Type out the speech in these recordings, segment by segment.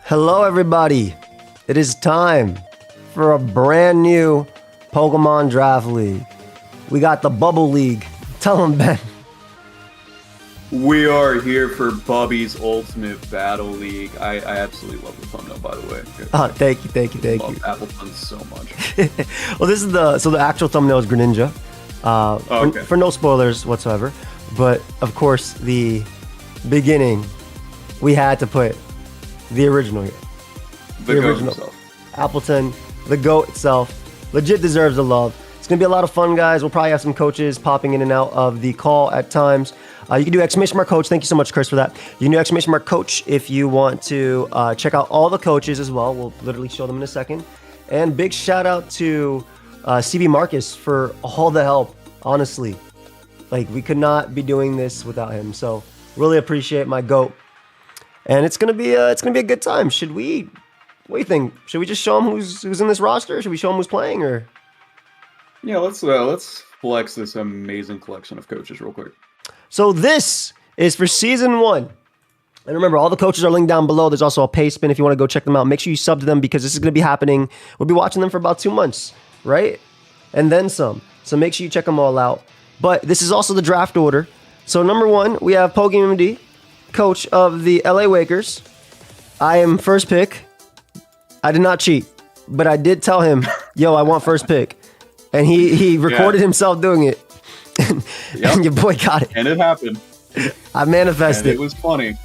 Hello everybody, it is time for a brand new Pokemon Draft League. We got the BUBL League. Tell them, Ben. We are here for Bubby's Ultimate Battle League. I absolutely love the thumbnail, by the way. Oh, thank you. I love Appleton so much. Well, this is the actual thumbnail is Greninja. Okay. For no spoilers whatsoever, but of course the beginning we had to put the original here. The GOAT himself. Appleton, the GOAT itself, legit deserves the love. It's gonna be a lot of fun, guys. We'll probably have some coaches popping in and out of the call at times. You can do !coach. Thank you so much, Chris, for that. You can do !coach if you want to check out all the coaches as well. We'll literally show them in a second. And big shout out to CV Marcus for all the help. Honestly, like we could not be doing this without him. So really appreciate my GOAT. And it's gonna be a good time. Should we? What do you think? Should we just show him who's in this roster? Should we show him who's playing, or? Yeah, let's flex this amazing collection of coaches real quick. So this is for season 1. And remember, all the coaches are linked down below. There's also a pay spin if you want to go check them out. Make sure you sub to them because this is going to be happening. We'll be watching them for about 2 months, right? And then some. So make sure you check them all out. But this is also the draft order. So number 1, we have pokeaimMD, coach of the LA Wakers. I am first pick. I did not cheat, but I did tell him, yo, I want first pick. And he recorded himself doing it. And your boy got it. And it happened. I manifested. And it was funny.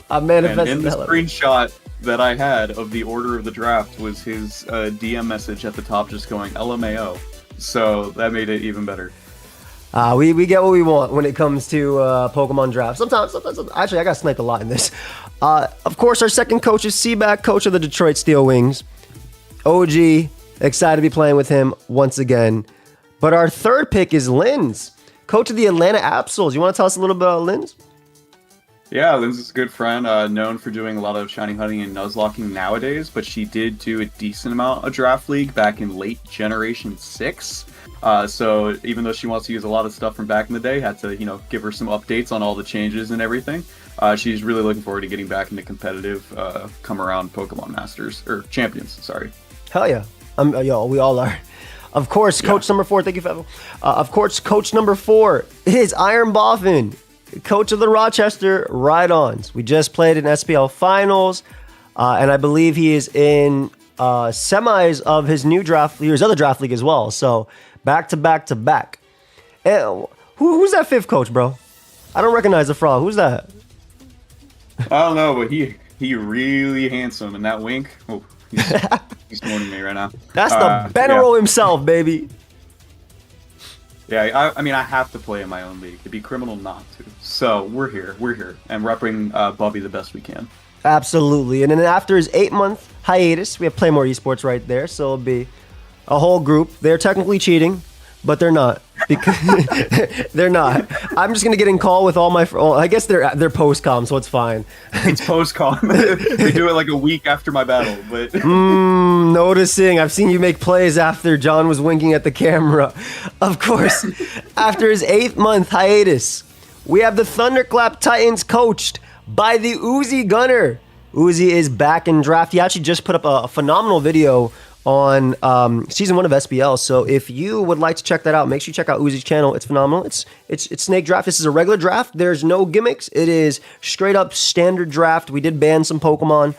I manifested. And in the screenshot that I had of the order of the draft was his DM message at the top just going LMAO. So that made it even better. We get what we want when it comes to Pokemon draft. Sometimes, actually, I got sniped a lot in this. Of course, our second coach is Seaback, coach of the Detroit Steel Wings. OG, excited to be playing with him once again. But our third pick is Linz, coach of the Atlanta Absols. You want to tell us a little bit about Linz? Yeah, Linz is a good friend, known for doing a lot of shiny hunting and nuzlocking nowadays, but she did do a decent amount of Draft League back in late Generation 6. So even though she wants to use a lot of stuff from back in the day, had to, give her some updates on all the changes and everything. She's really looking forward to getting back into competitive come-around Pokemon Masters, or Champions, sorry. Hell yeah. We all are. Of course, coach number 4, thank you, Fevel. Of course, coach number 4 is Iron Boffin, coach of the Rochester Ride-Ons. We just played in SPL Finals, and I believe he is in semis of his new draft league, his other draft league as well. So back to back to back. And who's that 5th coach, bro? I don't recognize the frog. Who's that? I don't know, but he really handsome, and that wink. Oh, he's mourning me right now. That's the Benero himself, baby. Yeah, I mean, I have to play in my own league. It'd be criminal not to. So we're here, and repping Bubby the best we can. Absolutely. And then after his 8-month hiatus, we have Play More Esports right there. So it'll be a whole group. They're technically cheating, but they're not. Because they're not. I'm just gonna get in call with all my. I guess they're post-com, so it's fine. It's post-com. They do it like a week after my battle, but. Noticing. I've seen you make plays after John was winking at the camera. Of course, after his 8-month hiatus, we have the Thunderclap Titans coached by the Uzi Gunner. Uzi is back in draft. He actually just put up a phenomenal video on season 1 of SBL. So if you would like to check that out, make sure you check out Uzi's channel. It's phenomenal. It's snake draft. This is a regular draft. There's no gimmicks. It is straight up standard draft. We did ban some Pokemon,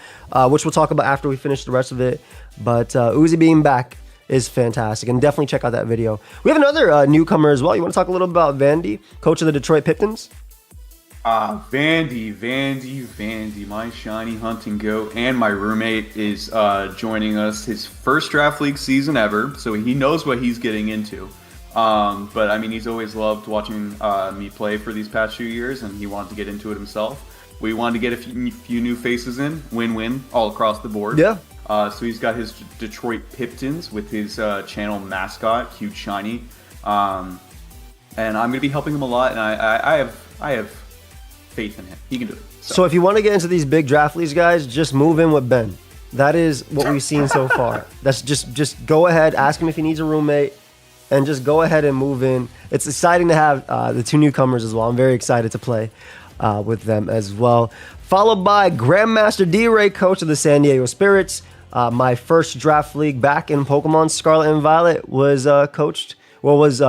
which we'll talk about after we finish the rest of it. But Uzi being back is fantastic, and definitely check out that video. We have another newcomer as well. You want to talk a little bit about Vandy, coach of the Detroit Pistons? Vandy, my shiny hunting goat, and my roommate is joining us his first draft league season ever, so he knows what he's getting into. But I mean, he's always loved watching me play for these past few years, and he wanted to get into it himself. We wanted to get a few new faces in, win-win all across the board. Yeah. So he's got his Detroit Piptons with his channel mascot, Huge Shiny, and I'm going to be helping him a lot, and I have faith in him. He can do it. So if you want to get into these big draft leagues, guys, just move in with Ben. That is what we've seen so far. That's just go ahead, ask him if he needs a roommate, and just go ahead and move in. It's exciting to have the two newcomers as well. I'm very excited to play with them as well. Followed by Grandmaster D-Ray, coach of the San Diego Spirits. My first draft league back in Pokemon Scarlet and Violet was coached. Well, was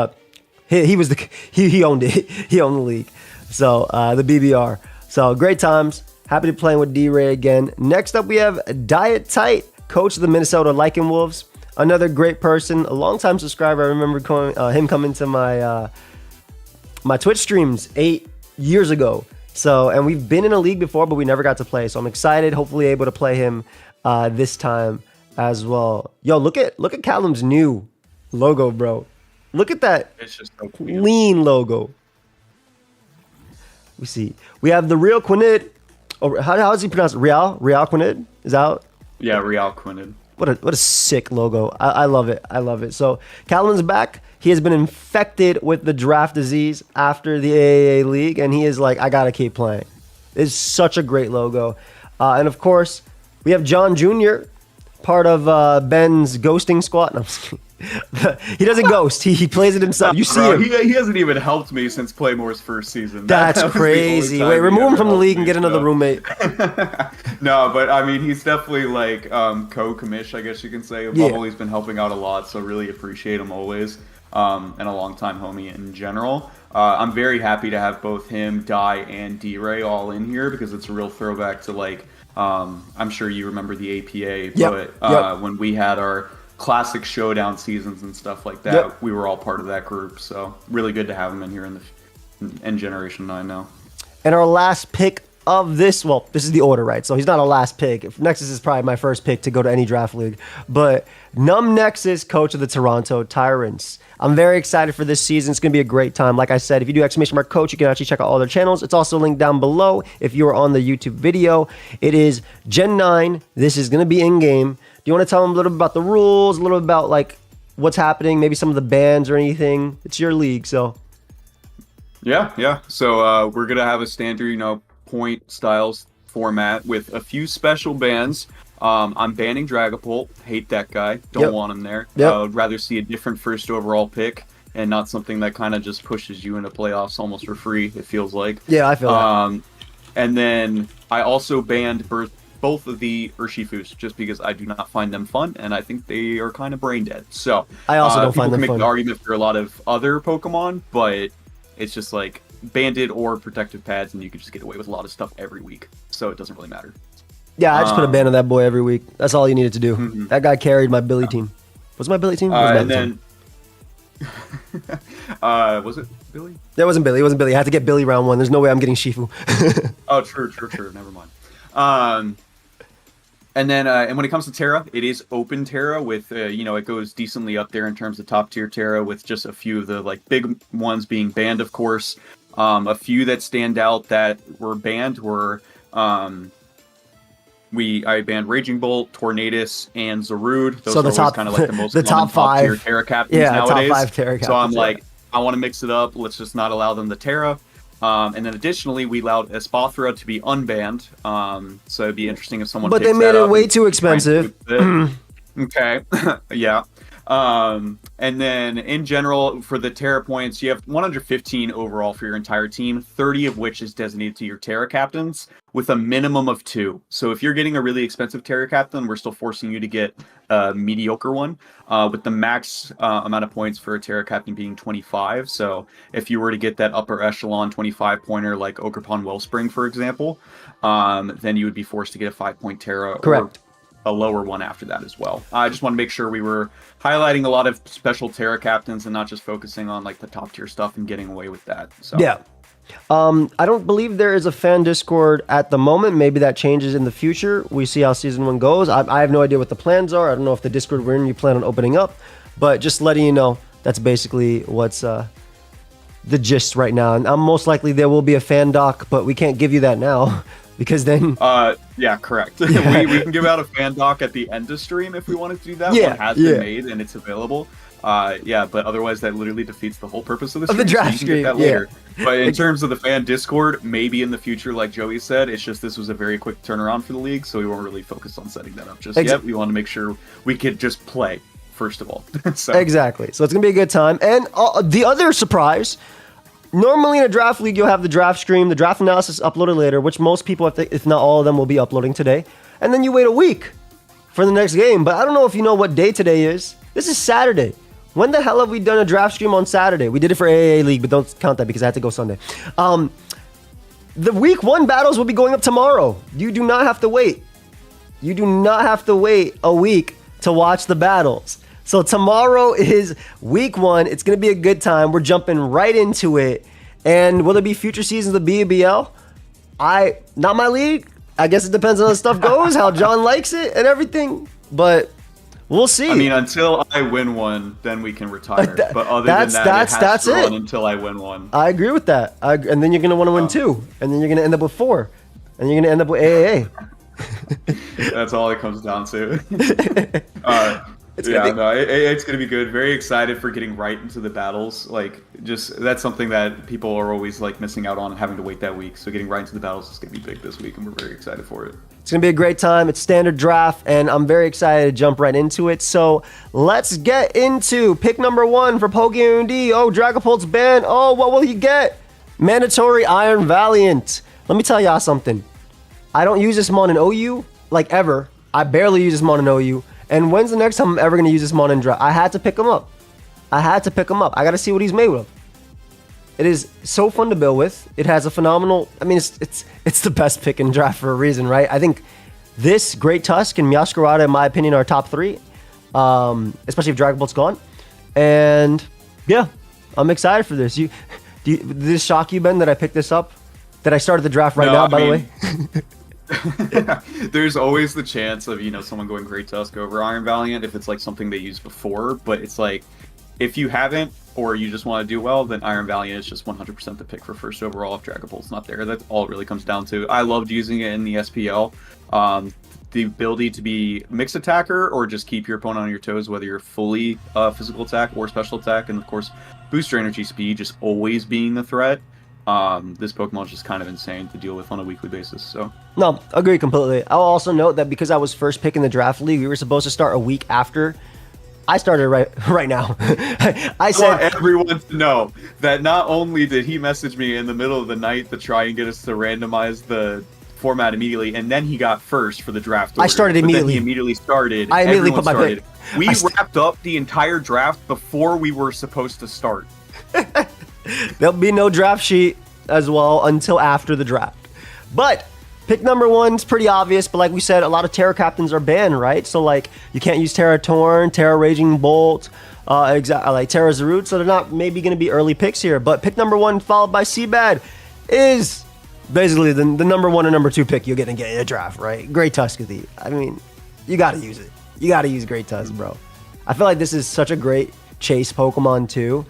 he owned it. He owned the league. So the BBR. So great times. Happy to be playing with D-Ray again. Next up, we have Diet Tight, coach of the Minnesota Lycan Wolves. Another great person, a longtime subscriber. I remember him coming to my my Twitch streams 8 years ago. So, and we've been in a league before, but we never got to play. So I'm excited, hopefully able to play him this time as well. Yo, look at Callum's new logo, bro. Look at that. It's just so clean logo. We see. We have the Real Quinid. Oh, how does he pronounce it? Real Quinid? Is that? Yeah, Real Quinid. What a sick logo. I love it. I love it. So Callum's back. He has been infected with the draft disease after the AAA League, and he is like, I gotta keep playing. It's such a great logo. And of course, we have John Jr., part of Ben's ghosting squad. No, I'm just kidding. He doesn't ghost. He plays it himself. You see him. He hasn't even helped me since Playmore's first season. That's crazy. Wait, remove him from the league and get another roommate. No, but I mean, he's definitely like co-commish, I guess you can say. BUBL, he's been helping out a lot, so really appreciate him always. And a longtime homie in general. I'm very happy to have both him, Dai, and D-Ray all in here because it's a real throwback to like, I'm sure you remember the APA, but when we had our classic showdown seasons and stuff like that, we were all part of that group. So really good to have him in here in Generation 9 now. And our last pick of this, well, this is the order, right? So he's not a last pick. Nexus is probably my first pick to go to any draft league. But Num Nexus, coach of the Toronto Tyrants. I'm very excited for this season. It's going to be a great time. Like I said, if you do ! Coach, you can actually check out all their channels. It's also linked down below if you are on the YouTube video. It is Gen 9. This is going to be in-game. Do you want to tell them a little bit about the rules, a little bit about like what's happening, maybe some of the bans or anything? It's your league, so. Yeah. So we're going to have a standard, point styles format with a few special bans. I'm banning Dragapult. Hate that guy. Don't want him there. I would rather see a different first overall pick and not something that kind of just pushes you into playoffs almost for free, it feels like. Yeah, I feel that. And then I also banned both of the Urshifus just because I do not find them fun and I think they are kind of brain dead. So I also don't find them fun. People can make the argument for a lot of other Pokemon, but it's just like banded or protective pads and you can just get away with a lot of stuff every week. So it doesn't really matter. Yeah, I just put a ban on that boy every week. That's all you needed to do. Mm-hmm. That guy carried my Billy team. Was my Billy team? And then was it Billy? That wasn't Billy. It wasn't Billy. I had to get Billy round one. There's no way I'm getting Shifu. Oh, true. Never mind. And then and when it comes to Terra, it is open Terra with it goes decently up there in terms of top tier Terra with just a few of the like big ones being banned, of course. A few that stand out that were banned were I banned Raging Bolt, Tornadus, and Zarude. Those are always kind of like the most top tier Terra captains nowadays. Top 5 Terra captains. So I'm like, I want to mix it up. Let's just not allow them to Terra. And then additionally, we allowed Espathra to be unbanned. So it'd be interesting if someone. But they made it way too expensive. Okay. Yeah. And then in general, for the Terra points, you have 115 overall for your entire team, 30 of which is designated to your Terra captains with a minimum of 2. So if you're getting a really expensive Terra captain, we're still forcing you to get a mediocre one, with the max amount of points for a Terra captain being 25. So if you were to get that upper echelon 25 pointer like Ogerpon Wellspring, for example, then you would be forced to get a 5-point Terra. Correct. a lower one after that as well. I just want to make sure we were highlighting a lot of special Terra captains and not just focusing on like the top tier stuff and getting away with that. So yeah. I don't believe there is a fan Discord at the moment. Maybe that changes in the future. We see how season 1 goes. I have no idea what the plans are. I don't know if the Discord we're in you plan on opening up, but just letting you know that's basically what's the gist right now. And most likely there will be a fan doc, but we can't give you that now because then yeah, correct. We can give out a fan doc at the end of stream if we wanted to do that. One has been made and it's available. Yeah, but otherwise that literally defeats the whole purpose of the stream. The draft so you can get stream, that later. But in terms of the fan Discord, maybe in the future, like Joey said, it's just this was a very quick turnaround for the league, so we weren't really focused on setting that up just yet. We want to make sure we could just play, first of all. Exactly. So it's going to be a good time. And the other surprise, normally in a draft league, you'll have the draft stream, the draft analysis uploaded later, which most people, if not all of them, will be uploading today. And then you wait a week for the next game. But I don't know if you know what day today is. This is Saturday. When the hell have we done a draft stream on Saturday? We did it for AAA League, but don't count that because I had to go Sunday. The week 1 battles will be going up tomorrow. You do not have to wait. You do not have to wait a week to watch the battles. So tomorrow is week 1. It's going to be a good time. We're jumping right into it. And will there be future seasons of BUBL? Not my league. I guess it depends on how stuff goes, how John likes it and everything. But we'll see. I mean, until I win one, then we can retire. But other than that, it has to run until I win one. I agree with that. And then you're going to want to win 2. And then you're going to end up with 4. And you're going to end up with AAA. That's all it comes down to. It's gonna be good. Very excited for getting right into the battles. Like, just that's something that people are always like missing out on, having to wait that week. So getting right into the battles is gonna be big this week, and we're very excited for it. It's gonna be a great time. It's standard draft, and I'm very excited to jump right into it. So let's get into pick number 1 for pokeaimMD. Oh, Dragapult's banned. Oh, what will he get? Mandatory Iron Valiant. Let me tell y'all something. I don't use this mon in OU like ever. I barely use this mon in OU. And when's the next time I'm ever going to use this mon in draft? I had to pick him up. I got to see what he's made with. It is so fun to build with. It has a phenomenal... I mean, it's the best pick in draft for a reason, right? I think this, Great Tusk, and Meowscarada, in my opinion, are top 3. Especially if Dragapult's gone. And, yeah, I'm excited for this. Did this shock you, Ben, that I picked this up? That I started the draft right now, by the way? Yeah, there's always the chance of someone going Great Tusk over Iron Valiant if it's like something they used before, but it's like if you haven't or you just want to do well, then Iron Valiant is just 100% the pick for first overall if Dragapult's not there. That's all it really comes down to. I loved using it in the SPL. The ability to be mixed attacker or just keep your opponent on your toes, whether you're fully physical attack or special attack, and of course booster energy speed just always being the threat. This Pokemon is just kind of insane to deal with on a weekly basis. So no, agree completely. I'll also note that because I was first picking the draft league, we were supposed to start a week after. I started right now. I said everyone to know that not only did he message me in the middle of the night to try and get us to randomize the format immediately, and then he got first for the draft order. I started immediately. He immediately started. I immediately put my pick. We wrapped up the entire draft before we were supposed to start. There'll be no draft sheet as well until after the draft. But pick number 1's pretty obvious, but like we said, a lot of Terra captains are banned, right? So like you can't use Terra Torn, Terra Raging Bolt, like Terra Zarud, so they're not maybe going to be early picks here. But pick number 1 followed by Seabad is basically the number 1 and number 2 pick you're going to get in a draft, right? Great Tuskathy. I mean, you got to use it. You got to use Great Tusk, bro. I feel like this is such a great chase Pokemon too.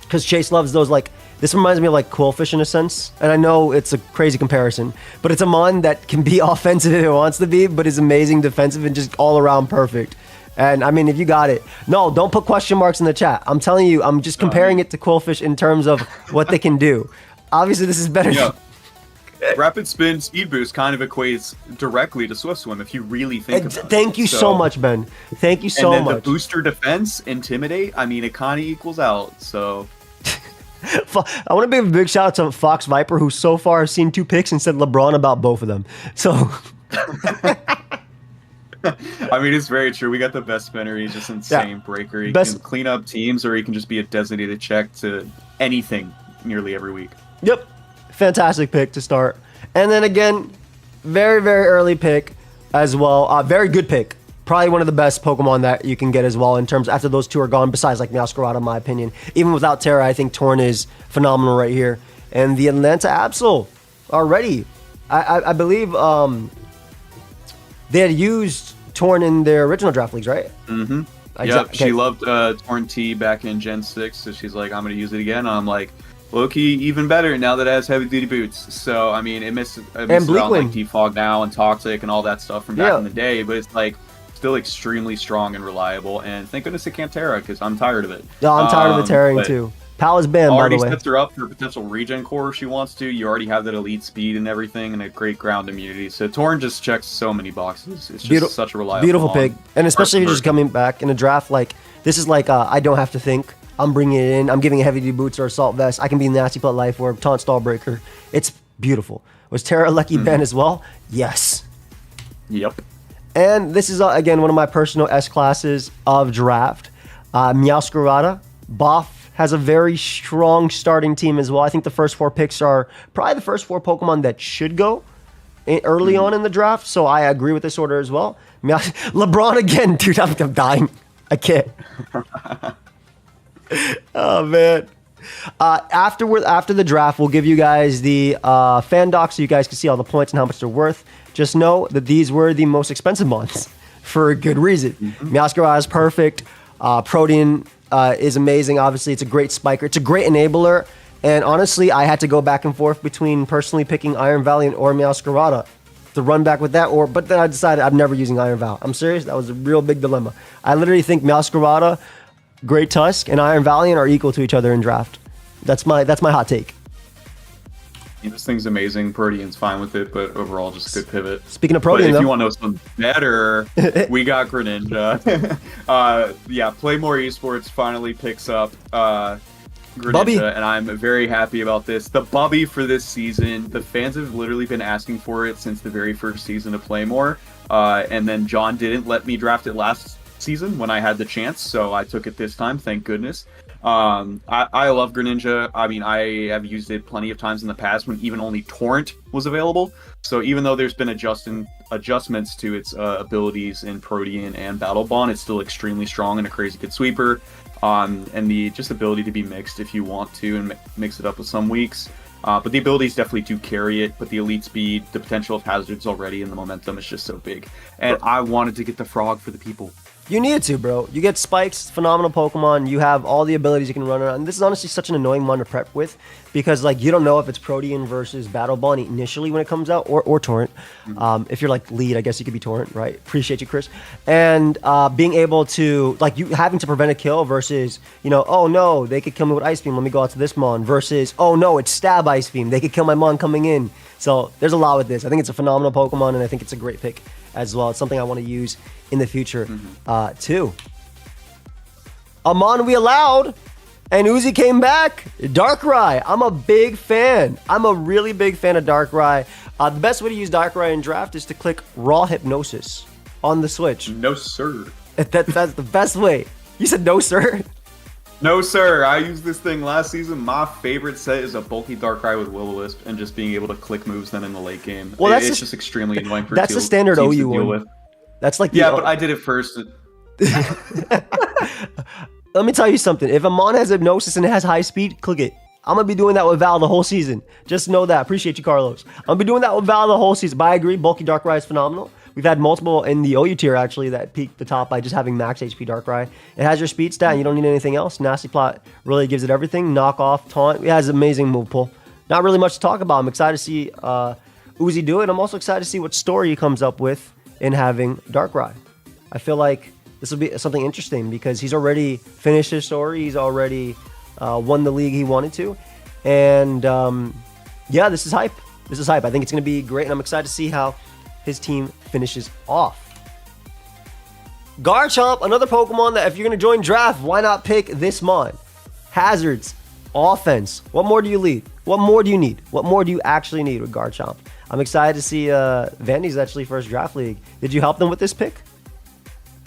Because Chase loves those, like, this reminds me of like Quillfish in a sense. And I know it's a crazy comparison, but it's a mon that can be offensive if it wants to be, but is amazing defensive and just all around perfect. And I mean, if you got it, no, don't put question marks in the chat. I'm telling you, I'm just comparing it to Quillfish in terms of what they can do. Obviously, this is better. Yeah. Rapid Spin Speed Boost kind of equates directly to Swift Swim if you really think about it. Thank you so much, Ben. Thank you so much. And then the booster defense, Intimidate, I mean, it kind of equals out, so... I want to give a big shout out to Fox Viper, who so far has seen 2 picks and said LeBron about both of them. So, I mean, it's very true. We got the best spinner. He's just insane breaker. He can clean up teams, or he can just be a designated check to anything nearly every week. Yep, fantastic pick to start. And then again, very very early pick. as well. Very good pick. Probably one of the best Pokemon that you can get as well in terms after those two are gone, besides like Meowscarada, in my opinion. Even without Terra, I think Torn is phenomenal right here. And the Atlanta Absol already. I believe they had used Torn in their original draft leagues, right? Mm-hmm. Yep, she loved Torn T back in Gen 6, so she's like, I'm going to use it again. And I'm like, low-key, even better now that it has heavy-duty boots. So, I mean, it misses out on like Defog now and Toxic and all that stuff from back in the day, but it's like still extremely strong and reliable. And thank goodness it can't Terra, because I'm tired of it. No, I'm tired of it Terraing too. Pal is banned, by the way. Already sets her up for potential regen core if she wants to. You already have that elite speed and everything, and a great ground immunity. So Torn just checks so many boxes. It's just such a reliable beautiful pick. And especially if you're just coming back in a draft, like, this is like, I don't have to think. I'm bringing it in. I'm giving a heavy duty boots or assault vest. I can be nasty put life orb, taunt stall breaker. It's beautiful. Was Terra lucky Ben as well? Yes. Yep. And this is again one of my personal S classes of draft. Meowscarada, Boff has a very strong starting team as well. I think the first 4 picks are probably the first 4 Pokemon that should go early on in the draft. So I agree with this order as well. LeBron again, dude. I'm dying. I can't. Oh man. After the draft, we'll give you guys the fan doc so you guys can see all the points and how much they're worth. Just know that these were the most expensive ones for a good reason. Meowscarada is perfect. Protean is amazing. Obviously, it's a great spiker. It's a great enabler. And honestly, I had to go back and forth between personally picking Iron Valiant or Meowscarada to run back with that, but then I decided I'm never using Iron Val. I'm serious. That was a real big dilemma. I literally think Meowscarada, Great Tusk, and Iron Valiant are equal to each other in draft. That's my hot take. Yeah, this thing's amazing. Protean's fine with it, but overall, just a good pivot. Speaking of Protean, if you want to know something better, we got Greninja. Yeah, Play More Esports finally picks up Greninja, Bubby. And I'm very happy about this. The Bubby for this season, the fans have literally been asking for it since the very first season of Play More. And then John didn't let me draft it last season when I had the chance, so I took it this time, thank goodness. I love Greninja. I mean, I have used it plenty of times in the past when even only Torrent was available. So even though there's been adjustments to its abilities in Protean and Battle Bond, it's still extremely strong and a crazy good sweeper. And the just ability to be mixed if you want to and mix it up with some weeks. But the abilities definitely do carry it, but the elite speed, the potential of hazards already, and the momentum is just so big. And I wanted to get the frog for the people. You need to, bro. You get Spikes, phenomenal Pokemon. You have all the abilities you can run around. And this is honestly such an annoying one to prep with because, like, you don't know if it's Protean versus Battle Bond initially when it comes out, or Torrent. If you're, like, lead, I guess you could be Torrent, right? Appreciate you, Chris. And being able to, like, you having to prevent a kill versus, you know, oh, no, they could kill me with Ice Beam. Let me go out to this Mon. Versus, oh, no, it's Stab Ice Beam. They could kill my Mon coming in. So there's a lot with this. I think it's a phenomenal Pokemon, and I think it's a great pick as well. It's something I want to use in the future, too. Amon we allowed, and Uzi came back. Darkrai. I'm a big fan. I'm a really big fan of Darkrai. The best way to use Darkrai in draft is to click Raw Hypnosis on the Switch. No, sir. That's the best way. You said no, sir? No, sir. I used this thing last season. My favorite set is a bulky Darkrai with Will-O-Wisp and just being able to click moves then in the late game. Well, it's just extremely annoying for that's the standard OU one. With. That's like but I did it first. Let me tell you something. If a Mon has Hypnosis and it has high speed, click it. I'm going to be doing that with Val the whole season. Just know that. Appreciate you, Carlos. I'm going to be doing that with Val the whole season. But I agree, bulky Darkrai is phenomenal. We've had multiple in the OU tier, actually, that peaked the top by just having max HP Darkrai. It has your speed stat, and you don't need anything else. Nasty Plot really gives it everything. Knock off, taunt. It has amazing move pull. Not really much to talk about. I'm excited to see Uzi do it. I'm also excited to see what story he comes up with in having Darkrai. I feel like this will be something interesting because he's already finished his story. He's already won the league he wanted to. And yeah, this is hype. This is hype. I think it's going to be great, and I'm excited to see how his team finishes off. Garchomp, another Pokemon that if you're going to join draft, why not pick this Mon? Hazards, offense. What more do you need? What more do you need? What more do you actually need with Garchomp? I'm excited to see Vandy's actually first draft league. Did you help them with this pick?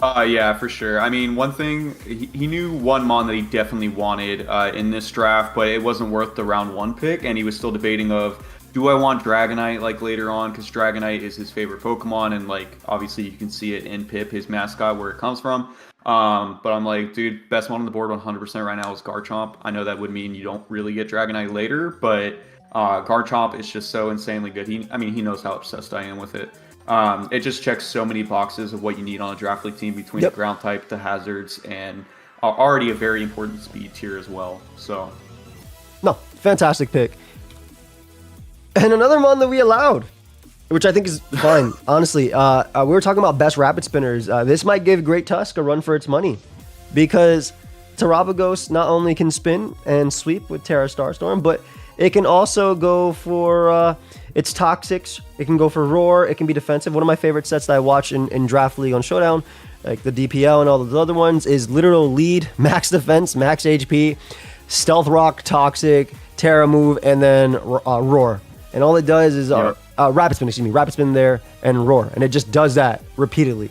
Yeah, for sure. I mean, one thing, he knew one Mon that he definitely wanted in this draft, but it wasn't worth the round 1 pick, and he was still debating of do I want Dragonite like later on? Because Dragonite is his favorite Pokemon, and like obviously you can see it in Pip, his mascot, where it comes from. But I'm like, dude, best one on the board 100% right now is Garchomp. I know that would mean you don't really get Dragonite later, but Garchomp is just so insanely good. He knows how obsessed I am with it. It just checks so many boxes of what you need on a draft league team between the ground type, the hazards, and already a very important speed tier as well. So, no, fantastic pick. And another one that we allowed, which I think is fine, honestly. We were talking about best rapid spinners. This might give Great Tusk a run for its money, because Terabagos not only can spin and sweep with Terra Starstorm, but it can also go for its Toxics. It can go for Roar. It can be defensive. One of my favorite sets that I watch in Draft League on Showdown, like the DPL and all those other ones, is literal lead, max defense, max HP, Stealth Rock, Toxic, Terra Move, and then Roar. And all it does is Rapid Spin there, and Roar. And it just does that repeatedly.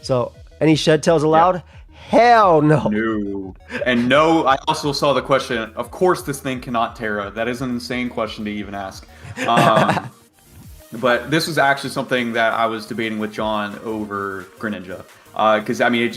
So, any Shed Tails allowed? Yep. Hell no. No. And no, I also saw the question, of course this thing cannot Terra. That is an insane question to even ask. But this was actually something that I was debating with John over Greninja. Because, I mean, it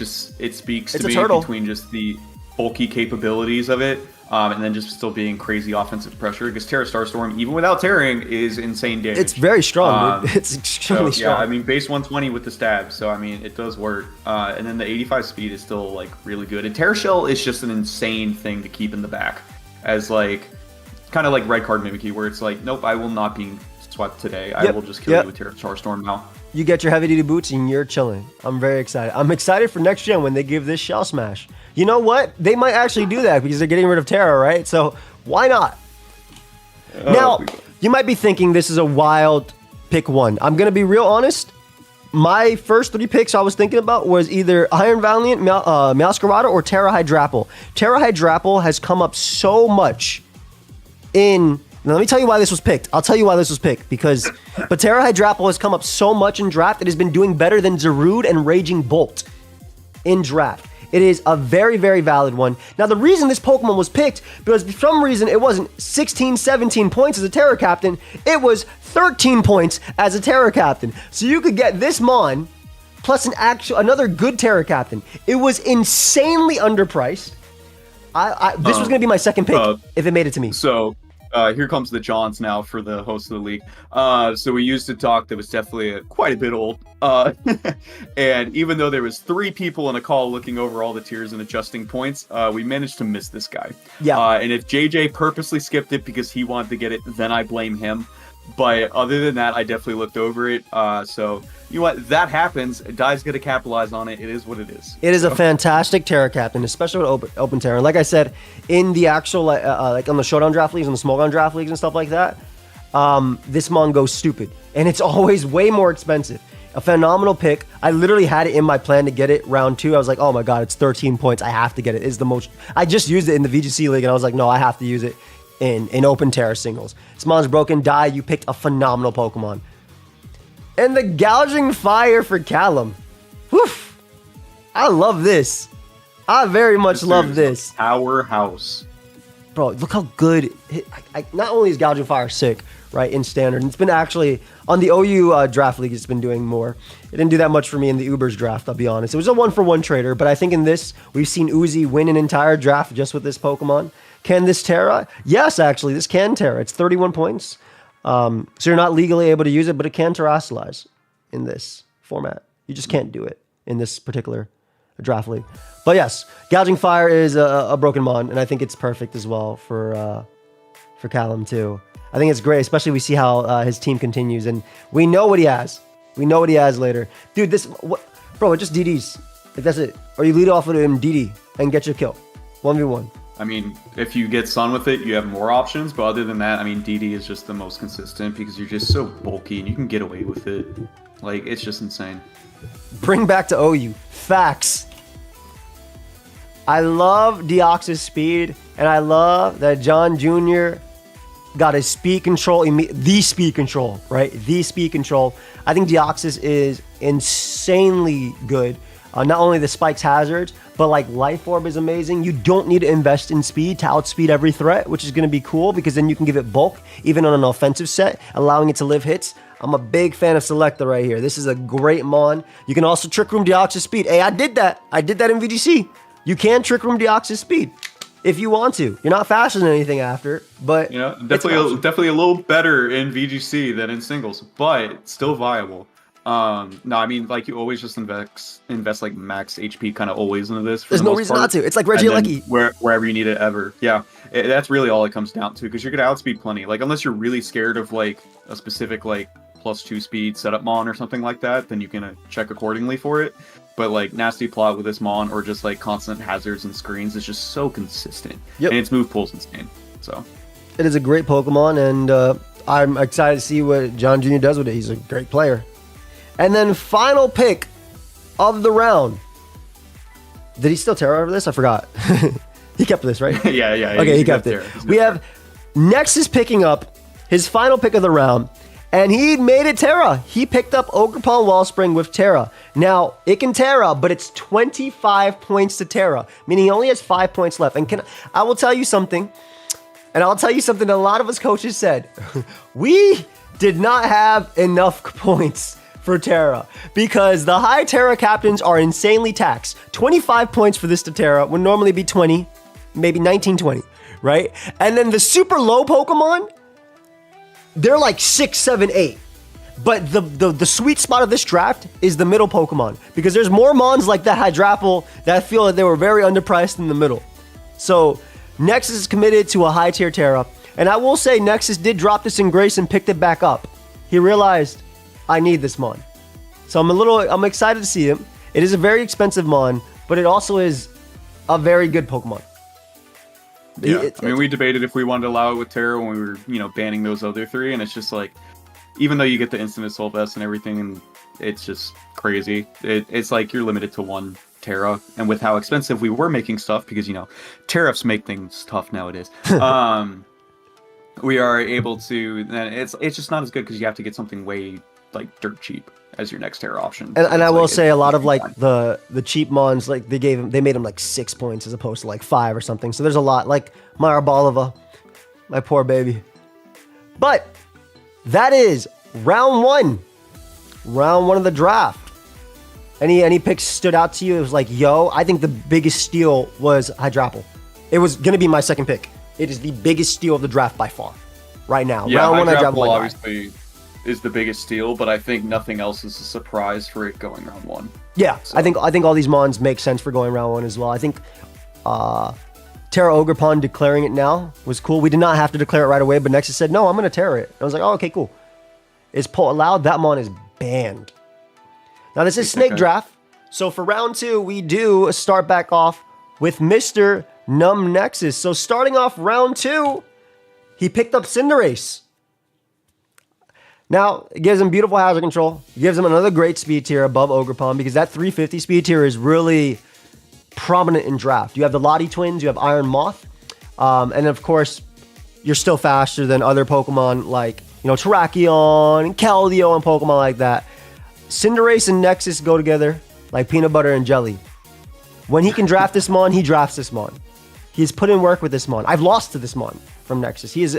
speaks to me between just the bulky capabilities of it, and then just still being crazy offensive pressure, because Terra Starstorm, even without tearing, is insane damage. It's very strong, dude. It's extremely strong. Yeah, I mean, base 120 with the stab, so I mean, it does work. And then the 85 speed is still like really good. And Terra Shell is just an insane thing to keep in the back, as like kind of like Red Card Mimikyu, where it's like, nope, I will not be swept today. I will just kill you with Terra Starstorm now. You get your heavy duty boots and you're chilling. I'm very excited. I'm excited for next gen when they give this Shell Smash. You know what? They might actually do that because they're getting rid of Terra, right? So why not? Now, you might be thinking this is a wild pick one. I'm going to be real honest. My first 3 picks I was thinking about was either Iron Valiant, Meowscarada, or Terra Hydrapple. Terra Hydrapple has come up so much in... Now, let me tell you why this was picked. I'll tell you why this was picked. But Terra Hydrapple has come up so much in draft. It has been doing better than Zarude and Raging Bolt in draft. It is a very, very valid one. Now, the reason this Pokemon was picked, because for some reason it wasn't 16, 17 points as a Terra Captain. It was 13 points as a Terra Captain. So you could get this Mon plus another good Terra Captain. It was insanely underpriced. This was going to be my second pick if it made it to me. So... here comes the Johns now for the host of the league. So we used a talk that was definitely quite a bit old. And even though there was 3 people in a call looking over all the tiers and adjusting points, we managed to miss this guy. Yeah. And if JJ purposely skipped it because he wanted to get it, then I blame him. But other than that, I definitely looked over it. So, you know what? That happens. Dai's going to capitalize on it. It is what it is. It is a fantastic Terra Captain, especially with open Terra. And like I said, in the actual, like on the Showdown draft leagues and the Small Gun draft leagues and stuff like that, this Mon goes stupid. And it's always way more expensive. A phenomenal pick. I literally had it in my plan to get it round 2. I was like, oh my God, it's 13 points. I have to get it. It's the most... I just used it in the VGC league and I was like, no, I have to use it in open Terra singles. This Mon's broken. Dai, you picked a phenomenal Pokemon. And the Gouging Fire for Callum. Woof. I love this. I very much love this. Powerhouse. Bro, look how good. Not only is Gouging Fire sick, right, in standard, and it's been actually, on the OU draft league, it's been doing more. It didn't do that much for me in the Ubers draft, I'll be honest. It was a 1-for-1 trader, but I think in this, we've seen Uzi win an entire draft just with this Pokemon. Can this Terra? Yes, actually, this can Terra. It's 31 points. So you're not legally able to use it, but it can terrestrialize in this format. You just can't do it in this particular draft league. But yes, Gouging Fire is a broken Mon, and I think it's perfect as well for Callum too. I think it's great, especially we see how his team continues, and we know what he has. We know what he has later. Dude, bro, it just DDs. Like, that's it. Or you lead off with him DD and get your kill. 1v1. I mean, if you get Sun with it, you have more options. But other than that, I mean, DD is just the most consistent because you're just so bulky and you can get away with it. Like, it's just insane. Bring back to OU. Facts. I love Deoxys speed, and I love that John Jr. got his speed control, the speed control, right? The speed control. I think Deoxys is insanely good. Not only the spikes hazards, But like Life Orb is amazing. You don't need to invest in speed to outspeed every threat, which is going to be cool because then you can give it bulk, even on an offensive set, allowing it to live hits. I'm a big fan of Selecta right here. This is a great Mon. You can also Trick Room Deoxys speed. Hey, I did that. I did that in VGC. You can Trick Room Deoxys speed if you want to. You're not faster than anything after, but you know, definitely a little better in VGC than in singles, but still viable. No, I mean, like, you always just invest like max HP kind of always into this. There's no reason not to. It's like Regieleki. Wherever you need it ever. Yeah, that's really all it comes down to, because you're going to outspeed plenty. Like, unless you're really scared of like a specific like +2 speed setup Mon or something like that, then you can check accordingly for it. But like Nasty Plot with this Mon, or just like constant hazards and screens, is just so consistent. Yep. And its move pool's insane. So it is a great Pokemon, and I'm excited to see what John Jr. does with it. He's a great player. And then final pick of the round. Did he still Terra over this? I forgot. He kept this, right? yeah. Okay, he kept it. We have Nexus picking up his final pick of the round, and he made it Terra. He picked up Ogerpon Wellspring with Terra. Now, it can Terra, but it's 25 points to Terra, meaning he only has 5 points left. And I will tell you something, and I'll tell you something that a lot of us coaches said. We did not have enough points for Terra, because the high Terra captains are insanely taxed. 25 points for this to Terra would normally be 20, maybe 19, 20, right? And then the super low Pokemon, they're like 6, 7, 8. But the sweet spot of this draft is the middle Pokemon, because there's more Mons like that Hydrapple that I feel that they were very underpriced in the middle. So Nexus is committed to a high tier Terra, and I will say Nexus did drop this in Grace and picked it back up. He realized, I need this Mon. So I'm excited to see him. It is a very expensive Mon, but it also is a very good Pokemon. Yeah, I mean, we debated if we wanted to allow it with Terra when we were, banning those other three, and it's just like, even though you get the instant assault vest and everything, and it's just crazy. It's like you're limited to one Terra, and with how expensive we were making stuff, because tariffs make things tough nowadays. We are able to. And it's just not as good because you have to get something way like dirt cheap as your next Terra option. And I will say a lot of like the cheap Mons, like they made them like 6 points as opposed to like 5 or something. So there's a lot, like my Arbalova, my poor baby. But that is round one of the draft. Any picks stood out to you? It was like, I think the biggest steal was Hydrapple. It was gonna be my second pick. It is the biggest steal of the draft by far, right now. Yeah, round one, Hydrapple obviously is the biggest steal, but I think nothing else is a surprise for it going round one. Yeah, so. I think all these Mons make sense for going round one as well. I think Terra Ogerpon declaring it now was cool. We did not have to declare it right away, but Nexus said, no, I'm going to Terra it. I was like, oh, okay, cool. Is Poe allowed? That Mon is banned. Now, this is Snake Draft. So for round two, we do start back off with Mr. Numb Nexus. So starting off round two, he picked up Cinderace. Now, it gives him beautiful hazard control. It gives him another great speed tier above Ogerpon, because that 350 speed tier is really prominent in draft. You have the Lottie twins, you have Iron Moth, and of course, you're still faster than other Pokemon like, Terrakion and Keldeo and Pokemon like that. Cinderace and Nexus go together like peanut butter and jelly. When he can draft this Mon, he drafts this Mon. He's put in work with this Mon. I've lost to this Mon from Nexus. He is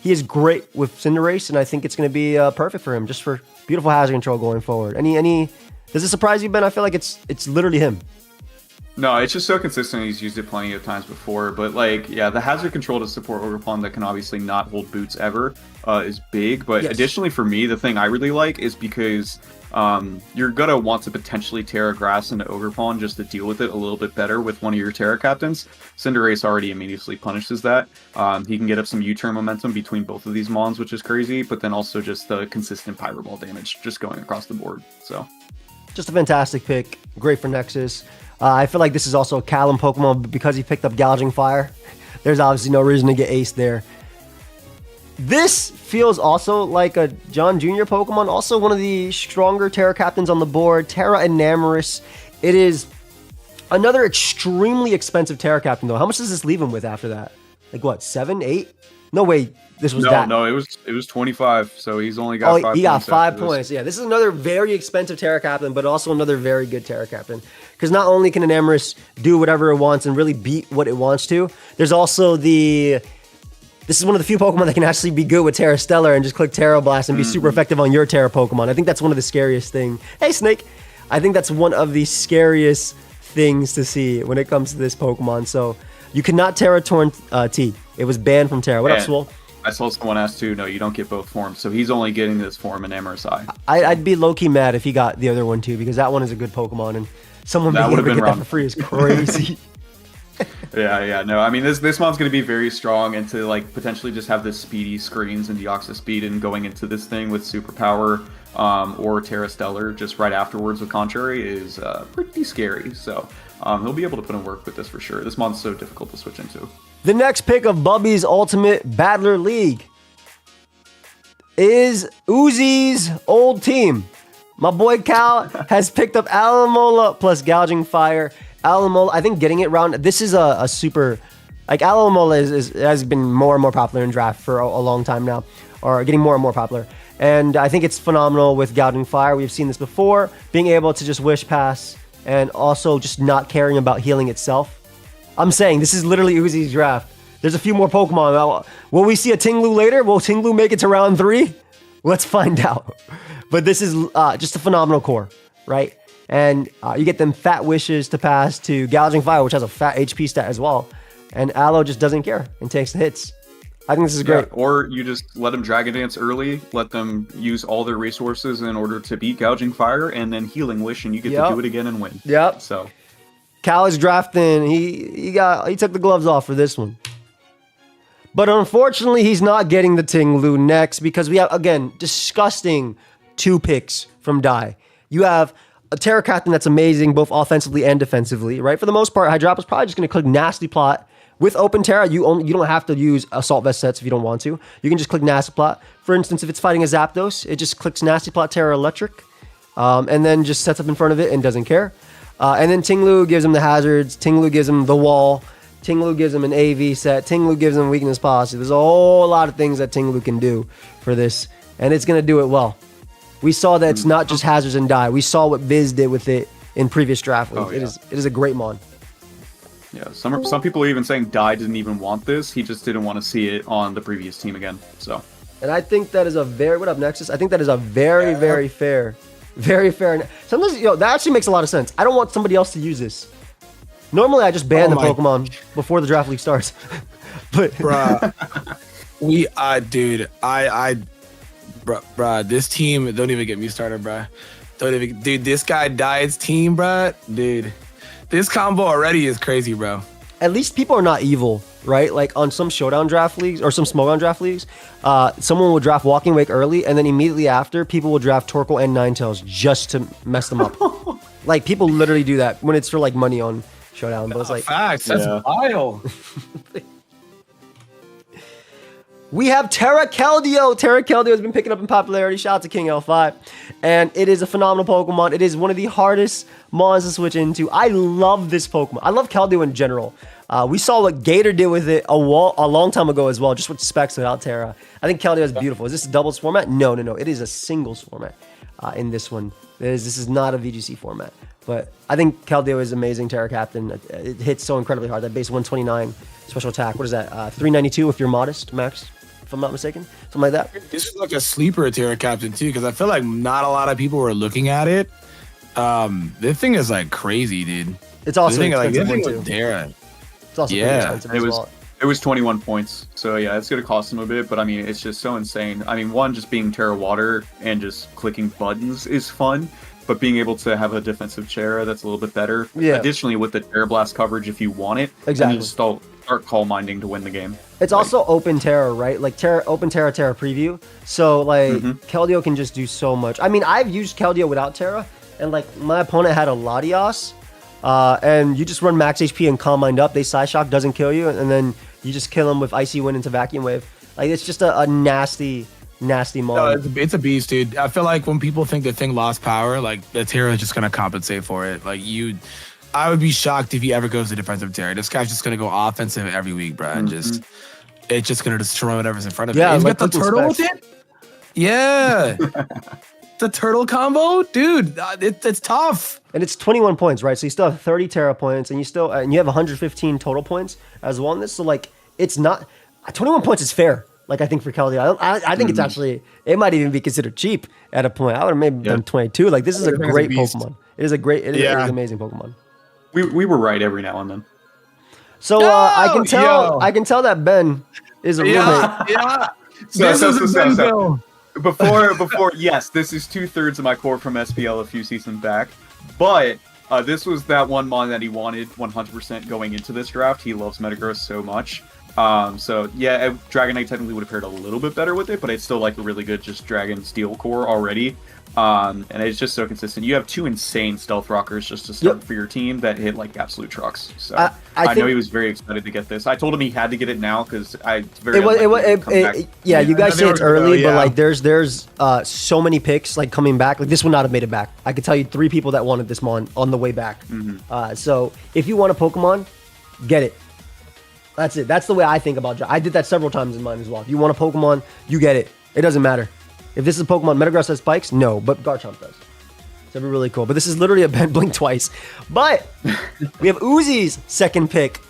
he is great with Cinderace, and I think it's going to be perfect for him, just for beautiful hazard control going forward. Does it surprise you, Ben? I feel like it's literally him. No, it's just so consistent. He's used it plenty of times before, but the hazard control to support Ogerpon that can obviously not hold boots ever is big. But additionally, for me, the thing I really like is because you're gonna want to potentially Terra Grass into Ogerpon just to deal with it a little bit better with one of your Terra captains. Cinderace already immediately punishes that. He can get up some U-turn momentum between both of these Mons, which is crazy, but then also just the consistent Pyro Ball damage just going across the board. So, just a fantastic pick. Great for Nexus. I feel like this is also a Callum Pokemon, but because he picked up Gouging Fire, there's obviously no reason to get aced there. This feels also like a John Jr. Pokemon, also one of the stronger Terra captains on the board, Terra Enamorous. It is another extremely expensive Terra captain, though. How much does this leave him with after that? Like what, 7, 8, No, wait. This was No, it was 25. So he's only got 5 points. He got 5 after points. this. Yeah, this is another very expensive Terra Captain, but also another very good Terra Captain. Because not only can an Emrys do whatever it wants and really beat what it wants to, there's also this is one of the few Pokemon that can actually be good with Terra Stellar and just click Terra Blast and be super effective on your Terra Pokemon. I think that's one of the scariest things. Hey, Snake. I think that's one of the scariest things to see when it comes to this Pokemon. So you cannot Terra Torn T. It was banned from Terra. What up, Swole? I saw someone ask too. No, you don't get both forms. So he's only getting this form in MRSI. I'd be low-key mad if he got the other one too, because that one is a good Pokemon, and someone being able to get that for free is crazy. Yeah. No, I mean, this mon's going to be very strong, and to like potentially just have this speedy screens and Deoxys Speed and going into this thing with Superpower or Terra Stellar just right afterwards with Contrary is pretty scary. So he'll be able to put in work with this for sure. This mon's so difficult to switch into. The next pick of Bubby's Ultimate Battler League is Uzi's old team. My boy Cal has picked up Alamola plus Gouging Fire. Alamola, I think getting it round, this is a super, like Alamola has been more and more popular in draft for a long time now, or getting more and more popular. And I think it's phenomenal with Gouging Fire. We've seen this before, being able to just Wish Pass and also just not caring about healing itself. I'm saying this is literally Uzi's draft. There's a few more Pokemon. Will we see a Tinglu later? Will Tinglu make it to round 3? Let's find out. But this is just a phenomenal core, right? And you get them fat wishes to pass to Gouging Fire, which has a fat HP stat as well. And Aloe just doesn't care and takes the hits. I think this is great. Yeah, or you just let them Dragon Dance early, let them use all their resources in order to beat Gouging Fire, and then Healing Wish, and you get to do it again and win. Yep. So Cal is drafting. He took the gloves off for this one. But unfortunately, he's not getting the Tinglu next because we have, again, disgusting 2 picks from Dai. You have a Terra Captain that's amazing both offensively and defensively, right? For the most part, Hydropa's probably just going to click Nasty Plot. With Open Terra, you don't have to use Assault Vest sets if you don't want to. You can just click Nasty Plot. For instance, if it's fighting a Zapdos, it just clicks Nasty Plot Terra Electric, and then just sets up in front of it and doesn't care. And then Tinglu gives him the hazards. Tinglu gives him the wall. Tinglu gives him an AV set. Tinglu gives him weakness policy. There's a whole lot of things that Tinglu can do for this, and it's going to do it well. We saw that it's not just hazards and die. We saw what Viz did with it in previous draft leagues. It is a great mon. Yeah, some people are even saying Dai didn't even want this. He just didn't want to see it on the previous team again. So, and I think that is a very what up Nexus. I think that is a very fair. Sometimes that actually makes a lot of sense. I don't want somebody else to use this. Normally, I just ban the Pokemon before the draft league starts. But bruh, bruh, this team, don't even get me started, bruh. Dude, this guy Dai's team, bruh, dude. This combo already is crazy, bro. At least people are not evil, right? Like on some Showdown draft leagues or some Smogon draft leagues, someone will draft Walking Wake early, and then immediately after, people will draft Torkoal and Ninetales just to mess them up. Like people literally do that when it's for like money on Showdown. But it's like facts. That's wild. We have Terra Keldeo. Terra Keldeo has been picking up in popularity. Shout out to King L5. And it is a phenomenal Pokemon. It is one of the hardest mons to switch into. I love this Pokemon. I love Keldeo in general. We saw what Gator did with it a long time ago as well, just with specs without Terra. I think Keldeo is beautiful. Is this a doubles format? No. It is a singles format in this one. This is not a VGC format. But I think Keldeo is amazing Terra Captain. It hits so incredibly hard. That base 129 special attack. What is that? 392 if you're modest, max. If I'm not mistaken, something like that. This is like a sleeper Terra Captain too, because I feel like not a lot of people were looking at it. This thing is like crazy, dude. It's also this expensive thing too. with Terra. It's also pretty expensive as well. It was 21 points, so yeah, it's gonna cost him a bit. But I mean, it's just so insane. I mean, one, just being Terra Water and just clicking buttons is fun, but being able to have a defensive Terra that's a little bit better. Yeah. Additionally, with the Terra Blast coverage, if you want it, Exactly. then you start call minding to win the game. It's also Open Terra, right? Like Open Terra Preview. So like Keldeo can just do so much. I mean, I've used Keldeo without Terra, and like my opponent had a Latios, and you just run max HP and Calm Mind up. They Psy Shock, doesn't kill you, and then you just kill him with Icy Wind into Vacuum Wave. Like it's just a nasty mon. No, it's a beast, dude. I feel like when people think the thing lost power, like the Terra is just gonna compensate for it. Like I would be shocked if he ever goes to defensive Terra. This guy's just gonna go offensive every week, bro, and just it's just gonna destroy whatever's in front of Yeah, it. He's like got the turtle with it. Yeah, the turtle combo, dude. It's tough. And it's 21 points, right? So you still have 30 Terra points, and you have 115 total points as well in this. So like, it's not 21 points is fair. Like I think for Kelly, I think it's actually, it might even be considered cheap at a point. I would have maybe done 22. Like this is a great Pokemon. It is a great, it is an amazing Pokemon. We were right every now and then. So I can tell that Ben is a roommate. Yeah. So, before yes, this is 2/3 of my core from SPL a few seasons back, but this was that one mon that he wanted 100% going into this draft. He loves Metagross so much. So yeah, Dragonite technically would have paired a little bit better with it, but it's still like a really good just Dragon Steel core already. And it's just so consistent. You have 2 insane Stealth Rockers just to start for your team that hit like absolute trucks. So I know he was very excited to get this. I told him he had to get it now because you guys say it's early, but like there's so many picks like coming back. Like this would not have made it back. I could tell you 3 people that wanted this mon on the way back. So if you want a Pokemon, get it. That's it. That's the way I think about it. I did that several times in mine as well. If you want a Pokemon, you get it. It doesn't matter. If this is a Pokemon, Metagross has spikes? No, but Garchomp does. So it'd be really cool. But this is literally a Ben Blink twice. But we have Uzi's second pick.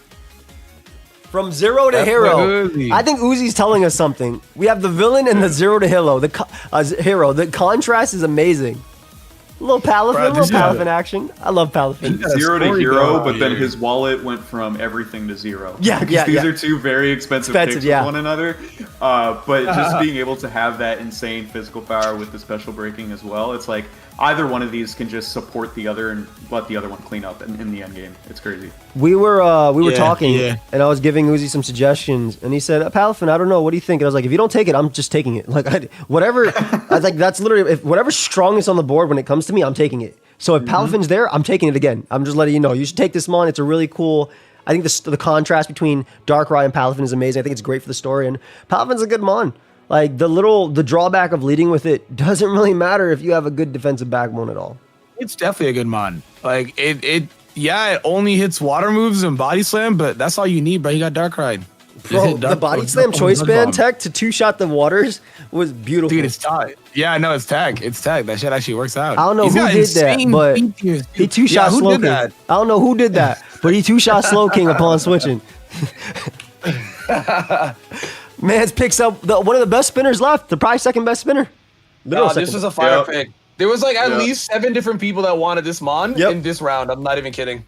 From Zero to Hero. I think Uzi's telling us something. We have the villain and the Zero to Hero. Hero. The contrast is amazing. A little Palafin action. I love Palafin. 0 to Hero, but then his wallet went from everything to 0. These are 2 very expensive picks with one another. But just being able to have that insane physical power with the special breaking as well, it's like either one of these can just support the other and let the other one clean up in the end game. It's crazy. We were talking, and I was giving Uzi some suggestions, and he said, Palafin, I don't know, what do you think? And I was like, if you don't take it, I'm just taking it. Like whatever. I was like, that's literally whatever's strongest on the board when it comes to me, I'm taking it. So if Palafin's there, I'm taking it again. I'm just letting you know. You should take this mon. It's a really cool. I think the contrast between Darkrai and Palafin is amazing. I think it's great for the story, and Palafin's a good mon. Like the drawback of leading with it doesn't really matter if you have a good defensive backbone at all. It's definitely a good mon. Like it only hits water moves and body slam, but that's all you need, bro. You got Darkrai. Bro, the body slam choice band tech to 2-shot the waters was beautiful. Dude, it's tag. Yeah, no, it's tag. It's tag. That shit actually works out. I don't know who did that, but he 2-shot Slow King. I don't know who did that, but he 2-shot Slow King upon switching. Mans picks up one of the best spinners left. The probably second best spinner. This was a fire pick. There was like at least 7 different people that wanted this mon in this round. I'm not even kidding.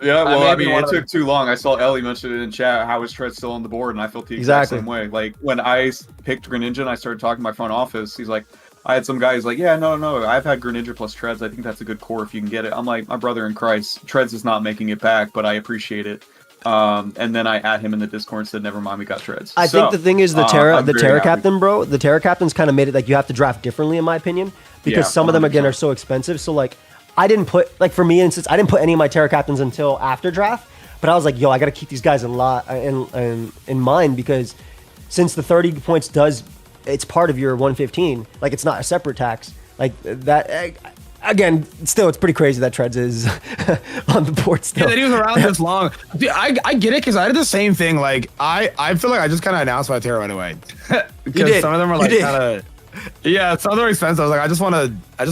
Yeah, well, I mean, it took too long. I saw Ellie mention it in chat. How is Tread still on the board? And I felt the exact same way. Like, when I picked Greninja and I started talking to my front office, he's like, I had some guy who's like, yeah, no, I've had Greninja plus Treads. I think that's a good core if you can get it. I'm like, my brother in Christ, Treads is not making it back, but I appreciate it. And then I add him in the Discord and said, never mind, we got Treads. I think the thing is the Terra Captain, bro, the Terra Captain's kind of made it like you have to draft differently, in my opinion, because some of them, again, are so expensive. So, like, I didn't put, like, for me, instance, I didn't put any of my Terra Captains until after draft, but I was like, yo, I got to keep these guys in mind, because since the 30 points it's part of your 115, like, it's not a separate tax, like, that, again, still, it's pretty crazy that Treads is on the board still. Yeah, that he was around this long. Dude, I get it, because I did the same thing, like, I feel like I just kind of announced my Terra right away. Because some of them are, like, kind of... Yeah, some of them are expensive. I was like, I just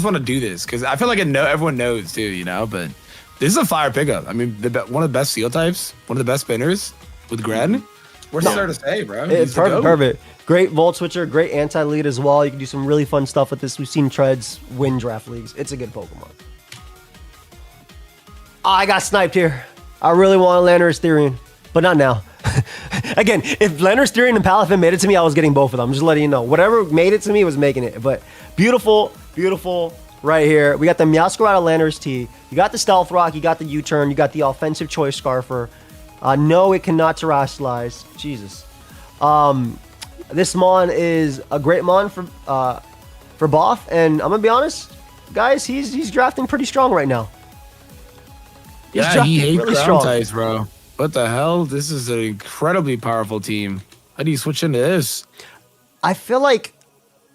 want to do this because I feel like everyone knows too, you know. But this is a fire pickup. I mean, one of the best seal types, one of the best spinners with Gren. What's there to say, bro? It's perfect. Great Volt Switcher, great anti-lead as well. You can do some really fun stuff with this. We've seen Treads win draft leagues. It's a good Pokemon. I got sniped here. I really want Landorus Therian, but not now. Again, if Landorus Therian and Palafin made it to me, I was getting both of them. I'm just letting you know. Whatever made it to me was making it. But beautiful, beautiful right here. We got the Meowscarada out of Landorus T. You got the Stealth Rock. You got the U-turn. You got the offensive choice Scarfer. No, it cannot terrestrialize. Jesus. This mon is a great mon for Boff. And I'm going to be honest, guys, he's drafting pretty strong right now. He hates really ground types, bro. What the hell? This is an incredibly powerful team. How do you switch into this? I feel like,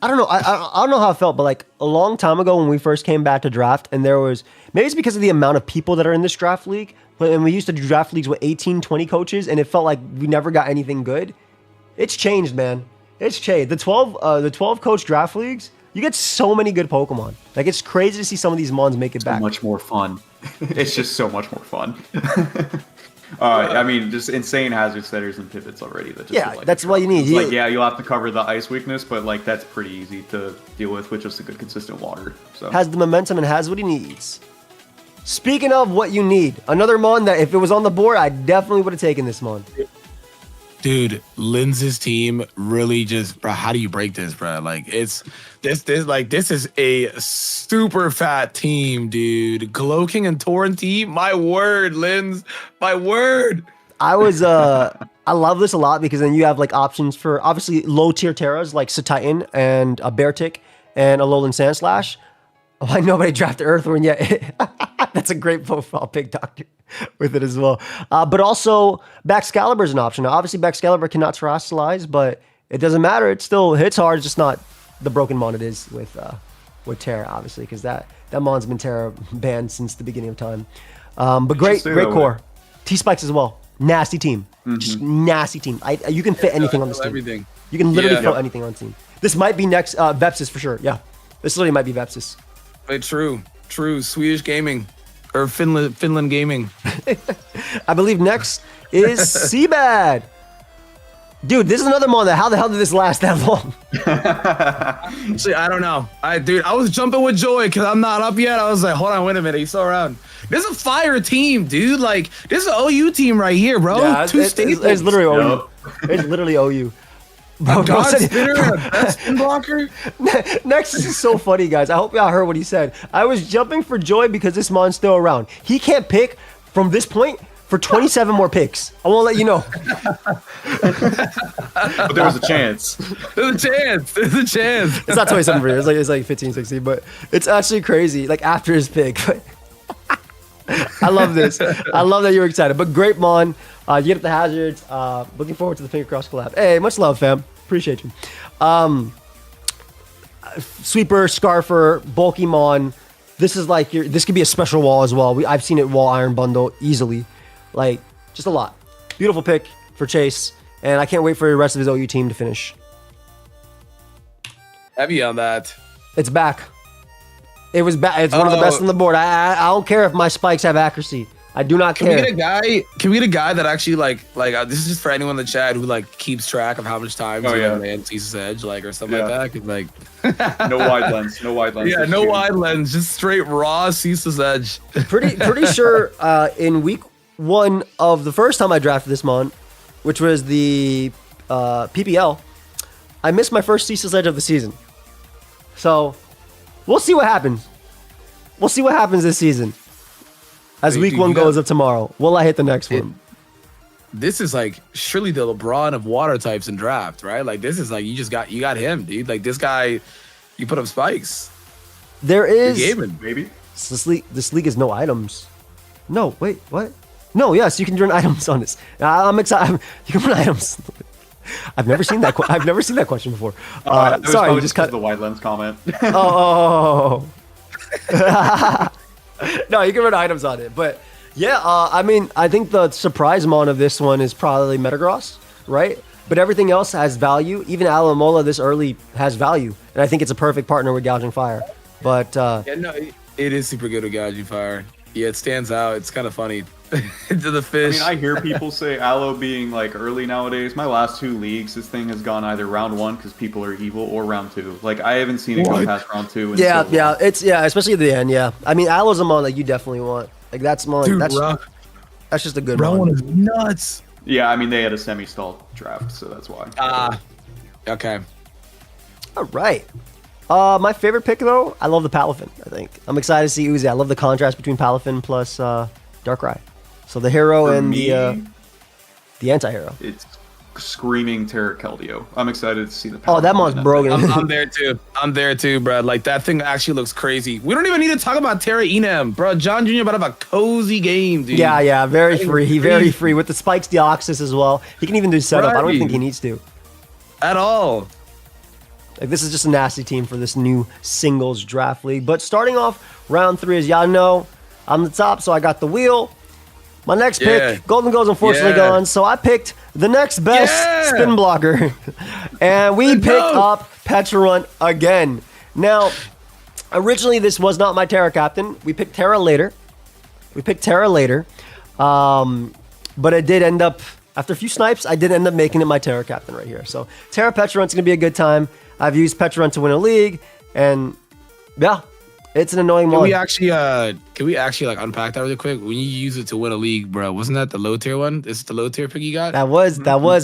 I don't know. I don't know how I felt, but like a long time ago when we first came back to draft, and there was, maybe it's because of the amount of people that are in this draft league, and we used to do draft leagues with 18, 20 coaches, and it felt like we never got anything good. It's changed, man. It's changed. The 12 coach draft leagues, you get so many good Pokemon. Like, it's crazy to see some of these mons make it back. So much more fun. It's just so much more fun. I mean, just insane hazard setters and pivots already. That just that's what you need. Like, you'll have to cover the ice weakness, but like that's pretty easy to deal with just a good consistent water. So has the momentum and has what he needs. Speaking of what you need, another mon that if it was on the board, I definitely would have taken this mon. Dude, Linz's team really just, bro, how do you break this, bro? Like, this is a super fat team, dude. Gloking and Torrentine, my word, Linz, my word. I love this a lot because then you have like options for obviously low tier Terras like Satitan and a Beartic and a Alolan Sandslash. Why nobody drafted Earthworm yet? That's a great profile pick, Doctor, with it as well. But also, Baxcalibur is an option. Now, obviously, Baxcalibur cannot terrestrialize, but it doesn't matter. It still hits hard. It's just not the broken mon it is with Terra, obviously, because that mon's been Terra banned since the beginning of time. But great core. T-Spikes as well. Nasty team. Just nasty team. You can fit anything on this team. Everything. You can literally fit anything on the team. This might be next Vepsis for sure. Yeah. This literally might be Vepsis. True. Swedish gaming. Or Finland gaming. I believe next is Seabad. Dude, this is another mon that how the hell did this last that long? Actually, I don't know. I was jumping with joy because I'm not up yet. I was like, hold on, wait a minute. He's still around. This is a fire team, dude. Like, this is an OU team right here, bro. Yeah, it's literally OU. It's literally OU. Bro, Spinner and a best spin blocker? Next is so funny, guys. I hope y'all heard what he said. I was jumping for joy because this mon's still around. He can't pick from this point for 27 more picks. I won't let you know. But there was a chance. There's a chance. It's not 27 for you. It's like 15, 16, but it's actually crazy. Like after his pick. I love this. I love that you're excited. But great mon. You get up the hazards. Looking forward to the finger cross collab. Hey, much love, fam. Appreciate you. Sweeper, Scarfer, bulky mon. This is like this could be a special wall as well. I've seen it wall iron bundle easily. Like just a lot. Beautiful pick for Chase, and I can't wait for the rest of his OU team to finish. Heavy on that. It's back. It was back. It's one of the best on the board. I don't care if my spikes have accuracy. I do not care. Can we get a guy that actually like this is just for anyone in the chat who like keeps track of how much time man sees edge like or something like that. Like no wide lens. Yeah, no wide lens, just straight raw ceaseless edge. Pretty sure in week 1 of the first time I drafted this mon, which was the PPL, I missed my first ceaseless edge of the season. So we'll see what happens. We'll see what happens this season. As week 1 goes up tomorrow, will I hit the next one? This is like surely the LeBron of water types in draft, right? Like this is like you got him, dude. Like this guy, you put up spikes. There is gaming, baby. This league is no items. No, wait, what? No, yes, you can run items on this. I'm excited. You can run items. I've never seen that. I've never seen that question before. Sorry, you just cut the wide lens comment. Oh. No, you can run items on it, but yeah, I mean, I think the surprise mon of this one is probably Metagross, right? But everything else has value. Even Alamola this early has value, and I think it's a perfect partner with Gouging Fire. But it is super good with Gouging Fire. Yeah, it stands out. It's kind of funny. To the fish. I mean, I hear people say Aloe being like early nowadays. My last 2 leagues, this thing has gone either round 1 because people are evil, or round 2. Like I haven't seen it go past round 2. Yeah, especially at the end. Yeah, I mean, Aloe's a mon that you definitely want. Like that's mon. Dude, that's just a good round mon. 1 is nuts. Yeah, I mean they had a semi-stall draft, so that's why. Okay. All right. My favorite pick though, I love the Palafin. I think I'm excited to see Uzi. I love the contrast between Palafin plus Darkrai. So the hero For and me, the anti-hero. It's screaming Terra Keldeo. I'm excited to see the. Oh, that mon's broken. I'm there too, bro. Like that thing actually looks crazy. We don't even need to talk about Terra Enam, bro. John Jr. about to have a cozy game, dude. Yeah, very free. Very free with the Spikes Deoxys as well. He can even do setup. Right. I don't think he needs to. At all. Like this is just a nasty team for this new singles draft league. But starting off round 3, as y'all know, I'm the top, so I got the wheel. My next pick, Golden Go's unfortunately gone, so I picked the next best spin blocker. And we picked up Petrarun again. Now, originally this was not my Terra captain. We picked Terra later. But it did end up, after a few snipes, I did end up making it my Terra captain right here. So Terra Petrarun's going to be a good time. I've used Petrarun to win a league, and yeah, it's an annoying one. Can we actually like unpack that really quick? When you use it to win a league, bro, wasn't that the low tier one? Is it the low tier pick you got? That was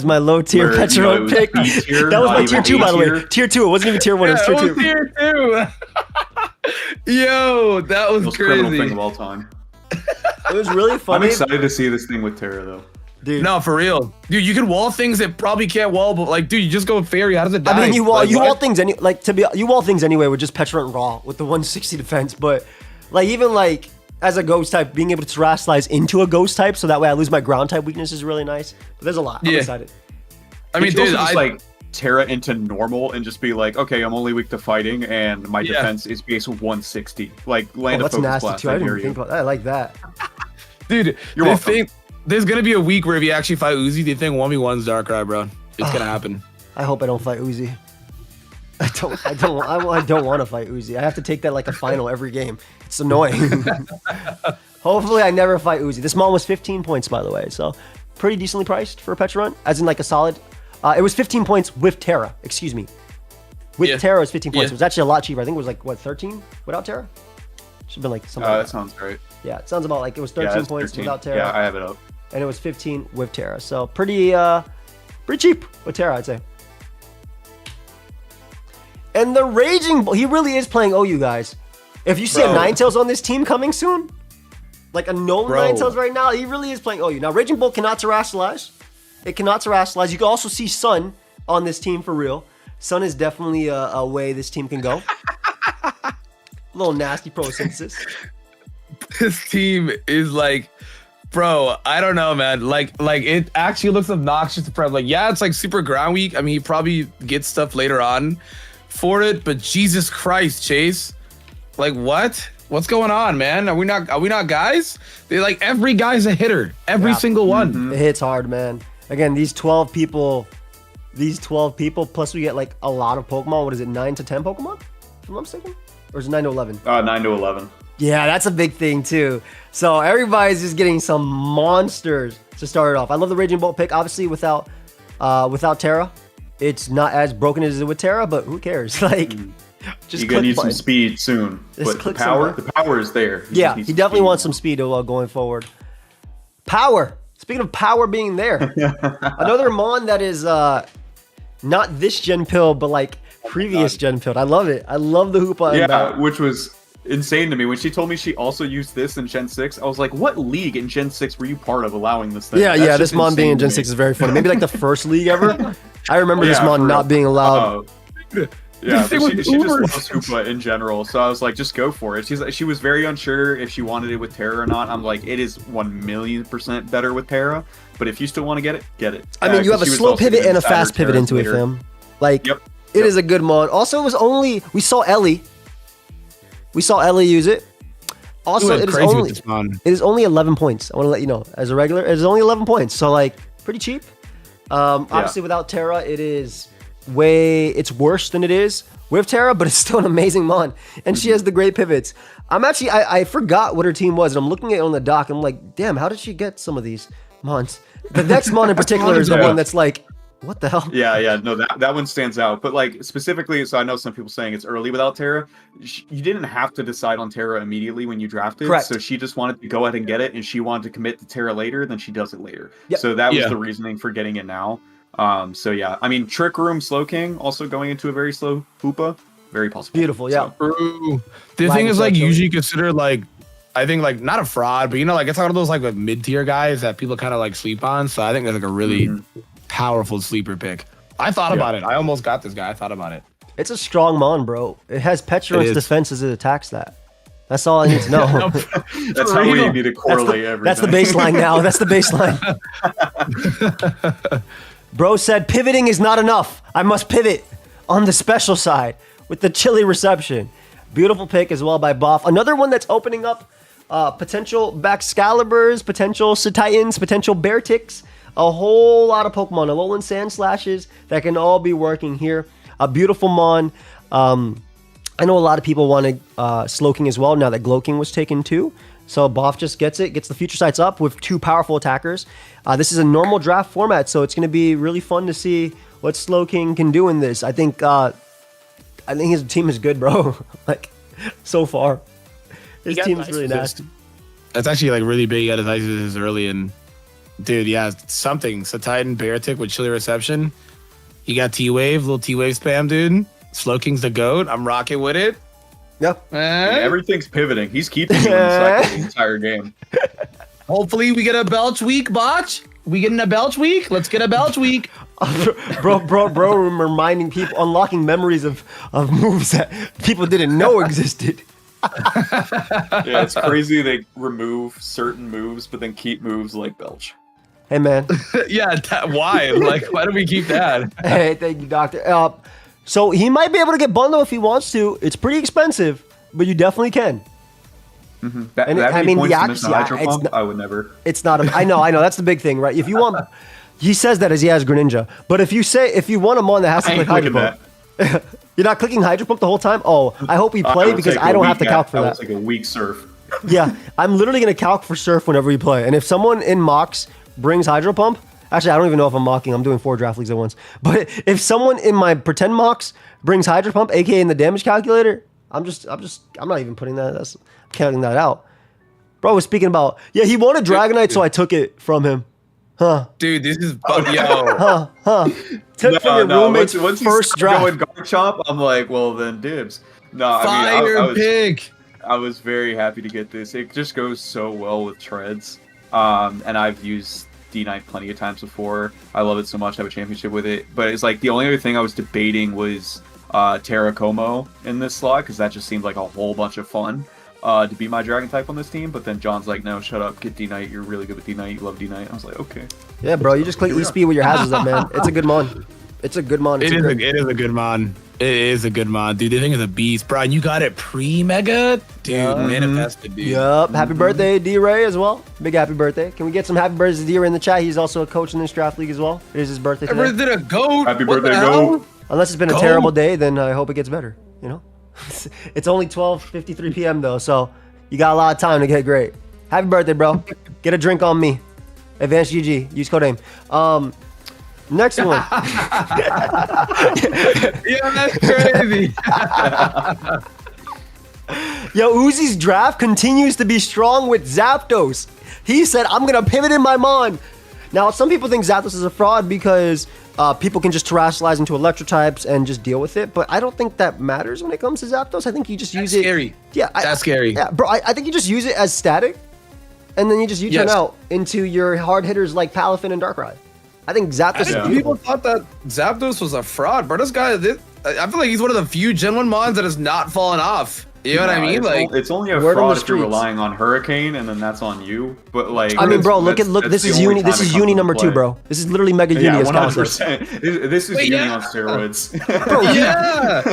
my low tier Petrarun pick. That was my tier 2, by the way. Tier 2. It wasn't even tier 1. It was tier 2. Tier 2. Yo, that was most crazy. Criminal thing of all time. It was really funny. I'm excited to see this thing with Terra though. Dude. No, for real. Dude, you can wall things that probably can't wall, but like, dude, you just go fairy. How does it die? I mean, you wall things anyway with just Petrarun raw with the 160 defense, but like even like as a ghost type, being able to terrestrialize into a ghost type, so that way I lose my ground type weakness is really nice. But there's a lot. I'm excited. I mean, dude, just like Terra into normal and just be like, okay, I'm only weak to fighting, and my defense is base 160. Like land a focus nasty blast. too. I didn't even think about that. I like that. Dude, you're welcome. There's gonna be a week where if you actually fight Uzi, they think 1v1's Darkrai, bro. It's gonna happen. I hope I don't fight Uzi. I don't want to fight Uzi. I have to take that like a final every game. It's annoying. Hopefully I never fight Uzi. This mon was 15 points, by the way, so pretty decently priced for a Petrarun, as in like a solid. It was 15 points with Terra. Excuse me. With Terra, it was 15 points. It was actually a lot cheaper. I think it was like, what, 13 without Terra? Should have been like something. That sounds right. Yeah, it sounds about like it was 13 points 13. without Terra. Yeah, I have it up. And it was 15 with Terra. So pretty cheap with Terra, I'd say. And the Raging Bull, he really is playing OU, guys. If you see a Ninetales on this team coming soon, like a known Ninetales right now, he really is playing OU. Now, Raging Bull cannot terrestrialize. It cannot terrestrialize. You can also see Sun on this team for real. Sun is definitely a way this team can go. A little nasty pro-synthesis. This team is like, bro, I don't know, man. Like it actually looks obnoxious to prep. Like, yeah, it's like super ground weak. I mean, he probably gets stuff later on for it, but Jesus Christ, Chase. Like, what? What's going on, man? Are we not guys? They like every guy's a hitter. Every single one. Mm-hmm. It hits hard, man. Again, these 12 people, plus we get like a lot of Pokemon. What is it, 9 to 10 Pokemon? If I'm not mistaken? Or is it 9 to 11? 9 to 11. Yeah, that's a big thing too. So everybody's just getting some monsters to start it off. I love the Raging Bolt pick. Obviously, without Terra, it's not as broken as it is with Terra, but who cares? Like, just you're gonna need some speed soon. But the power is there. Yeah, he definitely wants some speed going forward. Power. Speaking of power being there, another mon that is not this gen pill, but like previous gen pill. I love it. I love the Hoopa. Yeah, which was insane to me when she told me she also used this in Gen 6. I was like, what league in Gen 6 were you part of allowing this thing? Yeah, this mon being in Gen 6 is very funny. Maybe like the first league ever. I remember this mon not being allowed. Yeah, but she just loves Hoopa in general, so I was like, just go for it. She was very unsure if she wanted it with Terra or not. I'm like, it is 1,000,000% better with Terra, but if you still want to get it. I mean, you have a slow pivot and a fast pivot into it, fam. Like, it is a good mon. Also, it was only, we saw Ellie use it. Also, it is only 11 points. I want to let you know, as a regular, it is only 11 points, so like, pretty cheap. Obviously, without Terra, it's worse than it is with Terra, but it's still an amazing mon, and she has the great pivots. I forgot what her team was, and I'm looking at it on the dock, and I'm like, damn, how did she get some of these mons? The next mon in particular is the one that's like, what the hell? Yeah, no, that one stands out. But like specifically, so I know some people saying it's early without Terra. You didn't have to decide on Terra immediately when you drafted. Correct. So she just wanted to go ahead and get it, and she wanted to commit to Terra later, then she does it later. Yep. So that was the reasoning for getting it now. So yeah, I mean, Trick Room Slow King also going into a very slow Hoopa, very possible. Beautiful, yeah. So, the thing is, like, usually considered like, I think like not a fraud, but you know, like it's one of those like mid-tier guys that people kind of like sleep on. So I think that's like a really powerful sleeper pick. I thought about it. I almost got this guy. I thought about it. It's a strong mon, bro. It has Petrarun's defense as it attacks that. That's all I need to know. That's how we need to correlate everything. That's the baseline now. That's the baseline. Bro said pivoting is not enough. I must pivot on the special side with the chilly reception. Beautiful pick as well by Boff. Another one that's opening up potential Baxcaliburs, potential Titans, potential Bearticks a whole lot of Pokemon, Alolan Sand Slashes that can all be working here. A beautiful Mon. I know a lot of people wanted Slowking as well now that Glowking was taken too. So Boff just gets the Future Sights up with 2 powerful attackers. This is a normal draft format, so it's going to be really fun to see what Slowking can do in this. I think his team is good, bro. Like, so far. His team is really nasty. That's actually like really big. He got his ices early, and dude, yeah, something. So Titan Beartic with Chilly Reception. You got T-Wave, little T-Wave spam, dude. Slowking's the GOAT. I'm rocking with it. Yep. Yeah, everything's pivoting. He's keeping you in the cycle the entire game. Hopefully we get a Belch week, Botch. We getting a Belch week? Let's get a Belch week. bro, reminding people, unlocking memories of moves that people didn't know existed. Yeah, it's crazy they remove certain moves, but then keep moves like Belch. Hey, man. Yeah, why? Like, why do we keep that? Hey, thank you, Doctor. So he might be able to get bundle if he wants to. It's pretty expensive, but you definitely can. Mm-hmm. The accuracy, I would never. It's not. I know. That's the big thing, right? If you want, he says that as he has Greninja. But if you want him on that has to click Hydro Pump, you're not clicking Hydro Pump the whole time. Oh, I hope he played because I don't have to calc for that. It's like a weak Surf. Yeah, I'm literally gonna calc for Surf whenever we play. And if someone in mocks brings Hydro Pump. Actually, I don't even know if I'm mocking. I'm doing 4 draft leagues at once. But if someone in my pretend mocks brings Hydro Pump, aka in the damage calculator, I'm not even putting that. I'm counting that out. Bro was speaking about, yeah, he wanted Dragonite, so I took it from him. Huh? Dude, this is yo. Took from your roommate's first draft. Going Garchomp, I'm like, well then dibs. No, I was very happy to get this. It just goes so well with treads. And I've used D-Knight plenty of times before. I love it so much. I have a championship with it. But it's like the only other thing I was debating was Terracomo in this slot, because that just seemed like a whole bunch of fun to be my dragon type on this team. But then John's like, no, shut up, get D-Knight. You're really good with D-Knight. You love D-Knight. I was like, okay. Yeah, bro, you just click E-Speed with your hazards up, man. It's a good mon. It's a good mon. It is a good mon. It is a good mon, dude. The thing is a beast, bro. And you got it pre-mega, dude. Manifested, dude. Yup. Happy birthday, D-Ray, as well. Big happy birthday. Can we get some happy birthdays to D-Ray in the chat? He's also a coach in this draft league as well. It is his birthday today. Happy birthday to GOAT. Happy birthday, GOAT. Unless it's been a terrible day, then I hope it gets better. You know, it's only 12:53 p.m. though, so you got a lot of time to get great. Happy birthday, bro. Get a drink on me. Advanced GG. Use code AIM. Next one. Yeah, that's crazy. Yo, Uzi's draft continues to be strong with Zapdos. He said, I'm going to pivot in my Mon. Now, some people think Zapdos is a fraud because people can just terrestrialize into electro types and just deal with it. But I don't think that matters when it comes to Zapdos. I think you just use it. Scary. Yeah, that's scary. Yeah, bro, I think you just use it as static. And then you just U-turn out into your hard hitters like Palafin and Darkrai. I think Zapdos is beautiful. People thought that Zapdos was a fraud, but this guy, I feel like he's one of the few Gen 1 Mons that has not fallen off. You know what I mean? It's only a fraud if you're relying on Hurricane, and then that's on you. But like, I mean, bro, look. This is Uni. This is Uni number 2, bro. This is literally Mega Uni. Yeah, 100%. This is Uni on steroids. Bro,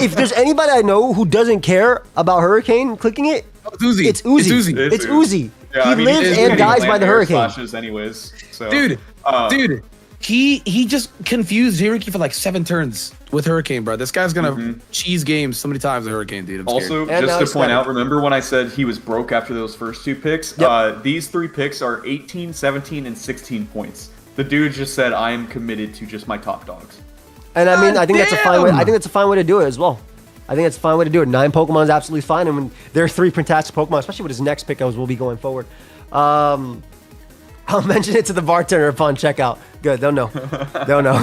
if there's anybody I know who doesn't care about Hurricane clicking it, it's Uzi. It's Uzi. Yeah, he lives and dies by the Hurricane. Anyways, so. Dude. He just confused Hurricane for like 7 turns with Hurricane, bro. This guy's gonna cheese games so many times with Hurricane, dude. Also, just to point out, remember when I said he was broke after those first 2 picks? Yep. These 3 picks are 18, 17, and 16 points. The dude just said, I am committed to just my top dogs. And I mean, I think that's a fine way. I think that's a fine way to do it as well. I think that's a fine way to do it. 9 Pokemon is absolutely fine. And when there are 3 fantastic Pokemon, especially with his next pick, as will be going forward. I'll mention it to the bartender upon checkout. Good, they'll know. They'll know.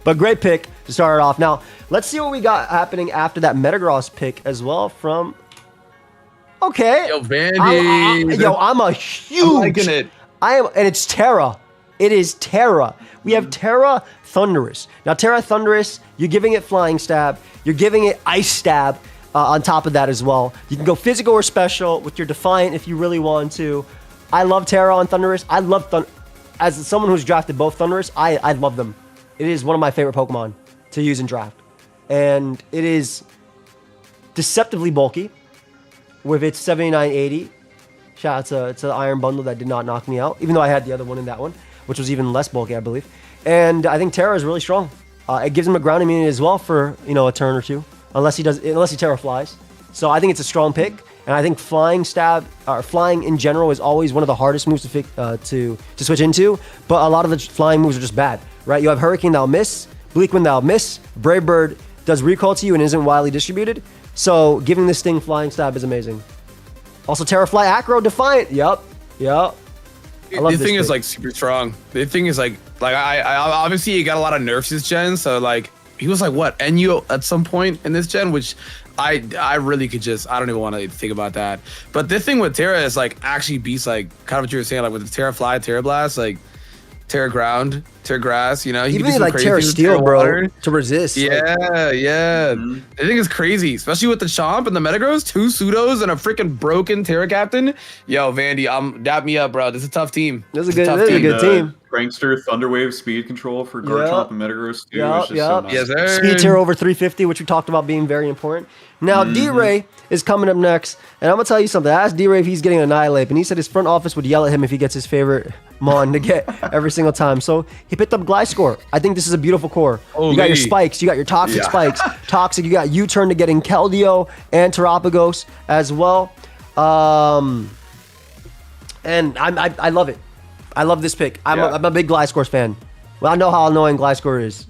But great pick to start it off. Now, let's see what we got happening after that Metagross pick as well from... Okay. Yo, Vandy. I'm a huge... I'm liking it. And it's Terra. It is Terra. We have Terra Thundurus. Now, Terra Thundurus, you're giving it Flying Stab. You're giving it Ice Stab on top of that as well. You can go physical or special with your Defiant if you really want to. I love Terra on Thundurus. I love as someone who's drafted both Thundurus, I love them. It is one of my favorite Pokemon to use in draft. And it is deceptively bulky with its 7980. Shout out to the Iron Bundle that did not knock me out, even though I had the other one in that one. which was even less bulky, I believe. And I think Terra is really strong. It gives him a ground immunity as well for a turn or two, unless he Terra flies. So I think it's a strong pick, and I think flying in general is always one of the hardest moves to switch into. But a lot of the flying moves are just bad, right? You have Hurricane that'll miss, Bleak Wind that'll miss, Brave Bird does recall to you and isn't widely distributed. So giving this thing flying stab is amazing. Also Terra Fly Acro Defiant. Yep. The thing is like super strong. The thing is like I obviously he got a lot of nerfs this gen, so like he was like what NU at some point in this gen, which I really could just I don't even want to think about that. But the thing with Terra is like actually beats like kind of what you were saying, like with the Terra Fly, Terra Blast, like Terra Ground, Terra Grass, he even like Terra Steel, bro, to resist. Yeah. I think it's crazy, especially with the Chomp and the Metagross, 2 pseudos and a freaking broken Terra Captain. Yo, Vandy, dap me up, bro. This is a tough team. This is a good team. Prankster Thunderwave speed control for Garchomp and Metagross too. So nice. Yes, sir. Speed tier over 350, which we talked about being very important. Now D-Ray is coming up next, and I'm gonna tell you something. I asked D-Ray if he's getting Annihilate, and he said his front office would yell at him if he gets his favorite Mon to get every single time. So he picked up Gliscor. I think this is a beautiful core. You got your spikes, you got your toxic spikes. Toxic, you got U-turn to getting Keldeo and Terapagos as well. And I love it. I love this pick. I'm a big Gliscor fan. Well, I know how annoying Gliscor is.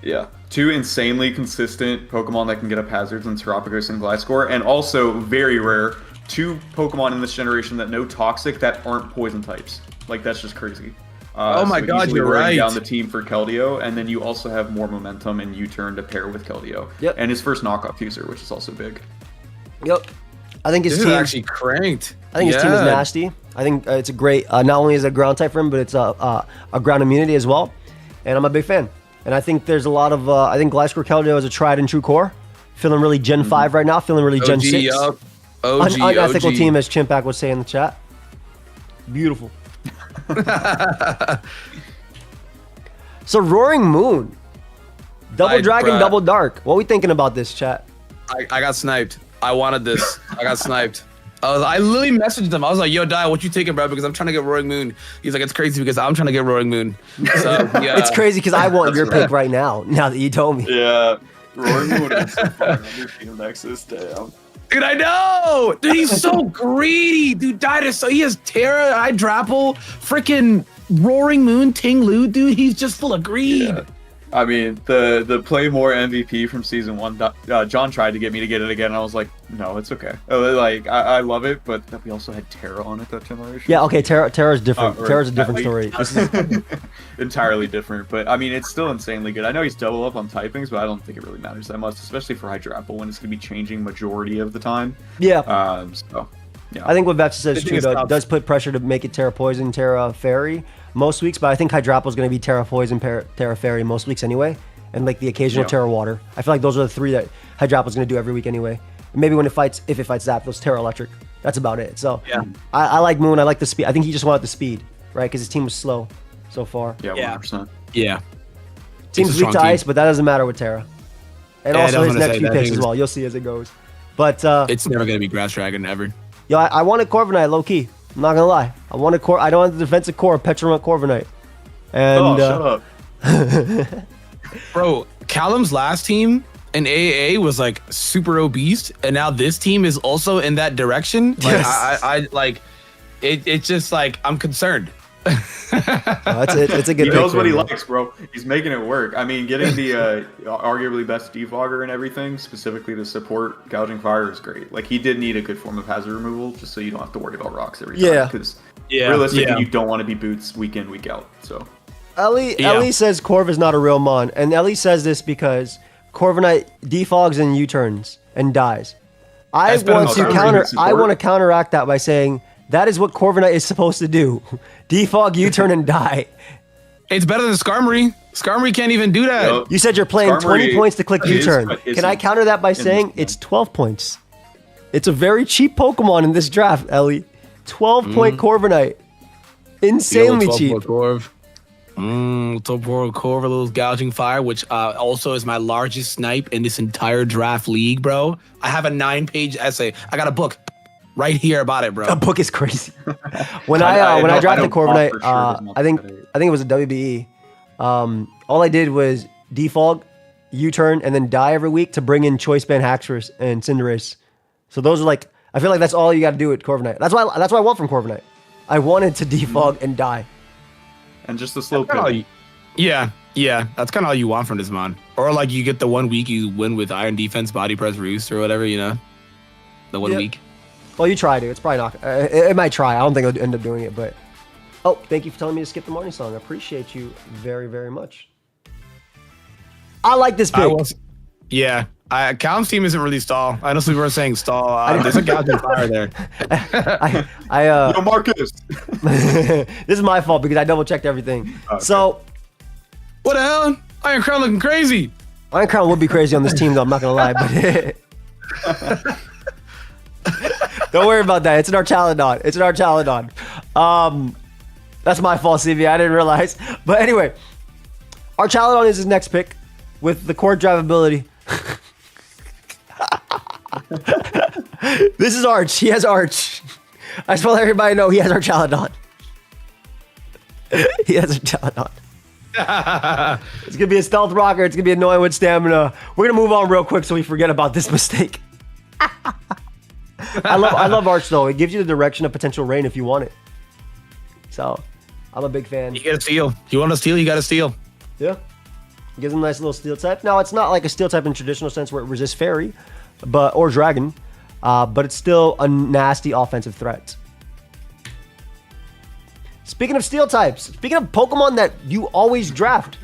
Yeah. 2 insanely consistent Pokemon that can get up hazards in Terapagos and Gliscor, and also very rare 2 Pokemon in this generation that know Toxic that aren't poison types. Like that's just crazy. Oh my God, you're right. Down the team for Keldeo, and then you also have more momentum and U-turn to pair with Keldeo. Yep. And his first knockoff user, which is also big. Yep. I think his team is actually cranked. I think his team is nasty. I think it's a great. Not only is it a ground type for him, but it's a ground immunity as well. And I'm a big fan. And I think there's a lot of. I think Gliscor Keldeo is a tried and true core. Feeling really Gen 5 right now. Feeling really Gen 6. Unethical team, as Chimpack would say in the chat. Beautiful. So Roaring Moon, Double Dragon, Double Dark. What are we thinking about this, chat? I got sniped. I wanted this. I got sniped. I literally messaged him. I was like, yo, Di, what you taking, bro? Because I'm trying to get Roaring Moon. He's like, it's crazy because I'm trying to get Roaring Moon. So, yeah. It's crazy because I want your pick right now that you told me. Yeah. Roaring Moon would have been so fun. I'm Nexus, damn. Dude, I know. Dude, he's so greedy. Dude, he has Terra, Hydrapple, freaking Roaring Moon, Ting Lu. Dude, he's just full of greed. Yeah. I mean, the Play More MVP from Season 1, John tried to get me to get it again, and I was like, no, it's okay. Like, I love it, but we also had Terra on it that generation. Yeah, okay, Terra's different. Terra's a different story. This is entirely different, but I mean, it's still insanely good. I know he's double up on typings, but I don't think it really matters that much, especially for Hydrapple when it's going to be changing majority of the time. Yeah. Yeah. I think what Vexus says too does put pressure to make it Terra Poison, Terra Fairy most weeks, but I think Hydrapple is going to be Terra Poison, Terra Fairy most weeks anyway, and like the occasional Terra Water. I feel like those are the 3 that Hydrapple is going to do every week anyway. Maybe when if it fights Zapdos, Terra Electric. That's about it. So yeah, I like Moon. I like the speed. I think he just wanted the speed, right? Because his team was slow so far. Yeah, 100%. Yeah. Team's weak to ice, but that doesn't matter with Terra. And also his next few picks as well. You'll see as it goes. But it's never going to be Grass Dragon ever. Yo, I wanted Corviknight low key. I'm not gonna lie. I wanted I don't want the defensive core of Petrarunt Corviknight. And shut up. Bro, Callum's last team in AAA was like super obese, and now this team is also in that direction. Like, yes. I like it. It's just like I'm concerned. It's a good. He knows what he likes, bro. He's making it work. I mean, getting the arguably best defogger and everything, specifically to support gouging fire, is great. Like he did need a good form of hazard removal, just so you don't have to worry about rocks every time. Because realistically, you don't want to be boots week in, week out. So Ellie says Corv is not a real mon, and Ellie says this because Corviknight defogs and U-turns and dies. I want to counteract that by saying that is what Corviknight is supposed to do. Defog, U-turn, and die. It's better than Skarmory. Skarmory can't even do that. Yep. You said you're playing Skarmory 20 points to click U-turn. Can I counter that by saying it's 12 points? It's a very cheap Pokemon in this draft, Ellie. 12-point Corviknight. Insanely cheap. Corv, a little gouging fire, which also is my largest snipe in this entire draft league, bro. I have a 9-page essay. I got a book right here about it, bro. A book is crazy. When I drafted Corviknight, I think it was a WBE. All I did was defog, U-turn, and then die every week to bring in Choice Band, Haxorus, and Cinderace. So those are like, I feel like that's all you got to do with Corviknight. That's why I want from Corviknight. I wanted to defog and die. And just a slow pick. Yeah, that's kind of all you want from this mon. Or like you get the 1 week you win with Iron Defense, Body Press, Roost, or whatever, you know? The 1 week. Well, you try to. It's probably not. It might try. I don't think it'll end up doing it, but. Oh, thank you for telling me to skip the morning song. I appreciate you very, very much. I like this pick. Calum's team isn't really stall. I know some people are saying stall. There's a Captain Fire there. Yo, Marcus. This is my fault because I double checked everything. Okay. So. What the hell? Iron Crown looking crazy. Iron Crown would be crazy on this team, though. I'm not gonna lie, but. Don't worry about that. It's in our Chaladon. That's my fault, CV. I didn't realize. But anyway, our Chaladon is his next pick with the core drive ability. This is Arch. He has Arch. I just want to let everybody know he has our Chaladon. He has a Chaladon. It's going to be a stealth rocker. It's going to be annoying with stamina. We're going to move on real quick so we forget about this mistake. I love Arch, though. It gives you the direction of potential rain if you want it. So, I'm a big fan. You got to steal. You want to steal, you got to steal. Yeah. Gives him a nice little steel type. Now, it's not like a steel type in traditional sense where it resists fairy or dragon, but it's still a nasty offensive threat. Speaking of steel types, speaking of Pokemon that you always draft,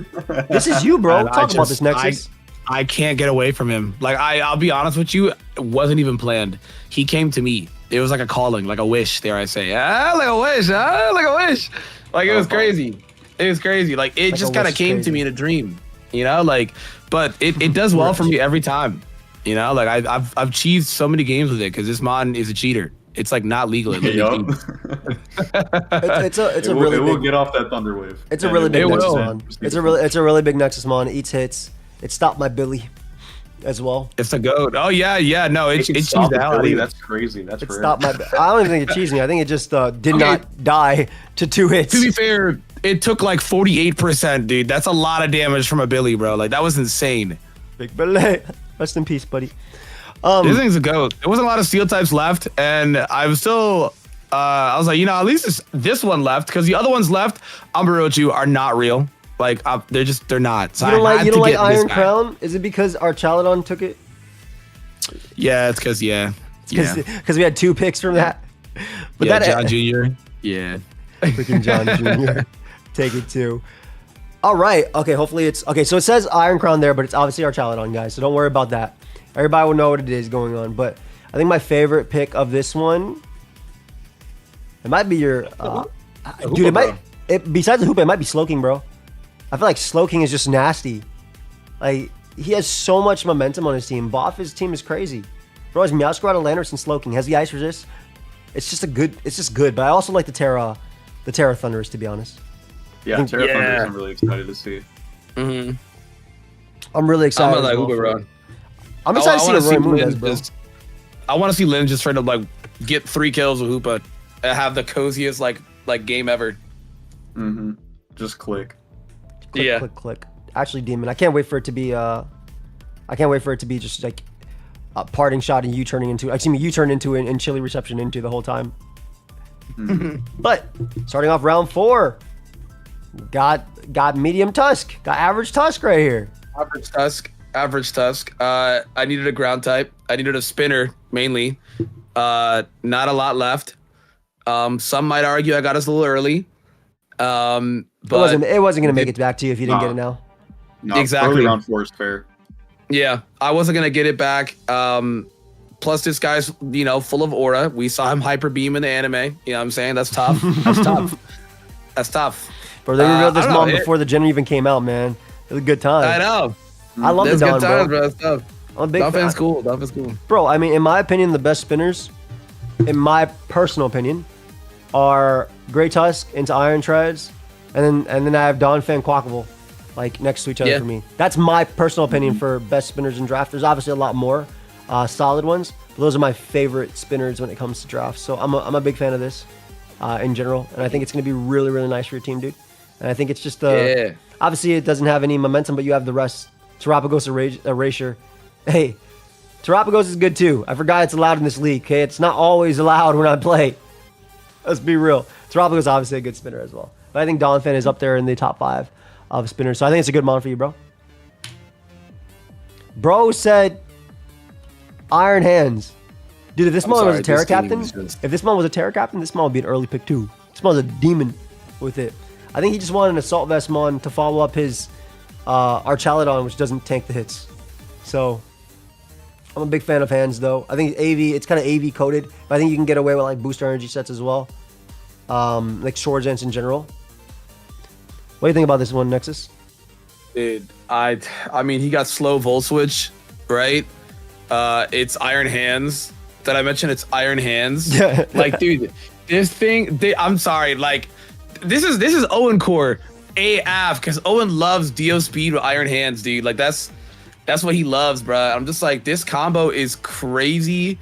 this is you, bro. Talk about this, Nexus. I can't get away from him. Like, I'll be honest with you, it wasn't even planned. He came to me. It was like a calling, like a wish, dare I say. Like a wish, like a wish. Like, it was crazy. It was crazy. Like, it just kind of came to me in a dream, you know? Like, but it does well for me every time, you know? Like, I've cheesed so many games with it because this mon is a cheater. It's like not legal. It will get off that thunder wave. It's a really big Nexus mon. It's a really big Nexus mon. It eats hits. It stopped my Billy as well. It's a goat. Oh yeah. No, it cheesed the hell out of you. That's crazy. That's rare. Stopped my. I don't even think it cheesed me. I think it just did not die to 2 hits. To be fair, it took like 48%, dude. That's a lot of damage from a Billy, bro. Like that was insane. Big Billy. Rest in peace, buddy. This thing's a goat. There wasn't a lot of steel types left, and I was still. I was like, at least this one left because the other ones left, Ambarochu, are not real. Like they're not. So you don't like Iron Crown? Is it because our Chaladon took it? Yeah, it's because because we had 2 picks from that. But yeah, John Jr. Yeah, freaking John Jr. Take it too. All right. Okay. Hopefully it's okay. So it says Iron Crown there, but it's obviously our Chaladon, guys. So don't worry about that. Everybody will know what it is going on. But I think my favorite pick of this one, it might be your dude. It might. Besides the Hoopa, it might be Slowking, bro. I feel like Slowking is just nasty. Like, he has so much momentum on his team. His team is crazy. Bro, has Meowscarada, Landorus, and Slowking. Has the Ice Resist. It's just good. But I also like the Terra Thunderous, to be honest. Yeah, Terra Thunderous I'm really excited to see. Mm-hmm. I'm really excited. I'm excited to see what Roy Moon does, bro. I want to see Lynn just try to like get 3 kills with Hoopa and have the coziest like game ever. Mm-hmm. Just click. Click. Actually, Demon, I can't wait for it to be just like a parting shot and you turning into it and chili reception into the whole time. Mm-hmm. But starting off round 4, got medium Tusk, got average Tusk right here. Average Tusk. I needed a ground type. I needed a spinner mainly. Not a lot left. Some might argue I got us a little early. But it wasn't gonna make it back to you if you didn't get it now. No, exactly. Early round 4 is fair. Yeah, I wasn't gonna get it back. Plus, this guy's full of aura. We saw him hyper beam in the anime. You know what I'm saying? That's tough. That's tough. Bro, they revealed this mom before the gen even came out, man. It was a good time. I know. I love the Don, bro. It's tough. I'm a big fan. Dolphin's cool. Bro, I mean, in my opinion, the best spinners, in my personal opinion, are Grey Tusk into Iron Treads, and then I have Donphan Quackable, like next to each other for me. That's my personal opinion for best spinners in draft. There's obviously a lot more solid ones, Those are my favorite spinners when it comes to drafts. So I'm a big fan of this in general. And I think it's going to be really, really nice for your team, dude. And I think it's just, obviously it doesn't have any momentum, but you have the rest. Terapagos Erasure. Hey, Terapagos is good too. I forgot it's allowed in this league, okay? It's not always allowed when I play. Let's be real. Terapagos is obviously a good spinner as well. But I think Donphan is up there in the top 5 of spinners. So I think it's a good mon for you, bro. Bro said Iron Hands. Dude, if this mon was a Terra Captain, this mon would be an early pick too. This mon's a demon with it. I think he just wanted an Assault Vest mon to follow up his Archaludon, which doesn't tank the hits. So I'm a big fan of Hands though. I think AV, it's kind of AV coded, but I think you can get away with like booster energy sets as well. Like Sword Dance in general. What do you think about this one, Nexus? Dude, I mean, he got slow Volt Switch, right? It's Iron Hands. Did I mention it's Iron Hands? Yeah. Like, dude, this thing, I'm sorry, like, this is Owen core AF, because Owen loves Dio speed with Iron Hands, dude. Like, that's what he loves, bro. I'm just like, this combo is crazy.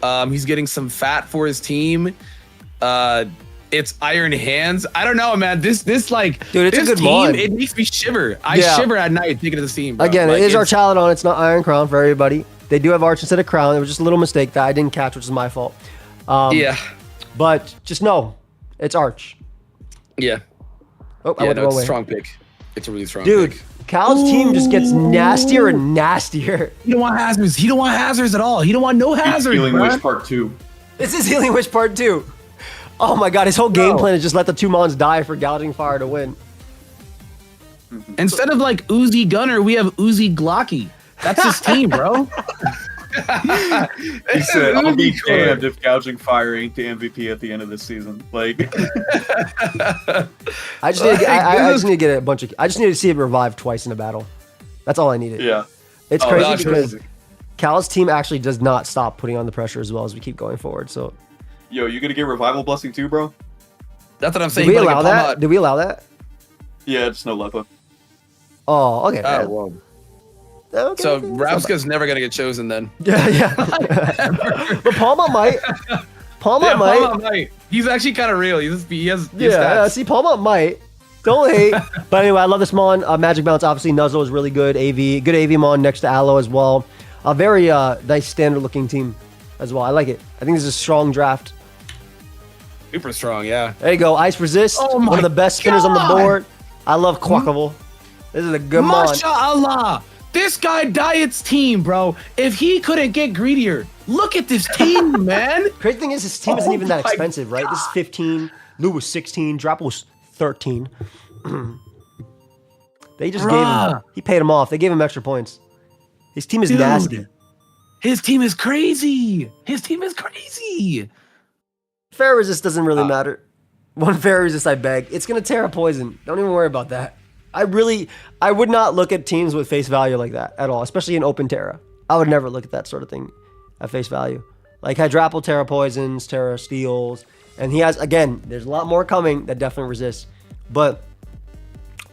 He's getting some fat for his team. It's Iron Hands. I don't know, man. This like, dude, it's this a good team, mod. it makes me shiver. I shiver at night thinking of this team, bro. Again, like, it is Archaludon. It's not Iron Crown for everybody. They do have Arch instead of Crown. It was just a little mistake that I didn't catch, which is my fault. Yeah. But just know, it's Arch. Yeah. Oh, I went the wrong way. Strong pick. It's a really strong pick. Dude, Cal's team just gets nastier and nastier. He don't want hazards. He don't want hazards at all. He don't want no hazards. Healing Wish Part 2. This is Healing Wish Part 2. Oh my god, his whole game plan is just let the 2 mons die for Gouging Fire to win. Instead of like Uzi Gunner, we have Uzi Glocky. That's his team, bro. He said, I'll be damned if Gouging Fire ain't the MVP at the end of the season. Like, I just need to get a bunch of. I just need to see it revive twice in a battle. That's all I needed. Yeah. It's crazy because Cal's team actually does not stop putting on the pressure as well as we keep going forward. So, yo, you gonna get Revival Blessing too, bro? That's what I'm saying. Did we allow that? Did we allow that? Yeah, it's no Lepa. Oh, okay. Oh, well. Okay, so Rapska's never gonna get chosen then. Yeah. But Palma might. Palma might. He's actually kind of real. He has stats. See, Palma might. Don't hate. But anyway, I love this mon. Magic Bounce, obviously, Nuzzle is really good. Good AV mon next to Aloe as well. A very nice standard looking team as well. I like it. I think this is a strong draft. Super strong, yeah. There you go. Ice Resist. One of the best spinners on the board. I love Quackable. This is a good mon. MashaAllah. This guy diets team, bro. If he couldn't get greedier, look at this team, man. Crazy thing is, his team isn't even that expensive, right? This is 15. Lou was 16. Drop was 13. They just gave him. He paid him off. They gave him extra points. His team is nasty. His team is crazy. Fair resist doesn't really matter. One fair resist, I beg. It's gonna Terra Poison. Don't even worry about that. I would not look at teams with face value like that at all, especially in open Terra. I would never look at that sort of thing at face value. Like Hydrapple, Terra Poisons, Terra Steals, and he has, again, there's a lot more coming that definitely resists. But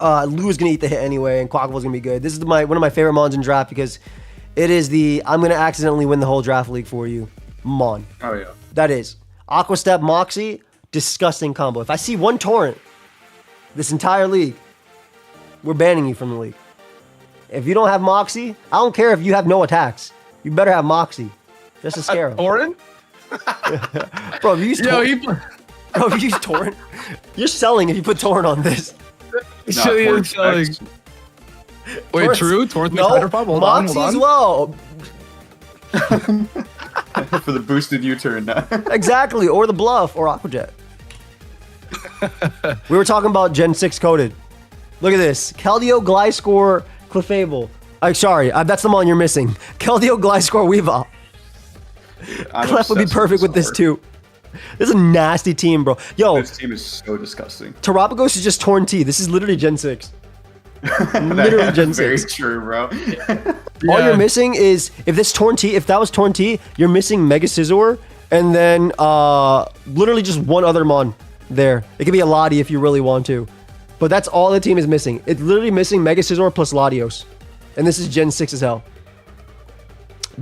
Lou is going to eat the hit anyway, and Quackable is going to be good. This is one of my favorite mons in draft because it is the I'm going to accidentally win the whole draft league for you mon. Oh, yeah. That is. Aqua Step, Moxie, disgusting combo. If I see one Torrent this entire league, we're banning you from the league. If you don't have Moxie, I don't care if you have no attacks. You better have Moxie. Just to scare him. Torrent? Bro, if you use Torrent, you're selling if you put Torrent on this. Selling. Wait, true? Torrent's makes better pop? Hold Moxie on. as well. For the boosted U-turn now. Exactly, or the Bluff, or Aquajet. We were talking about Gen 6 coded. Look at this. Keldeo, Gliscor, Clefable. Sorry, that's the mon you're missing. Keldeo, Gliscor, Weavile. Clef would be perfect with this too. This is a nasty team, bro. Yo, this team is so disgusting. Terapagos is just Torn T. This is literally Gen 6. Literally Gen 6. Very true, bro. All you're missing is, if that was Torn T, you're missing Mega Scizor, and then literally just one other mon there. It could be a Lottie if you really want to. But that's all the team is missing. It's literally missing Mega Scizor plus Latios. And this is Gen 6 as hell.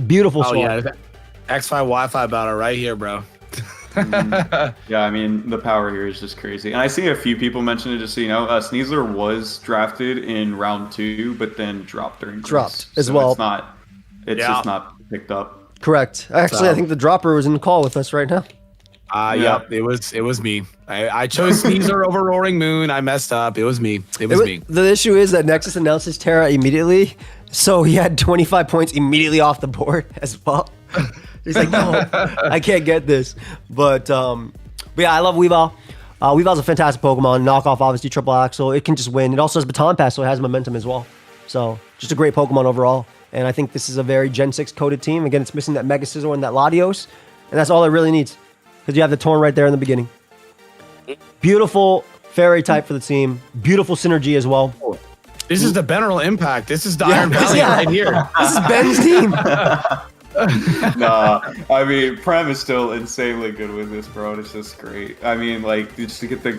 Beautiful swap. Yeah. X5 Wi-Fi battle right here, bro. Yeah, I mean, the power here is just crazy. And I see a few people mention it, just so you know. Sneasler was drafted in round 2, but then dropped during Dropped as well. It's just not picked up. Correct. Actually, I think the dropper was in the call with us right now. Yep, it was me. I chose Sneasler over Roaring Moon. I messed up. It was me. It was me. The issue is that Nexus announces Terra immediately, so he had 25 points immediately off the board as well. He's like, no, I can't get this. But yeah, I love Weavile. Weavile's a fantastic Pokemon. Knockoff, obviously, triple axle. It can just win. It also has baton pass, so it has momentum as well. So just a great Pokemon overall. And I think this is a very Gen 6 coded team. Again, it's missing that Mega Scizor and that Latios. And that's all it really needs. Because you have the Torn right there in the beginning. Beautiful fairy type for the team. Beautiful synergy as well. This is the Beneral Impact. This is the Iron Valley right here. This is Ben's team. Nah, I mean, Prem is still insanely good with this, bro. It's just great. I mean, like, just to get the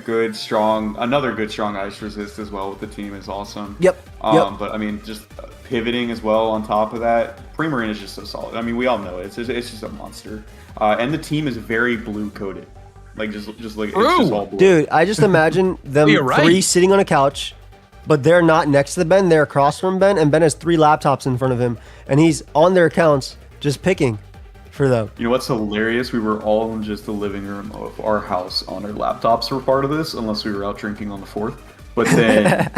another good, strong ice resist as well with the team is awesome. Yep. But I mean, just pivoting as well on top of that. Primarine is just so solid. I mean, we all know it. It's just a monster. And the team is very blue coded. Like, just like, it's just all blue. Dude, I just imagine them three sitting on a couch, but they're not next to Ben. They're across from Ben, and Ben has 3 laptops in front of him, and he's on their accounts just picking for them. You know what's hilarious? We were all in just the living room of our house on our laptops for part of this, unless we were out drinking on the 4th. But then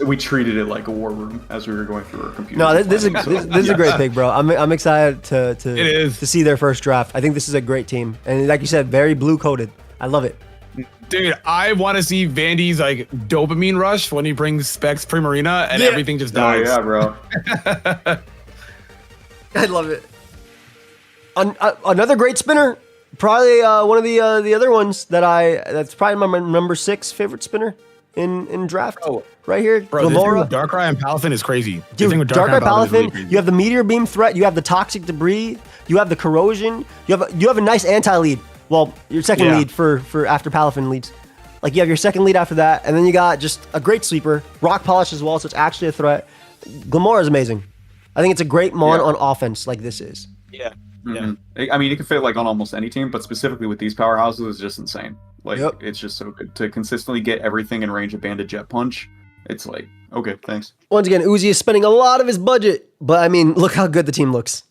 we treated it like a war room as we were going through our computer. No, this is a great pick, bro. I'm excited to see their first draft. I think this is a great team, and like you said, very blue coded. I love it. Dude, I want to see Vandy's like dopamine rush when he brings Specs Primarina and everything just dies. Oh yeah, bro. I love it. Another great spinner. Probably one of the other ones that's probably my number 6 favorite spinner in draft. Right here, bro. This thing with Darkrai and Palafin is crazy. Dude, Darkrai Palafin, really, you have the Meteor Beam threat, you have the Toxic Debris, you have the Corrosion, you have a nice anti-lead. Well, your second lead for after Palafin leads. Like, you have your second lead after that, and then you got just a great sweeper. Rock Polish as well, so it's actually a threat. Glamora is amazing. I think it's a great mon on offense like this is. Yeah. Mm-hmm. I mean, it can fit like on almost any team, but specifically with these powerhouses, it's just insane. Like, it's just so good to consistently get everything in range of Banded Jet Punch. It's like, okay, thanks. Once again, Uzi is spending a lot of his budget, but I mean, look how good the team looks.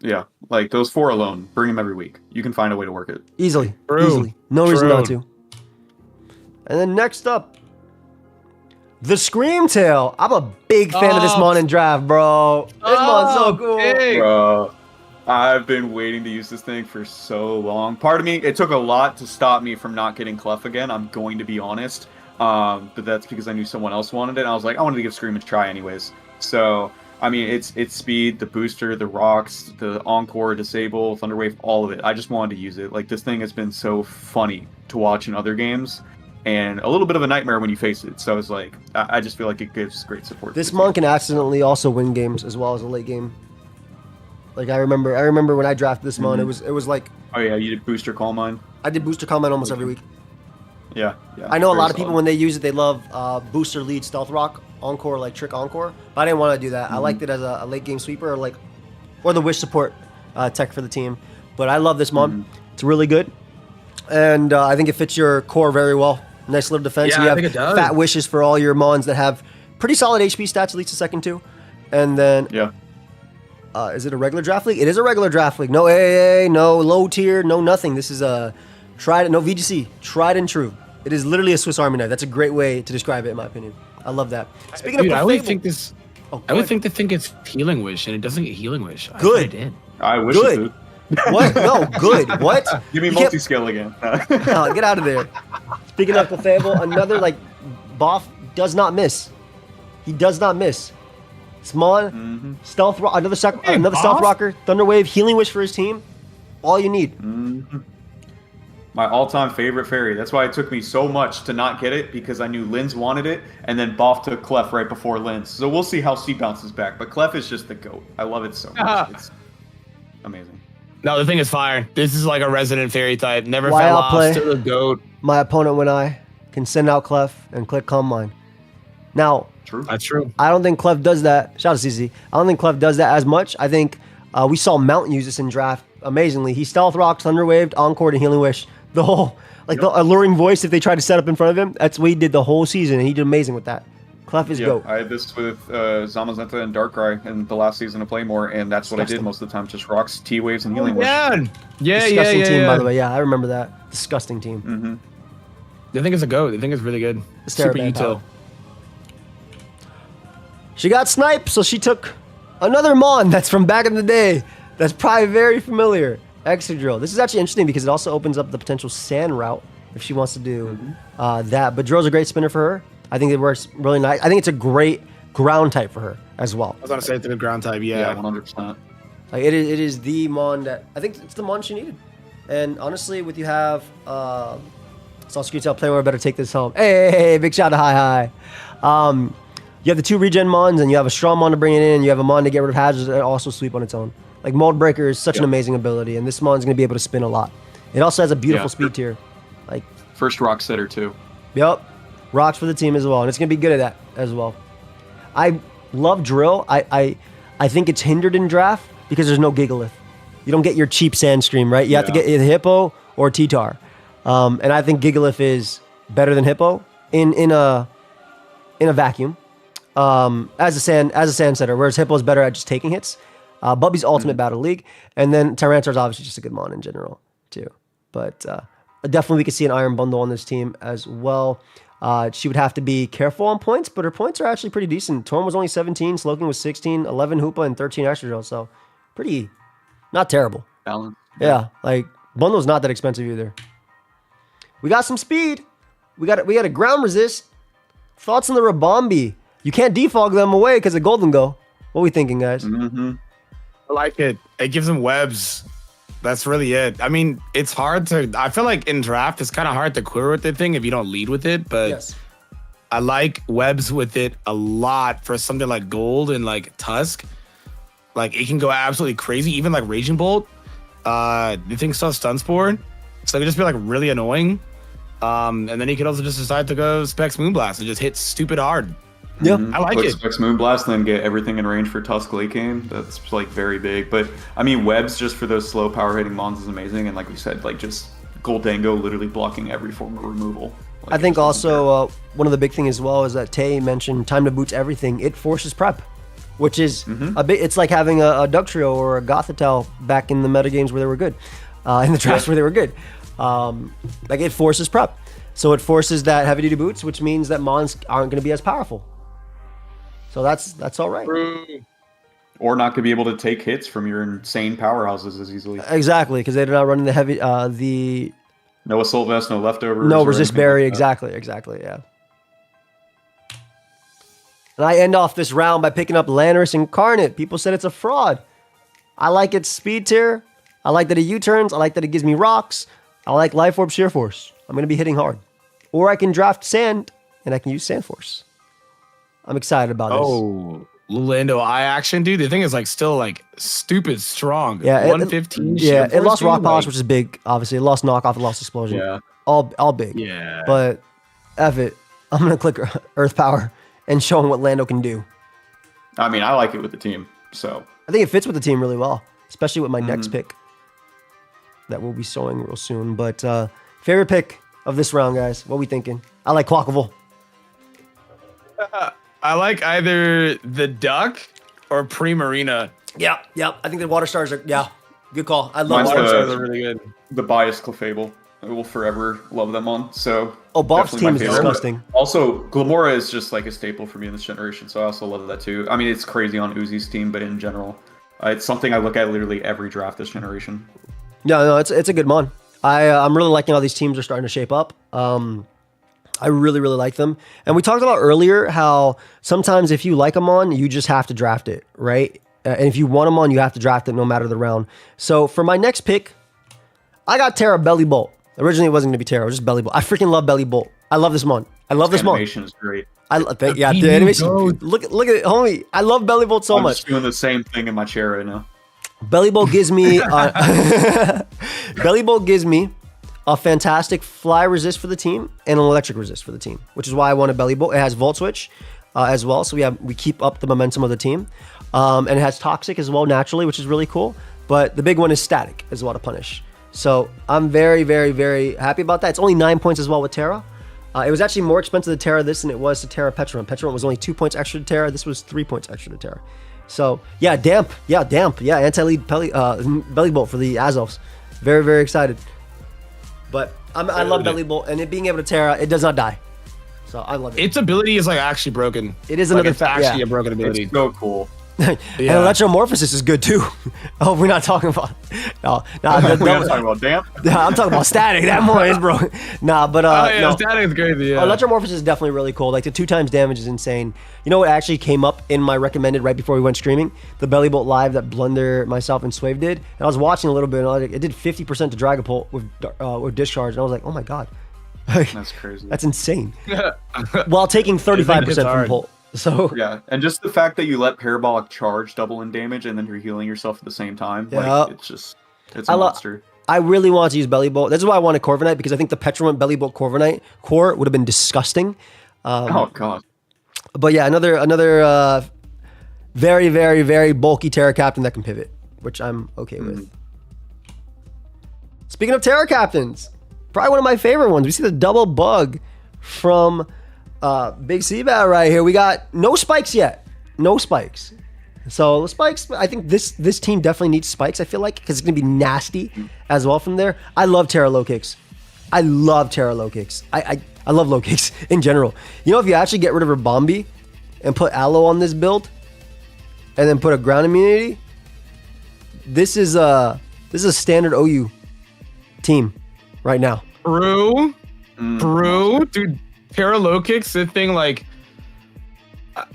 Yeah, like those 4 alone, bring them every week. You can find a way to work it. Easily. No reason not to. And then next up, the Screamtail. I'm a big fan of this mon in draft, bro. This mon's so cool. Bro, I've been waiting to use this thing for so long. Part of me, it took a lot to stop me from not getting Clef again. I'm going to be honest. But that's because I knew someone else wanted it. And I was like, I wanted to give Scream a try anyways. So, I mean, it's speed, the booster, the rocks, the Encore, Disable, Thunderwave, all of it. I just wanted to use it. Like, this thing has been so funny to watch in other games. And a little bit of a nightmare when you face it. So it's like, I just feel like it gives great support. This mon can accidentally also win games as well as a late game. Like, I remember when I drafted this mon, it was like... Oh yeah, you did Booster Calm Mine? I did Booster Calm Mine almost every week. Yeah. I know a lot of people, when they use it, they love Booster Lead Stealth Rock, Encore, like Trick Encore. But I didn't want to do that. I liked it as a late game sweeper or the Wish support tech for the team. But I love this mon. It's really good. And I think it fits your core very well. Nice little defense. Yeah, you I think it does. Fat wishes for all your mons that have pretty solid HP stats, at least a second two. And then, is it a regular draft league? It is a regular draft league. No AAA, no low tier, no nothing. This is a no VGC, tried and true. It is literally a Swiss Army knife. That's a great way to describe it, in my opinion. I love that. Speaking of, I would think this. I would think it's Healing Wish, and it doesn't get Healing Wish. Good. I wish it did. What? No, good. What? Give me multi-scale again. Oh, get out of there. Speaking of Clefable, another Boff does not miss. He does not miss. Smon, Stealth Rock, another Stealth Rocker, Thunderwave, Healing Wish for his team. All you need. My all-time favorite fairy. That's why it took me so much to not get it, because I knew Linz wanted it, and then Boff took Clef right before Linz. So we'll see how C bounces back. But Clef is just the GOAT. I love it so much. It's amazing. No, the thing is fire. This is like a resident fairy type. Never fell off. Still a GOAT. My opponent, when I can send out Clef and click Calm Mind. Now, that's true. I don't think Clef does that. Shout out to CC. I don't think Clef does that as much. I think we saw Mount use this in draft amazingly. He stealth rocked, thunder waved, encore, and healing wish. The whole, like the alluring voice if they tried to set up in front of him. That's what he did the whole season, and he did amazing with that. Clef is GOAT. I had this with Zamazenta and Darkrai in the last season of Playmore, and that's what I did most of the time. Just rocks, T-waves, and healing wish. Disgusting team, by the way. Yeah, I remember that. Disgusting team. Mm-hmm. They think it's a GOAT. They think it's really good. It's super util. She got sniped, so she took another Mon that's from back in the day. That's probably very familiar. Excadrill. This is actually interesting because it also opens up the potential sand route if she wants to do that. But Drill's a great spinner for her. I think it works really nice. I think it's a great ground type for her as well. I was going to say it's a good ground type, Yeah, 100%. Like it is the Mon that I think it's the Mon she needed. And honestly, with you have Sasuke tell Playmore better take this home. Hey, big shout to Hi. You have the 2 regen Mons, and you have a strong Mon to bring it in. You have a Mon to get rid of hazards and also sweep on its own. Like Mold Breaker is such an amazing ability, and this Mon's going to be able to spin a lot. It also has a beautiful speed tier. Like first rock setter too. Yep, rocks for the team as well, and it's going to be good at that as well. I love Drill. I think it's hindered in draft because there's no Gigalith. You don't get your cheap Sand Scream, right? You have to get either Hippo or T-Tar. And I think Gigalith is better than Hippo in a vacuum. As a sand setter, whereas Hippo is better at just taking hits. Bubby's ultimate battle league, and then Tyranitar is obviously just a good Mon in general too. But definitely we could see an Iron Bundle on this team as well. She would have to be careful on points, but her points are actually pretty decent. Torm was only 17, Slowking was 16, 11 Hoopa, and 13 Excadrill, so pretty not terrible. Balance. Yeah, like Bundle's not that expensive either. We got some speed. We got a ground resist. Thoughts on the Rabombi? You can't defog them away because of Golden Go. What are we thinking, guys? Mm-hmm. I like it. It gives them webs. That's really it. I mean, it's hard to... I feel like in draft, it's kind of hard to query with the thing if you don't lead with it, but yes. I like webs with it a lot for something like Gold and like Tusk. Like, it can go absolutely crazy. Even like Raging Bolt. The thing still has Stun Spore. So it can just be like really annoying. And then you can also just decide to go Specs Moonblast and just hit stupid hard. Yeah, I like it. Specs Moonblast and then get everything in range for Tusk Lakane. That's like very big. But I mean, webs just for those slow power hitting mons is amazing. And like we said, like just Goldango literally blocking every form of removal. Like, I think also one of the big things as well is that Tay mentioned time to boots everything. It forces prep, which is a bit. It's like having a Dugtrio or a Gothitelle back in the metagames where they were good, in the drafts where they were good. Like it forces prep, so it forces that heavy duty boots, which means that mons aren't going to be as powerful. So that's all right. Or not to be able to take hits from your insane powerhouses as easily. Exactly, because they're not running the heavy, the no assault vest, no leftovers, no resist berry. Like exactly, yeah. And I end off this round by picking up Landorus Incarnate. People said it's a fraud. I like its speed tier. I like that it U-turns. I like that it gives me rocks. I like Life Orb Sheer Force. I'm going to be hitting hard. Or I can draft Sand, and I can use Sand Force. I'm excited about this. Oh, Lulando eye action, dude. The thing is like still like stupid strong. Yeah, 115. It lost rock polish, which is big. Obviously, it lost knockoff. It lost explosion. Yeah, all big. Yeah, but F it. I'm gonna click Earth Power and show him what Lando can do. I mean, I like it with the team, so I think it fits with the team really well, especially with my next pick that we'll be showing real soon. But favorite pick of this round, guys. What are we thinking? I like Quackable. I like either the Duck or Primarina. Yep. I think the Water Stars are, good call. I love Water Stars are really good. The biased Clefable. I will forever love them on. So Bob's team is disgusting. Also, Glamora is just like a staple for me in this generation, so I also love that too. I mean, it's crazy on Uzi's team, but in general, it's something I look at literally every draft this generation. Yeah, no, it's a good mon. I'm really liking how these teams are starting to shape up. I really, really like them. And we talked about earlier how sometimes if you like a mon, you just have to draft it, right? And if you want a mon, you have to draft it no matter the round. So for my next pick, I got Terra Belly Bolt. Originally, it wasn't going to be Terra. It was just Belly Bolt. I freaking love Belly Bolt. I love this mon. I love this mon. The animation is great. The animation. Look at it, homie. I love Belly Bolt so much. I'm just doing the same thing in my chair right now. Belly Bolt gives me a fantastic fly resist for the team and an electric resist for the team, which is why I wanted Belly Bolt. It has Volt Switch as well, so we keep up the momentum of the team. And it has Toxic as well naturally, which is really cool. but the big one is static as well to punish. So I'm very, very, very happy about that. It's only 9 points as well with Terra. It was actually more expensive to Terra this than it was to Terra Petron. Petron was only 2 points extra to Terra. This was 3 points extra to Terra. So yeah, damp. Yeah, anti-lead belly bolt for the Azovs. Very, very excited. But I love belly bolt, and it being able to Terra, it does not die. So I love it. Its ability is like actually broken. It is another actually a broken ability. It's so cool. And Electromorphosis is good too. Oh, we're not talking about. No, we're not talking about damp. I'm talking about static. That more is bro. Static is crazy. Yeah. Electromorphosis is definitely really cool. Like the 2 times damage is insane. You know what actually came up in my recommended right before we went streaming? The Belly Bolt live that Blunder, myself, and Suave did. And I was watching a little bit, and I was like, it did 50% to Dragapult with discharge, and I was like, oh my god, that's crazy. That's insane. While taking 35% from Pult. So yeah, and just the fact that you let Parabolic charge double in damage and then you're healing yourself at the same time, like it's a monster. I really want to use Belly Bolt. This is why I wanted Corviknight, because I think the Petrolant Belly Bolt Corviknight core would have been disgusting. Oh god. But yeah, another very, very, very bulky Terra Captain that can pivot, which I'm okay with. Speaking of Terra Captains, probably one of my favorite ones. We see the double bug from Big Seabat right here. We got no spikes yet. No spikes. So the spikes, I think this team definitely needs spikes, I feel like, because it's going to be nasty as well from there. I love Terra low kicks. I love Terra low kicks. I love low kicks in general. You know, if you actually get rid of her Bombi and put Aloe on this build and then put a ground immunity, this is a standard OU team right now. True. Dude, Terra low kicks, the thing, like,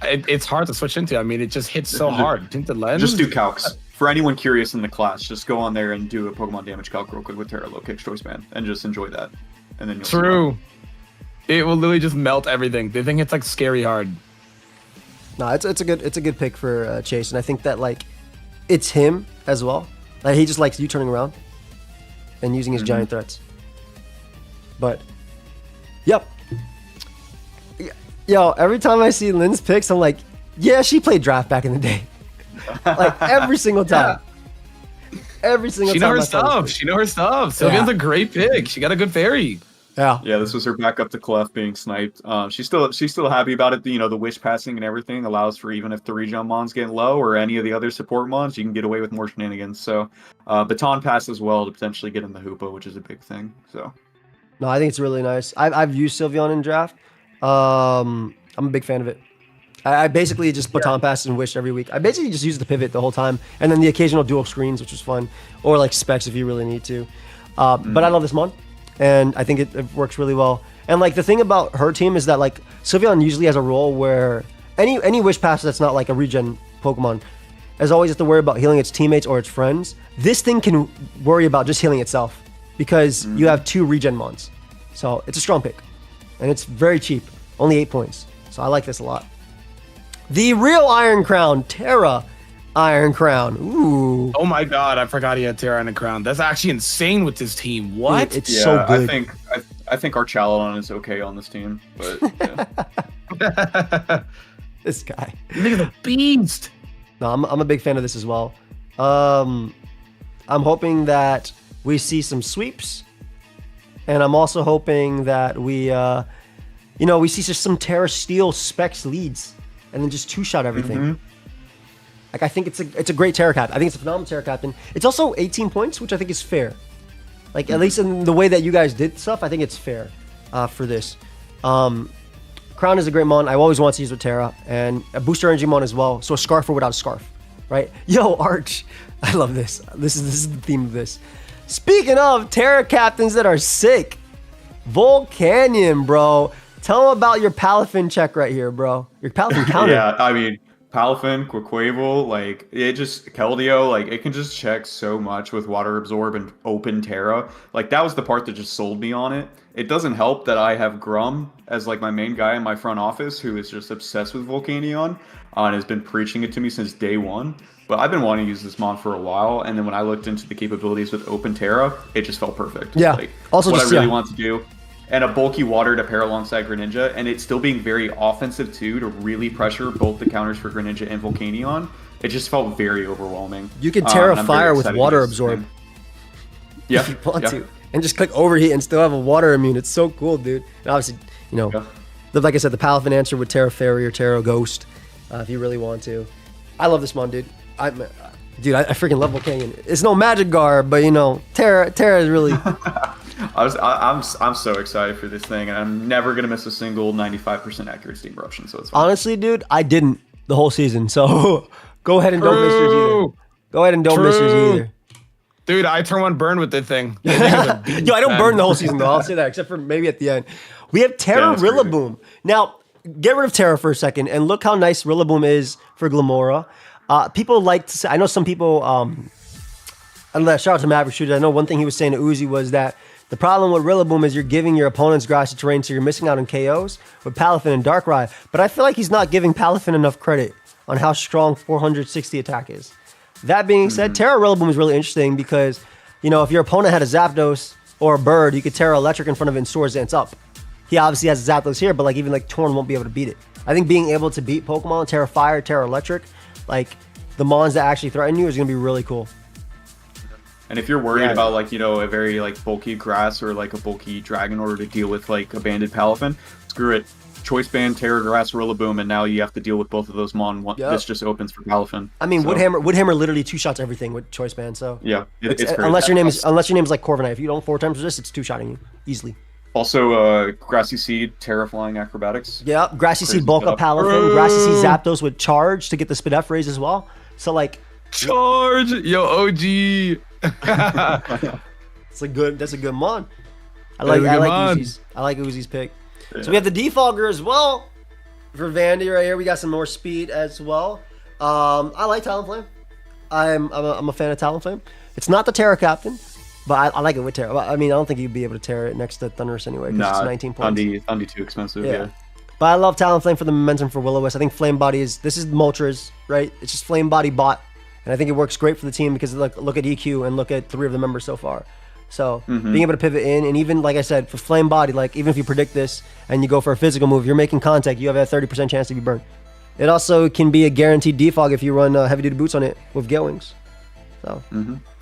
it's hard to switch into. I mean, it just hits so hard. Tinted Lens. Just do calcs. For anyone curious in the class, just go on there and do a Pokemon damage calc real quick with Terra low kicks choice band and just enjoy that. And then you'll True. It will literally just melt everything. The thing hits like scary hard. No, it's a good pick for Chase, and I think that like it's him as well. Like he just likes you turning around and using his giant threats. But yep. Yo, every time I see Lynn's picks, I'm like, yeah, she played draft back in the day. Like every single time. Every single time. She know her stuff. Sylvian's a great pick. She got a good fairy. Yeah. Yeah, this was her backup to Clef being sniped. She's still happy about it. You know, the wish passing and everything allows for, even if the regen mon's getting low or any of the other support mons, you can get away with more shenanigans. So baton pass as well to potentially get in the Hoopa, which is a big thing. So no, I think it's really nice. I've used Sylveon in draft. I'm a big fan of it. I basically just baton pass and wish every week. I basically just use the pivot the whole time, and then the occasional dual screens, which was fun, or like specs if you really need to. But I love this mon, and I think it works really well. And like the thing about her team is that like Sylveon usually has a role where any wish pass that's not like a regen Pokemon is always have to worry about healing its teammates or its friends. This thing can worry about just healing itself because you have 2 regen mons, so it's a strong pick, and it's very cheap, only 8 points. So I like this a lot. The real Iron Crown, Terra Iron Crown. Ooh. Oh my god, I forgot he had Terra Iron Crown. That's actually insane with this team. What? Dude, it's so good. I think our Chaladon is okay on this team, but yeah. This guy. Look at the beast. No, I'm a big fan of this as well. I'm hoping that we see some sweeps, and I'm also hoping that we see just some Terra Steel specs leads, and then just 2-shot everything. Like I think it's a great Terra Captain. I think it's a phenomenal Terra Captain. It's also 18 points, which I think is fair. Like at least in the way that you guys did stuff, I think it's fair for this. Crown is a great mon. I always want to use with Terra, and a booster energy mon as well. So a Scarfer without a Scarf, right? Yo, Arch, I love this. This is the theme of this. Speaking of Terra Captains that are sick, Volcanion, bro. Tell them about your Palafin check right here, bro. Your Palafin counter. Yeah, I mean, Palafin, Quaquaval, like, it just, Keldeo, like, it can just check so much with Water Absorb and Open Terra. Like, that was the part that just sold me on it. It doesn't help that I have Grum as, like, my main guy in my front office who is just obsessed with Volcanion and has been preaching it to me since day one. But I've been wanting to use this mon for a while, and then when I looked into the capabilities with Open Terra, it just felt perfect. Yeah. Like, also what just, I really want to do. And a bulky water to pair alongside Greninja, and it still being very offensive too, to really pressure both the counters for Greninja and Volcanion. it just felt very overwhelming. You can Terra and I'm very Fire with excited to water use this absorb. thing. Yeah, If you want yeah. to. And just click overheat and still have a water immune. It's so cool, dude. And obviously, you know, like I said, the Palafin answer with Terra Fairy or Terra Ghost, if you really want to. I love this mon, dude. I freaking love Volcanion. It's no magic garb, but you know, Terra is really. I'm so excited for this thing, and I'm never gonna miss a single 95% accurate steam eruption. So it's fine. Honestly, dude, I didn't the whole season. So go ahead and don't miss yours either. Go ahead and don't miss yours either. Dude, I turn one burn with this thing. Yo, I don't burn the whole season though. I'll say that, except for maybe at the end. We have Terra Rillaboom. Now, get rid of Terra for a second and look how nice Rillaboom is for Glamora. People like to say, I know some people, I don't know, shout out to Maverick Shooter. I know one thing he was saying to Uzi was that the problem with Rillaboom is you're giving your opponent's grassy terrain, so you're missing out on KOs with Palafin and Darkrai. But I feel like he's not giving Palafin enough credit on how strong 460 attack is. That being said, Terra Rillaboom is really interesting because, you know, if your opponent had a Zapdos or a Bird, you could Terra Electric in front of it and Swords Dance up. He obviously has Zapdos here, but like even like Torn won't be able to beat it. I think being able to beat Pokemon, Terra Fire, Terra Electric, like the mons that actually threaten you is going to be really cool. And if you're worried about like, you know, a very like bulky grass or like a bulky dragon in order to deal with like a banded Palafin, screw it. Choice Band, Terra Grass, Rillaboom, and now you have to deal with both of those mon. This just opens for Palafin. I mean, so. Woodhammer literally two-shots everything with Choice Band, so yeah, it's unless your name is like Corviknight. If you don't 4 times resist, it's two-shotting you easily. Also, Grassy Seed, Terra Flying Acrobatics. Yeah, Grassy Seed, bulk up Palafin, Grassy Seed Zapdos with Charge to get the Spidef raise as well. So like Charge, yo OG. That's a good mon. I like Uzi's pick. Yeah. So we have the Defogger as well for Vandy right here. We got some more speed as well. I like Talonflame. I'm a fan of Talonflame. It's not the Terra Captain, but I like it with Terra. I mean, I don't think you'd be able to Terra it next to Thundurus anyway because it's 19 points. Thundy too expensive. Yeah. But I love Talonflame for the momentum for Will-O-Wisp. I think Flame Body this is Moltres, right? It's just Flame Body bot. And I think it works great for the team because look at EQ and look at 3 of the members so far. So being able to pivot in, and even like I said, for Flame Body, like even if you predict this and you go for a physical move, you're making contact, you have a 30% chance to be burned. It also can be a guaranteed defog if you run heavy duty boots on it with Gale Wings. So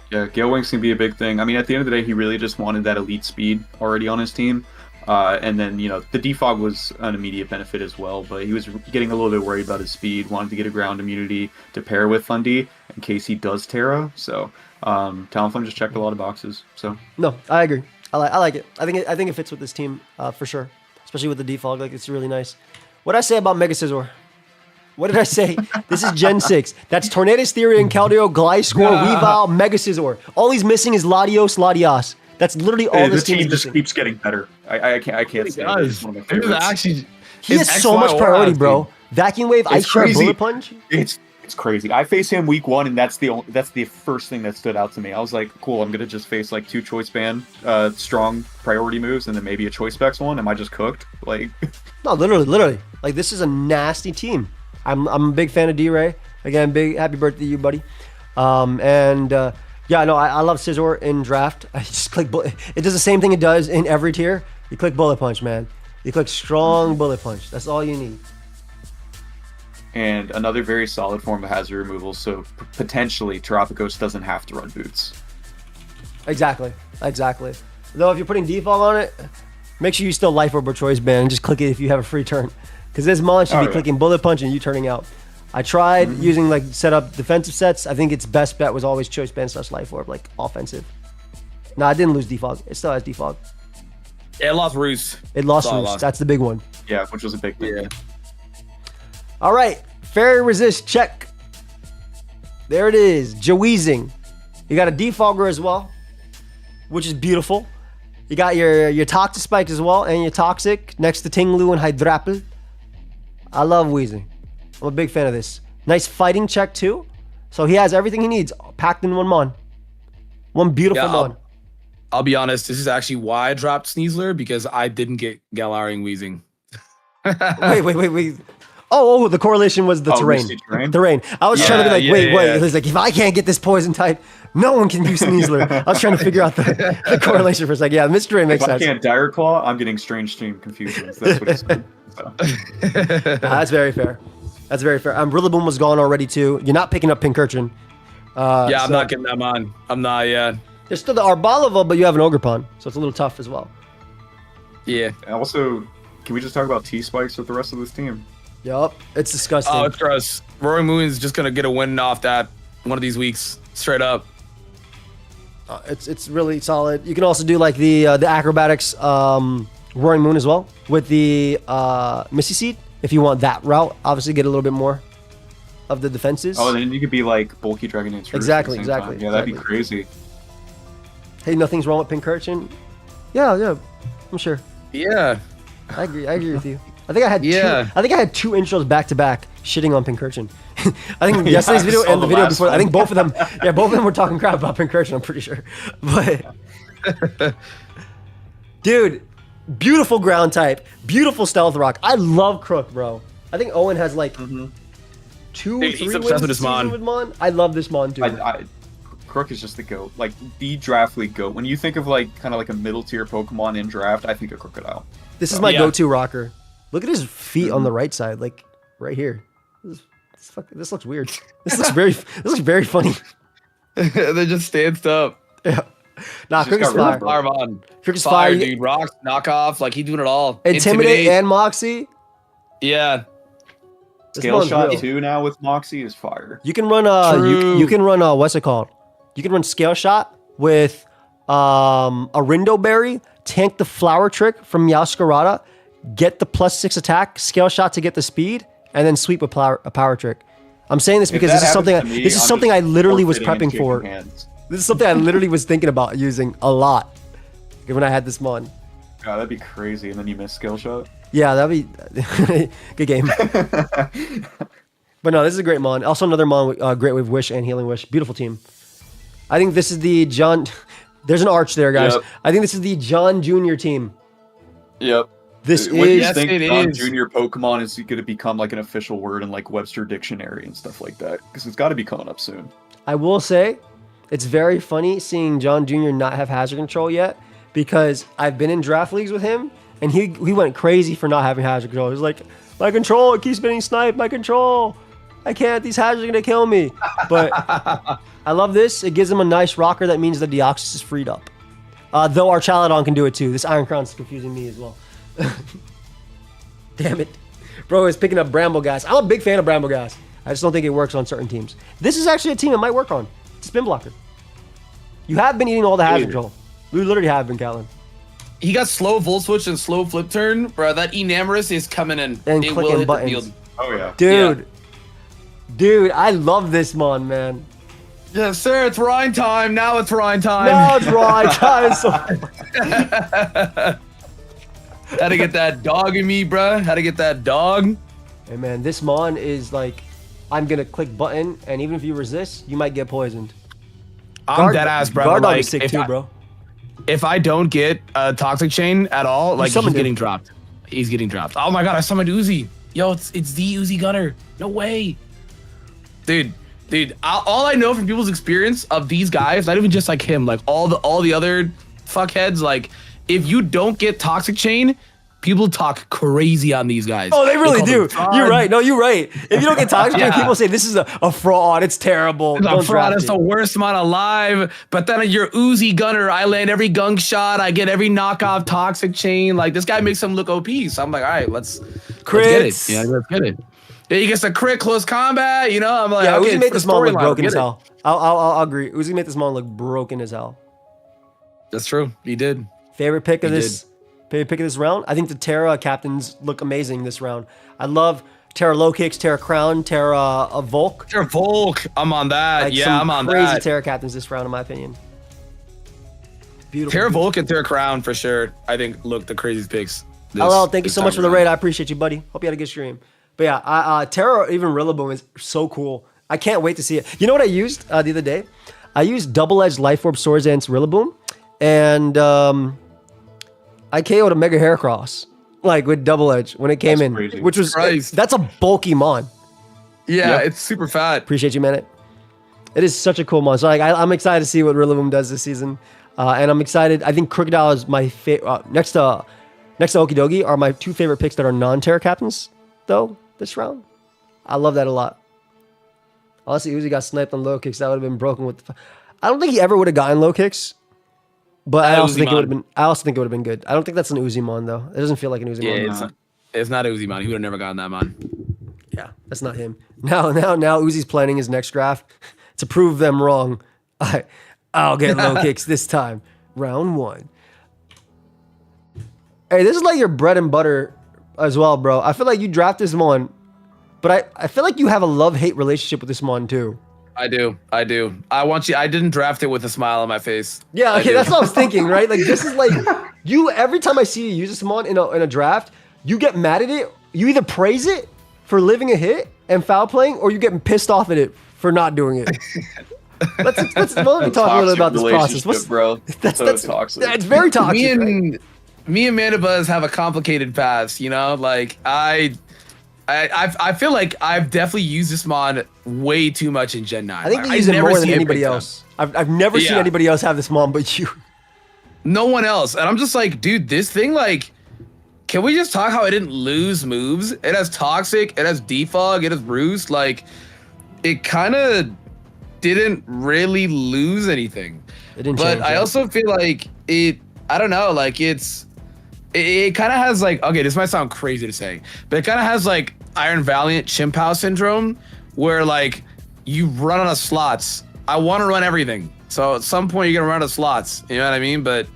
yeah, Gale Wings can be a big thing. I mean, at the end of the day, he really just wanted that elite speed already on his team. And then, you know, the defog was an immediate benefit as well, but he was getting a little bit worried about his speed, wanted to get a ground immunity to pair with Thundy in case he does Terra. So Talonflame just checked a lot of boxes. So no, I agree. I like it. I think it fits with this team for sure, especially with the defog. Like it's really nice. What did I say about Mega Scizor? What did I say? This is Gen 6. That's Tornadus, Therian, Keldeo, Gliscor, Weavile, Mega Scizor. All he's missing is Latios, Latias. That's literally all this team is just missing. keeps getting better. I can't say it. It's one of my favorites. He has so much priority, bro. Vacuum Wave, Ice Shard, Bullet Punch. It's crazy. I faced him week 1, and that's the first thing that stood out to me. I was like, cool, I'm gonna just face like 2 Choice Band strong priority moves, and then maybe a Choice Specs one. Am I just cooked? Like, no, literally. Like this is a nasty team. I'm a big fan of D-Ray. Again, big happy birthday to you, buddy. Yeah, no, I love Scizor in draft. I just click it does the same thing it does in every tier. You click Bullet Punch, man. You click strong Bullet Punch. That's all you need. And another very solid form of hazard removal, so potentially Terapagos doesn't have to run boots. Exactly. Though if you're putting defog on it, make sure you still Life Orb or Choice Band and just click it if you have a free turn. Because this mon should be clicking Bullet Punch and you turning out. I tried using like set up defensive sets. I think its best bet was always Choice Band / Life Orb, like offensive. No, I didn't lose defog. It still has defog. Yeah, it lost Roost. It lost Roost. That's the big one. Yeah, which was a big thing. Yeah. All right, Fairy Resist check. There it is, Jaweezing. You got a defogger as well, which is beautiful. You got your Toxic Spike as well, and your Toxic next to Tinglu and Hydrapple. I love Weezing. I'm a big fan of this. Nice fighting check too. So he has everything he needs packed in one mon. One beautiful mon. I'll be honest, this is actually why I dropped Sneasler, because I didn't get Galarian Weezing. Wait. Oh, the correlation was the terrain. Terrain. I was trying to be like, wait. It was like, if I can't get this poison type, no one can use Sneasler. I was trying to figure out the correlation for a second. Yeah, Mr. Terrain makes sense. If I can't Dire Claw, I'm getting Strange Stream Confusions. That's what he said. So. That's very fair. That's very fair. Rillaboom was gone already too. You're not picking up Pincurchin. Yeah, I'm not getting that on. I'm not. Yeah. There's still the Arboliva, but you have an Ogerpon, so it's a little tough as well. Yeah. And also, can we just talk about T-Spikes with the rest of this team? Yup, it's disgusting. Oh, it's gross. Roaring Moon's just gonna get a win off that one of these weeks, straight up. It's really solid. You can also do like the acrobatics Roaring Moon as well with the Misty Seed if you want that route. Obviously, get a little bit more of the defenses. Oh, then you could be like bulky Dragon Dance. Exactly. Yeah, that'd be crazy. Hey, nothing's wrong with Pincurchin. Yeah, I'm sure. Yeah. I agree with you. I think I had two intros back to back shitting on Pincurchin. I think yesterday's video and the video before. I think both of them were talking crap about Pincurchin. I'm pretty sure. But dude, beautiful ground type, beautiful stealth rock. I love Crook, bro. I think Owen has like 2, 3 he's wins obsessed with this with Mon. I love this Mon too. Crook is just the GOAT, like the draft league GOAT. When you think of like kind of like a middle tier Pokemon in draft, I think of Crocodile. This is my go-to rocker. Look at his feet on the right side, like right here. This looks weird. This looks very funny. They just stanced up. Yeah. Nah, Crook is fire. Crook is fire, dude. Rocks, knockoff, like he doing it all. Intimidate and Moxie. Yeah. Scale shot too now with Moxie is fire. You can run you can run what's it called? You can run scale shot with a Rindo Berry, tank the flower trick from Meowscarada, get the +6 attack, scale shot to get the speed, and then sweep a power trick. I'm saying this because this is something I literally was prepping for. This is something I literally was thinking about using a lot when I had this Mon. God, that'd be crazy. And then you miss skill shot. Yeah, that'd be good game. But no, this is a great Mon. Also another Mon with Great Wave Wish and Healing Wish. Beautiful team. I think this is the John. There's an arch there, guys. Yep. I think this is the John Jr. team. Yep. This what is. Do you think John Jr. Pokemon is going to become like an official word in like Webster Dictionary and stuff like that? Because it's got to be coming up soon. I will say, it's very funny seeing John Jr. not have hazard control yet, because I've been in draft leagues with him and he went crazy for not having hazard control. He was like, my control, it keeps getting sniped. My control, I can't. These hazards are gonna kill me. But I love this. It gives him a nice rocker. That means the Deoxys is freed up. Though our Chaladon can do it too. This Iron Crown's confusing me as well. Damn it. Bro is picking up Bramble Gas. I'm a big fan of Bramble Gas. I just don't think it works on certain teams. This is actually a team it might work on. It's a spin blocker. You have been eating all the hazard control. You literally have been, Callan. He got slow Volt Switch and slow Flip Turn. Bro, that Enamorous is coming in. And it clicking buttons. Oh, yeah. Dude. Yeah. Dude, I love this Mon, man. Yes, sir. It's Rhine time. Now it's Rhine time. Now it's Rhine time. So Had to get that dog in me, bruh. Had to get that dog. Hey, man, this Mon is like, I'm going to click button, and even if you resist, you might get poisoned. I'm dead ass, bro. Guard like, is sick too, bro. If I don't get a Toxic Chain at all, like he's getting dropped. He's getting dropped. Oh my god, I summoned Uzi. Yo, it's the Uzi Gunner. No way. Dude, all I know from people's experience of these guys, not even just like him, like all the other fuckheads, like if you don't get Toxic Chain, people talk crazy on these guys. Oh, they really do. You're right. No, you're right. If you don't get Toxic Chain, people say this is a fraud. It's terrible. It's a fraud. It's the worst Mon alive. But then your Uzi Gunner, I land every gunk shot. I get every knockoff Toxic Chain. Like this guy makes him look OP. So I'm like, all right, let's get it. Yeah, let's get it. Yeah, he gets a crit close combat. You know, I'm like, yeah, okay, Uzi made this Mon look broken as hell. I'll agree. Uzi made this Mon look broken as hell. That's true. He did. Favorite pick of this. Pick of this round. I think the Terra captains look amazing this round. I love Terra low kicks, Terra crown, Terra Volk. Terra Volk. I'm on that. Like yeah, I'm on that. Crazy Terra captains this round, in my opinion. Beautiful. Terra Volk and Terra crown for sure. I think look the craziest picks. Hello, thank you so much for the raid. I appreciate you, buddy. Hope you had a good stream. But yeah, Terra even Rillaboom is so cool. I can't wait to see it. You know what I used the other day? I used double-edged Life Orb Swordsdance Rillaboom, and I KO'd a Mega Heracross, like with double edge when it came in, crazy. Which was that's a bulky Mon. Yeah, it's super fat. Appreciate you, man. It is such a cool Mon. So like, I'm excited to see what Rillaboom does this season, and I'm excited. I think Crocodile is my favorite. Next to Okidogi are my two favorite picks that are non-Terra captains, though this round. I love that a lot. Honestly, Uzi got sniped on low kicks. That would have been broken with. I don't think he ever would have gotten low kicks, but I also think it would have been. I also think it would have been good. I don't think that's an Uzi mon though. It doesn't feel like an Uzi mon. It's not Uzi mon. He would have never gotten that mon. Yeah, that's not him. Now Uzi's planning his next draft to prove them wrong. I'll get low kicks this time. Round 1. Hey, this is like your bread and butter as well, bro. I feel like you draft this mon, but I feel like you have a love-hate relationship with this mon too. I do. I didn't draft it with a smile on my face. Yeah, okay, that's what I was thinking, right? Like this is like you. Every time I see you use this mon in a draft, you get mad at it. You either praise it for living a hit and foul playing, or you getting pissed off at it for not doing it. Let me talk a little about this process. Bro, that's toxic. That's very toxic. Me and Mandabuzz have a complicated past, you know. Like I feel like I've definitely used this mon way too much in Gen 9. I think they use it more than anybody else. I've never seen anybody else have this mon but you. No one else, and I'm just like, dude, this thing like. Can we just talk how it didn't lose moves? It has Toxic, it has Defog, it has Roost. Like, it kind of didn't really lose anything. It didn't but change, I also feel like it, I don't know, like it kind of has like, okay, this might sound crazy to say, but it kind of has like Iron Valiant Chimpao syndrome where like you run out of slots. I want to run everything. So at some point you're going to run out of slots. You know what I mean? But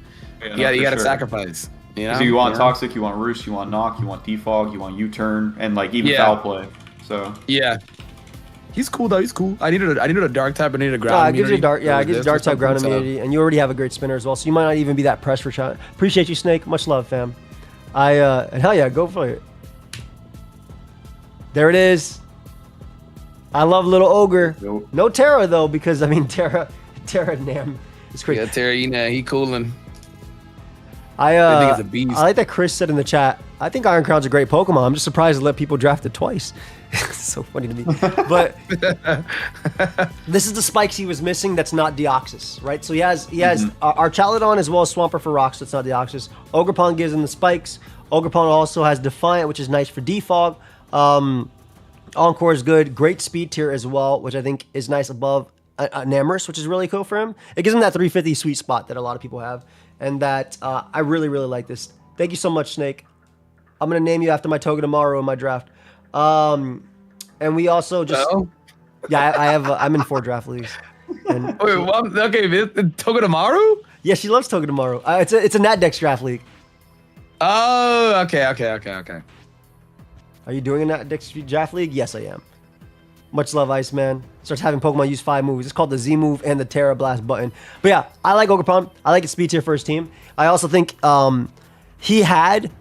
you got to sacrifice. You know? So you want Toxic, you want Roost, you want Knock, you want Defog, you want U-turn, and like even foul play. So yeah, he's cool though. He's cool. I needed a dark type. I needed a ground. It gives you it gives dark type ground immunity, and you already have a great spinner as well. So you might not even be that pressed for shot. Appreciate you, Snake. Much love, fam. And hell yeah, go for it. There it is. I love little ogre. Nope. No Terra though, because I mean Terra Nam is crazy. Yeah, Terra, you know, he coolin'. I think it's a beast. I like that Chris said in the chat, I think Iron Crown's a great Pokemon. I'm just surprised to let people draft it twice. It's so funny to me. But this is the spikes he was missing that's not Deoxys, right? So he has our Chaladon as well as Swampert for rocks, so it's not Deoxys. Ogerpon gives him the spikes. Ogerpon also has Defiant, which is nice for Defog. Encore is good. Great speed tier as well, which I think is nice above Namorous, which is really cool for him. It gives him that 350 sweet spot that a lot of people have. And that I really, really like this. Thank you so much, Snake. I'm going to name you after my Togedemaru in my draft. And we also just... Yeah, I'm in 4 draft leagues. And wait, okay, Togedemaru? Yeah, she loves Togedemaru. It's a Nat Dex draft league. Oh, okay. Are you doing a Nat Dex draft league? Yes, I am. Much love, Iceman. Starts having Pokemon use 5 moves. It's called the Z move and the Terra Blast button. But yeah, I like Ogerpon. I like its speed tier first team. I also think he had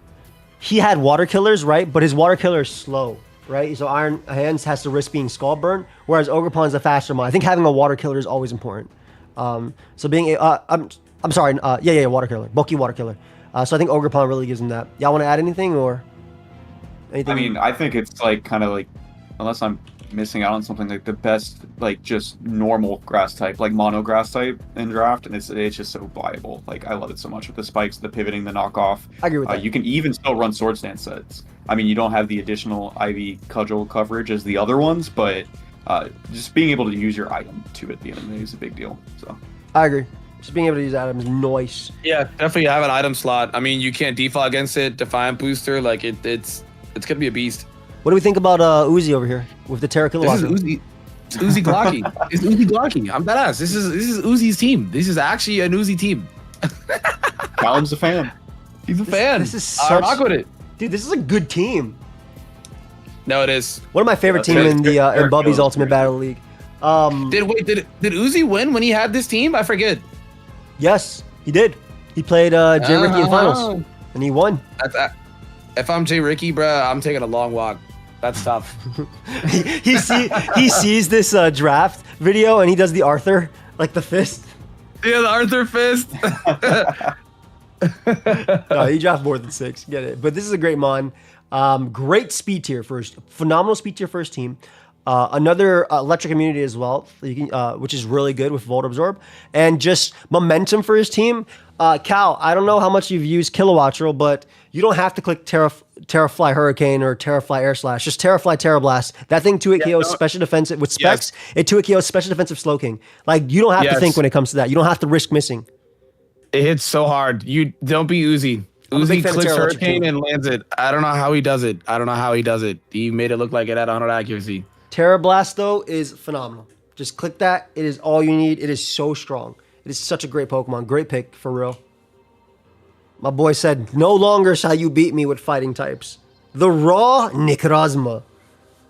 water killers, right? But his water killer is slow, right? So Iron Hands has to risk being Skull Burn, whereas Ogerpon's a faster mon. I think having a water killer is always important. So being I'm sorry, water killer, bulky water killer. So I think Ogerpon really gives him that. Y'all want to add anything or anything? I mean, I think it's like kind of like, unless I'm missing out on something, like the best like just normal grass type, like mono grass type in draft, and it's just so viable. Like I love it so much with the spikes, the pivoting, the knockoff. I agree with that. You can even still run Sword Stance sets. I mean, you don't have the additional Ivy Cudgel coverage as the other ones, but just being able to use your item to it at the end of the day is a big deal. So I agree. Just being able to use items is nice. Yeah, definitely have an item slot. I mean, you can't default against it. Defiant booster, like it's gonna be a beast. What do we think about Uzi over here with the Terra Kilowatt? This is Uzi. It's Uzi Glocky. It's Uzi Glocky. I'm badass. This is Uzi's team. This is actually an Uzi team. Callum's a fan. He's a fan. This is I rock with it. Dude, this is a good team. No, it is. One of my favorite team in the in Bubby's Ultimate Battle League. Did Uzi win when he had this team? I forget. Yes, he did. He played Jay Ricky in finals, and he won. If I'm Jay Ricky, bro, I'm taking a long walk. That's tough. he sees this draft video and he does the Arthur, like the fist. Yeah, the Arthur fist. No, you draft more than 6. Get it. But this is a great mon. Great speed tier first. Phenomenal speed tier first team. Another electric immunity as well, which is really good with Volt Absorb. And just momentum for his team. Cal, I don't know how much you've used Kilowattrel, but you don't have to click Terrafly Hurricane or Terrafly Air Slash. Just Terrafly Terra Blast. That thing 2-hit KOs special defensive with specs. It 2-hit KOs special defensive Slow King. Like, you don't have to think when it comes to that. You don't have to risk missing. It hits so hard. You don't be Uzi. Uzi clicks Hurricane and lands it. I don't know how he does it. He made it look like it had 100 accuracy. Terra Blast, though, is phenomenal. Just click that. It is all you need. It is so strong. It is such a great Pokemon. Great pick, for real. My boy said, no longer shall you beat me with fighting types. The raw Necrozma.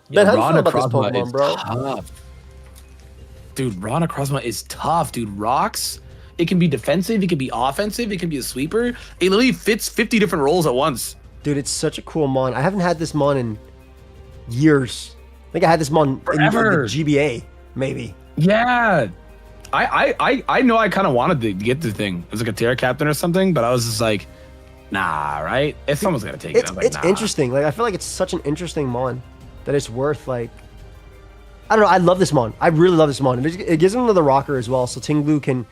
Ben, how do you feel about this Pokemon, bro? Tough. Dude, raw Necrozma is tough, dude. Rocks, it can be defensive, it can be offensive, it can be a sweeper. It literally fits 50 different roles at once. Dude, it's such a cool Mon. I haven't had this Mon in years. I think I had this Mon in the GBA, maybe. Yeah. I know I kind of wanted to get the thing. It was like a Terra Captain or something, but I was just like, nah, right? If someone's going to take it, I'm like, it's interesting. Like, I feel like it's such an interesting Mon that it's worth, like, I don't know. I love this Mon. I really love this Mon. It gives him another rocker as well, so Tinglu can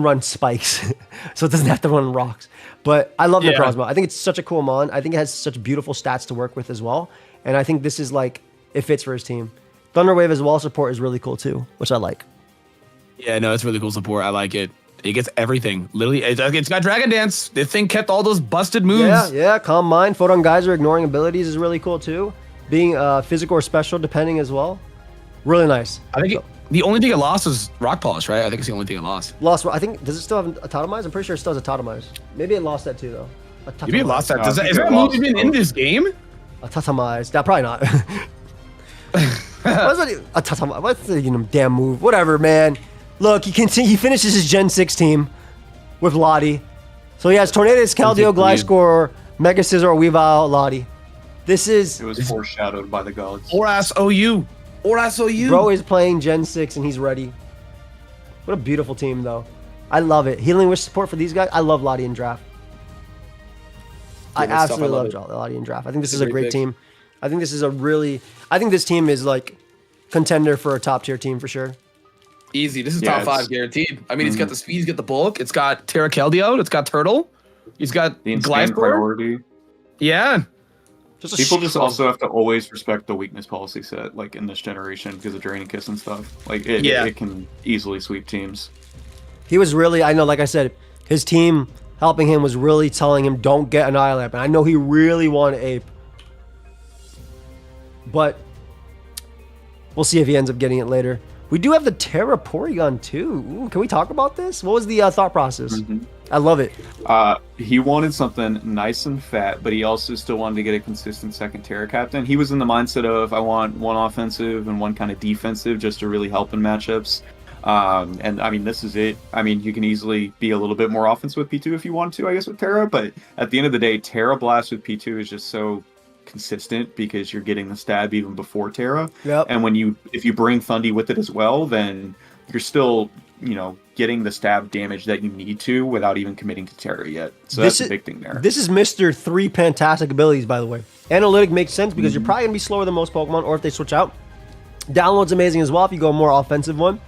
run spikes, so it doesn't have to run rocks. But I love Necrozma. I think it's such a cool Mon. I think it has such beautiful stats to work with as well. And I think this is like, it fits for his team. Thunderwave as wall support is really cool too, which I like. Yeah, no, it's really cool support. I like it. It gets everything. Literally, it's got Dragon Dance. This thing kept all those busted moves. Yeah. Calm Mind. Photon Geyser ignoring abilities is really cool too. Being physical or special depending as well. Really nice. I think the only thing it lost was Rock Polish, right? I think it's the only thing it lost. I think, does it still have Atomize? I'm pretty sure it still has Atomize. Maybe it lost that too though. Maybe it lost that. Is that move even in this game? Atomize. That probably not. What's the damn move? Whatever, man. Look, he finishes his Gen 6 team with Lottie. So he has Tornadus, Keldeo, Gliscor, Mega Scizor, Weavile, Lottie. It was foreshadowed by the gods. Or-ass OU. Bro is playing Gen 6 and he's ready. What a beautiful team, though. I love it. Healing Wish support for these guys. I love Lottie in draft. I absolutely love Lottie in draft. I think this is a great team. I think this team is like contender for a top tier team for sure. Easy. This is top 5 guaranteed. I mean, it's got the speed, it's got the bulk, it's got Terra Keldeo, it's got Turtle, he's got the insane priority. Yeah. People just also have to always respect the weakness policy set, like in this generation, because of Draining Kiss and stuff. Like it can easily sweep teams. He was really, I know, like I said, his team helping him was really telling him don't get an Annihilape, and I know he really wanted Ape, but we'll see if he ends up getting it later. We do have the Terra Porygon too. Ooh, can we talk about this? What was the thought process? I love it. He wanted something nice and fat, but he also still wanted to get a consistent second Terra Captain. He was in the mindset of, I want one offensive and one kind of defensive just to really help in matchups. And I mean, this is it. I mean, you can easily be a little bit more offensive with P2 if you want to, I guess, with Terra. But at the end of the day, Terra Blast with P2 is just so consistent because you're getting the stab even before Terra. Yep. And if you bring Thundy with it as well, then you're still, getting the stab damage that you need to without even committing to Terra yet. So that's a big thing there. This is Mr. 3 fantastic abilities, by the way. Analytic makes sense because you're probably going to be slower than most Pokemon, or if they switch out. Download's amazing as well if you go a more offensive one.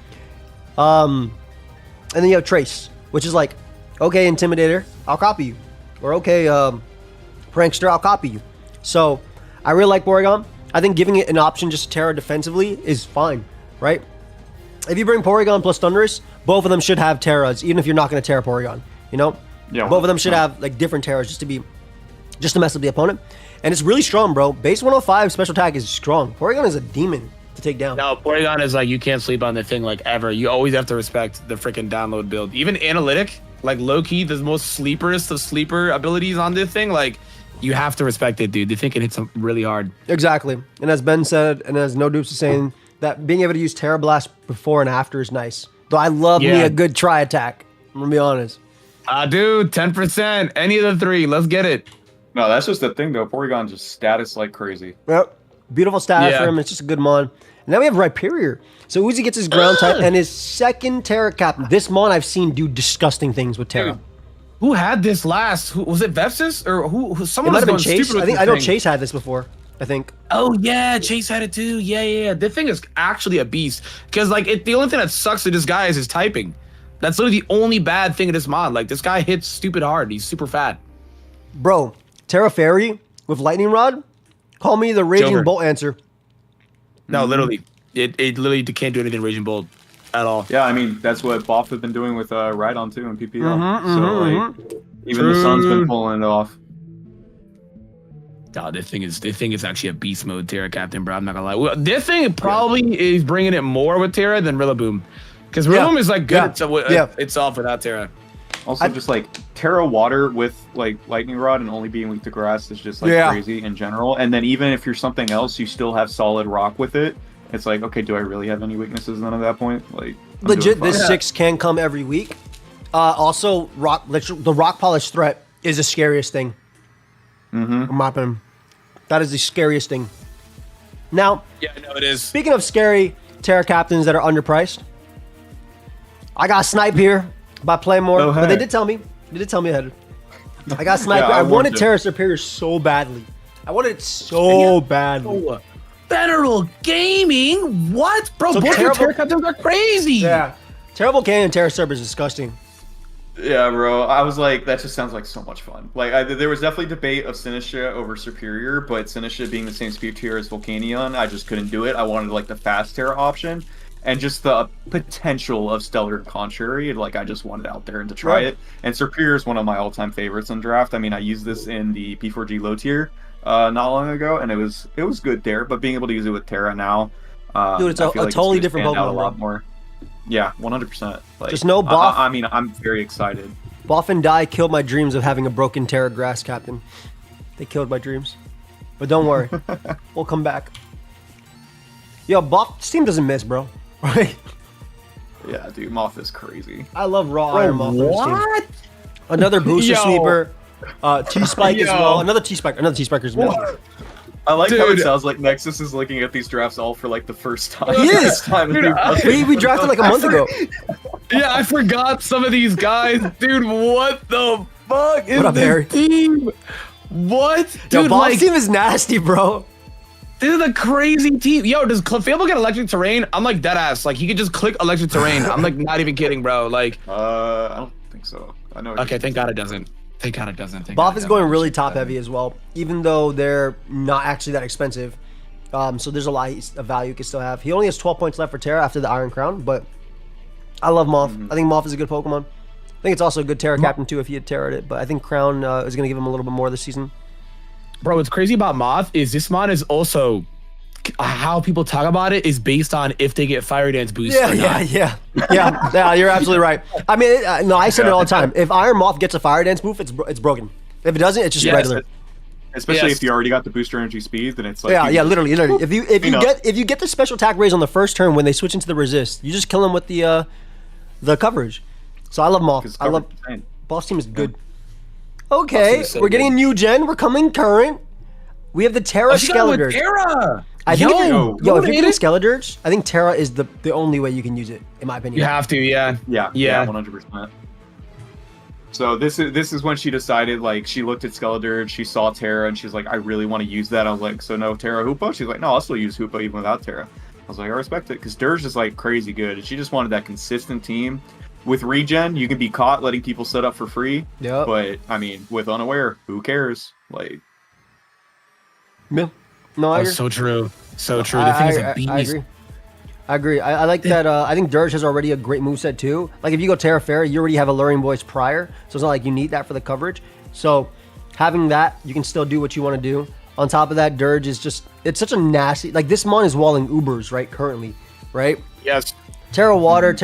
And then you have Trace, which is like, okay, Intimidator, I'll copy you. Or okay, Prankster, I'll copy you. So I really like Porygon. I think giving it an option just to Terra defensively is fine, right? If you bring Porygon plus Thundurus, both of them should have Terras, even if you're not going to Terra Porygon, Yeah. Both of them should have like different Terras just to mess up the opponent. And it's really strong, bro. Base 105 special attack is strong. Porygon is a demon to take down. No, Porygon is like, you can't sleep on the thing like ever. You always have to respect the freaking download build. Even Analytic, like low-key, the most sleeperest of sleeper abilities on this thing, like, you have to respect it, dude. They think it hits them really hard. Exactly. And as Ben said, and as No Dupes is saying, that being able to use Terra Blast before and after is nice. Though I love me a good tri-attack. I'm going to be honest. Dude, 10%. Any of the 3. Let's get it. No, that's just the thing, though. Porygon just status like crazy. Yep. Beautiful status for him. It's just a good mon. And then we have Rhyperior. So Uzi gets his ground type and his second Terra Captain. This mon I've seen do disgusting things with Terra. Dude, who had this last? Was it Vepsis? Or who? Someone might have been Chase. I know Chase had this before. I think. Oh yeah, Chase had it too. Yeah. The thing is actually a beast because like the only thing that sucks to this guy is his typing. That's literally the only bad thing of this mod. Like this guy hits stupid hard. He's super fat. Bro, Terra Fairy with Lightning Rod, call me the Raging Joker. Bolt answer. No, literally, it literally can't do anything Raging Bolt at all. Yeah, I mean that's what Boff has been doing with Rhydon too in PPL. Even the Sun's been pulling it off. God, this thing is actually a beast mode Terra Captain, bro. I'm not gonna lie. Well, this thing probably is bringing it more with Terra than Rillaboom, because Rillaboom is like good itself without Terra. Also, just like Terra Water with like Lightning Rod and only being weak to grass is just like crazy in general. And then even if you're something else, you still have solid rock with it. It's like, okay, do I really have any weaknesses then at that point? Like, legit, this 6 can come every week. Also, the rock polish threat is the scariest thing. In my opinion, that is the scariest thing. Now, yeah, I know it is. Speaking of scary Terra Captains that are underpriced, I got Snipe here by Playmore, but they did tell me. They did tell me ahead. I got Sniper. I wanted Terra Superior so badly. I wanted it so badly. Federal Gaming? What? Bro, So both your Terra Captains are crazy. Yeah. Terrible Canyon and Terra Server is disgusting. Yeah, bro. I was like, that just sounds like so much fun. Like, there was definitely debate of Sinistra over Superior, but Sinistra being the same speed tier as Volcanion, I just couldn't do it. I wanted like the fast Terra option, and just the potential of Stellar and Contrary. Like, I just wanted out there and to try it. And Superior is one of my all-time favorites in draft. I mean, I used this in the P4G low tier not long ago, and it was good there. But being able to use it with Terra now, dude, it's a totally different Pokemon. A lot more. Yeah, 100%. Like, just no Boff. I mean, I'm very excited. Boff and Die killed my dreams of having a broken Terra Grass Captain. They killed my dreams. But don't worry. We'll come back. Yo, Boff, this team doesn't miss, bro. Right? Yeah, dude, Moth is crazy. I love Raw Iron Moth. What? Another Booster Sweeper. T-Spike as well. Another T-Spiker's missed. I like how it sounds like Nexus is looking at these drafts all for like the first time. He is. We drafted like a month ago. Yeah, I forgot some of these guys. Dude, what the fuck is Harry? this team? What? Yo, Dude, Boss team is nasty, bro. This is a crazy team. Yo, does Clefable get electric terrain? I'm like dead ass. Like he could just click electric terrain. I'm like not even kidding, bro. Like I don't think so. I know. Okay, thank God it doesn't. Thank God it doesn't. Boff is going really top heavy as well, even though they're not actually that expensive. So there's a lot of value he can still have. He only has 12 points left for Terra after the Iron Crown, but I love Moth. I think Moth is a good Pokemon. I think it's also a good Terra Captain too if he had Terra'd it, but I think Crown is going to give him a little bit more this season. Bro, what's crazy about Moth is this mod is also how people talk about it is based on if they get Fire Dance boost. Yeah. You're absolutely right. I mean, no, I said it all the time. If Iron Moth gets a Fire Dance boost, it's broken. If it doesn't, it's just regular. Especially if you already got the booster energy speed, then it's like literally. If you get the special attack raise on the first turn when they switch into the resist, you just kill them with the coverage. So I love Moth. I love Boss team is good. Okay, we're getting a new gen. We're coming current. We have the Terra Skeletor. Terra. I think if you're getting Skeledirge, I think Terra is the only way you can use it, in my opinion. You have to, yeah, 100%. So this is when she decided, like, she looked at Skeledirge, she saw Terra, and she's like, I really want to use that. I was like, so no Terra Hoopa? She's like, no, I'll still use Hoopa even without Terra. I was like, I respect it, because Dirge is like crazy good, and she just wanted that consistent team. With regen, you can be caught letting people set up for free. Yeah. But I mean, with unaware, who cares? Like, yeah. No, I agree. So true. So true. The thing is a beast. I agree. I like that. I think Dirge has already a great moveset too. Like if you go Terra Fairy, you already have Alluring Voice prior, so it's not like you need that for the coverage. So having that, you can still do what you want to do. On top of that, Dirge is just—it's such a nasty. Like this mon is walling Ubers right currently, right? Yes. Terra Water,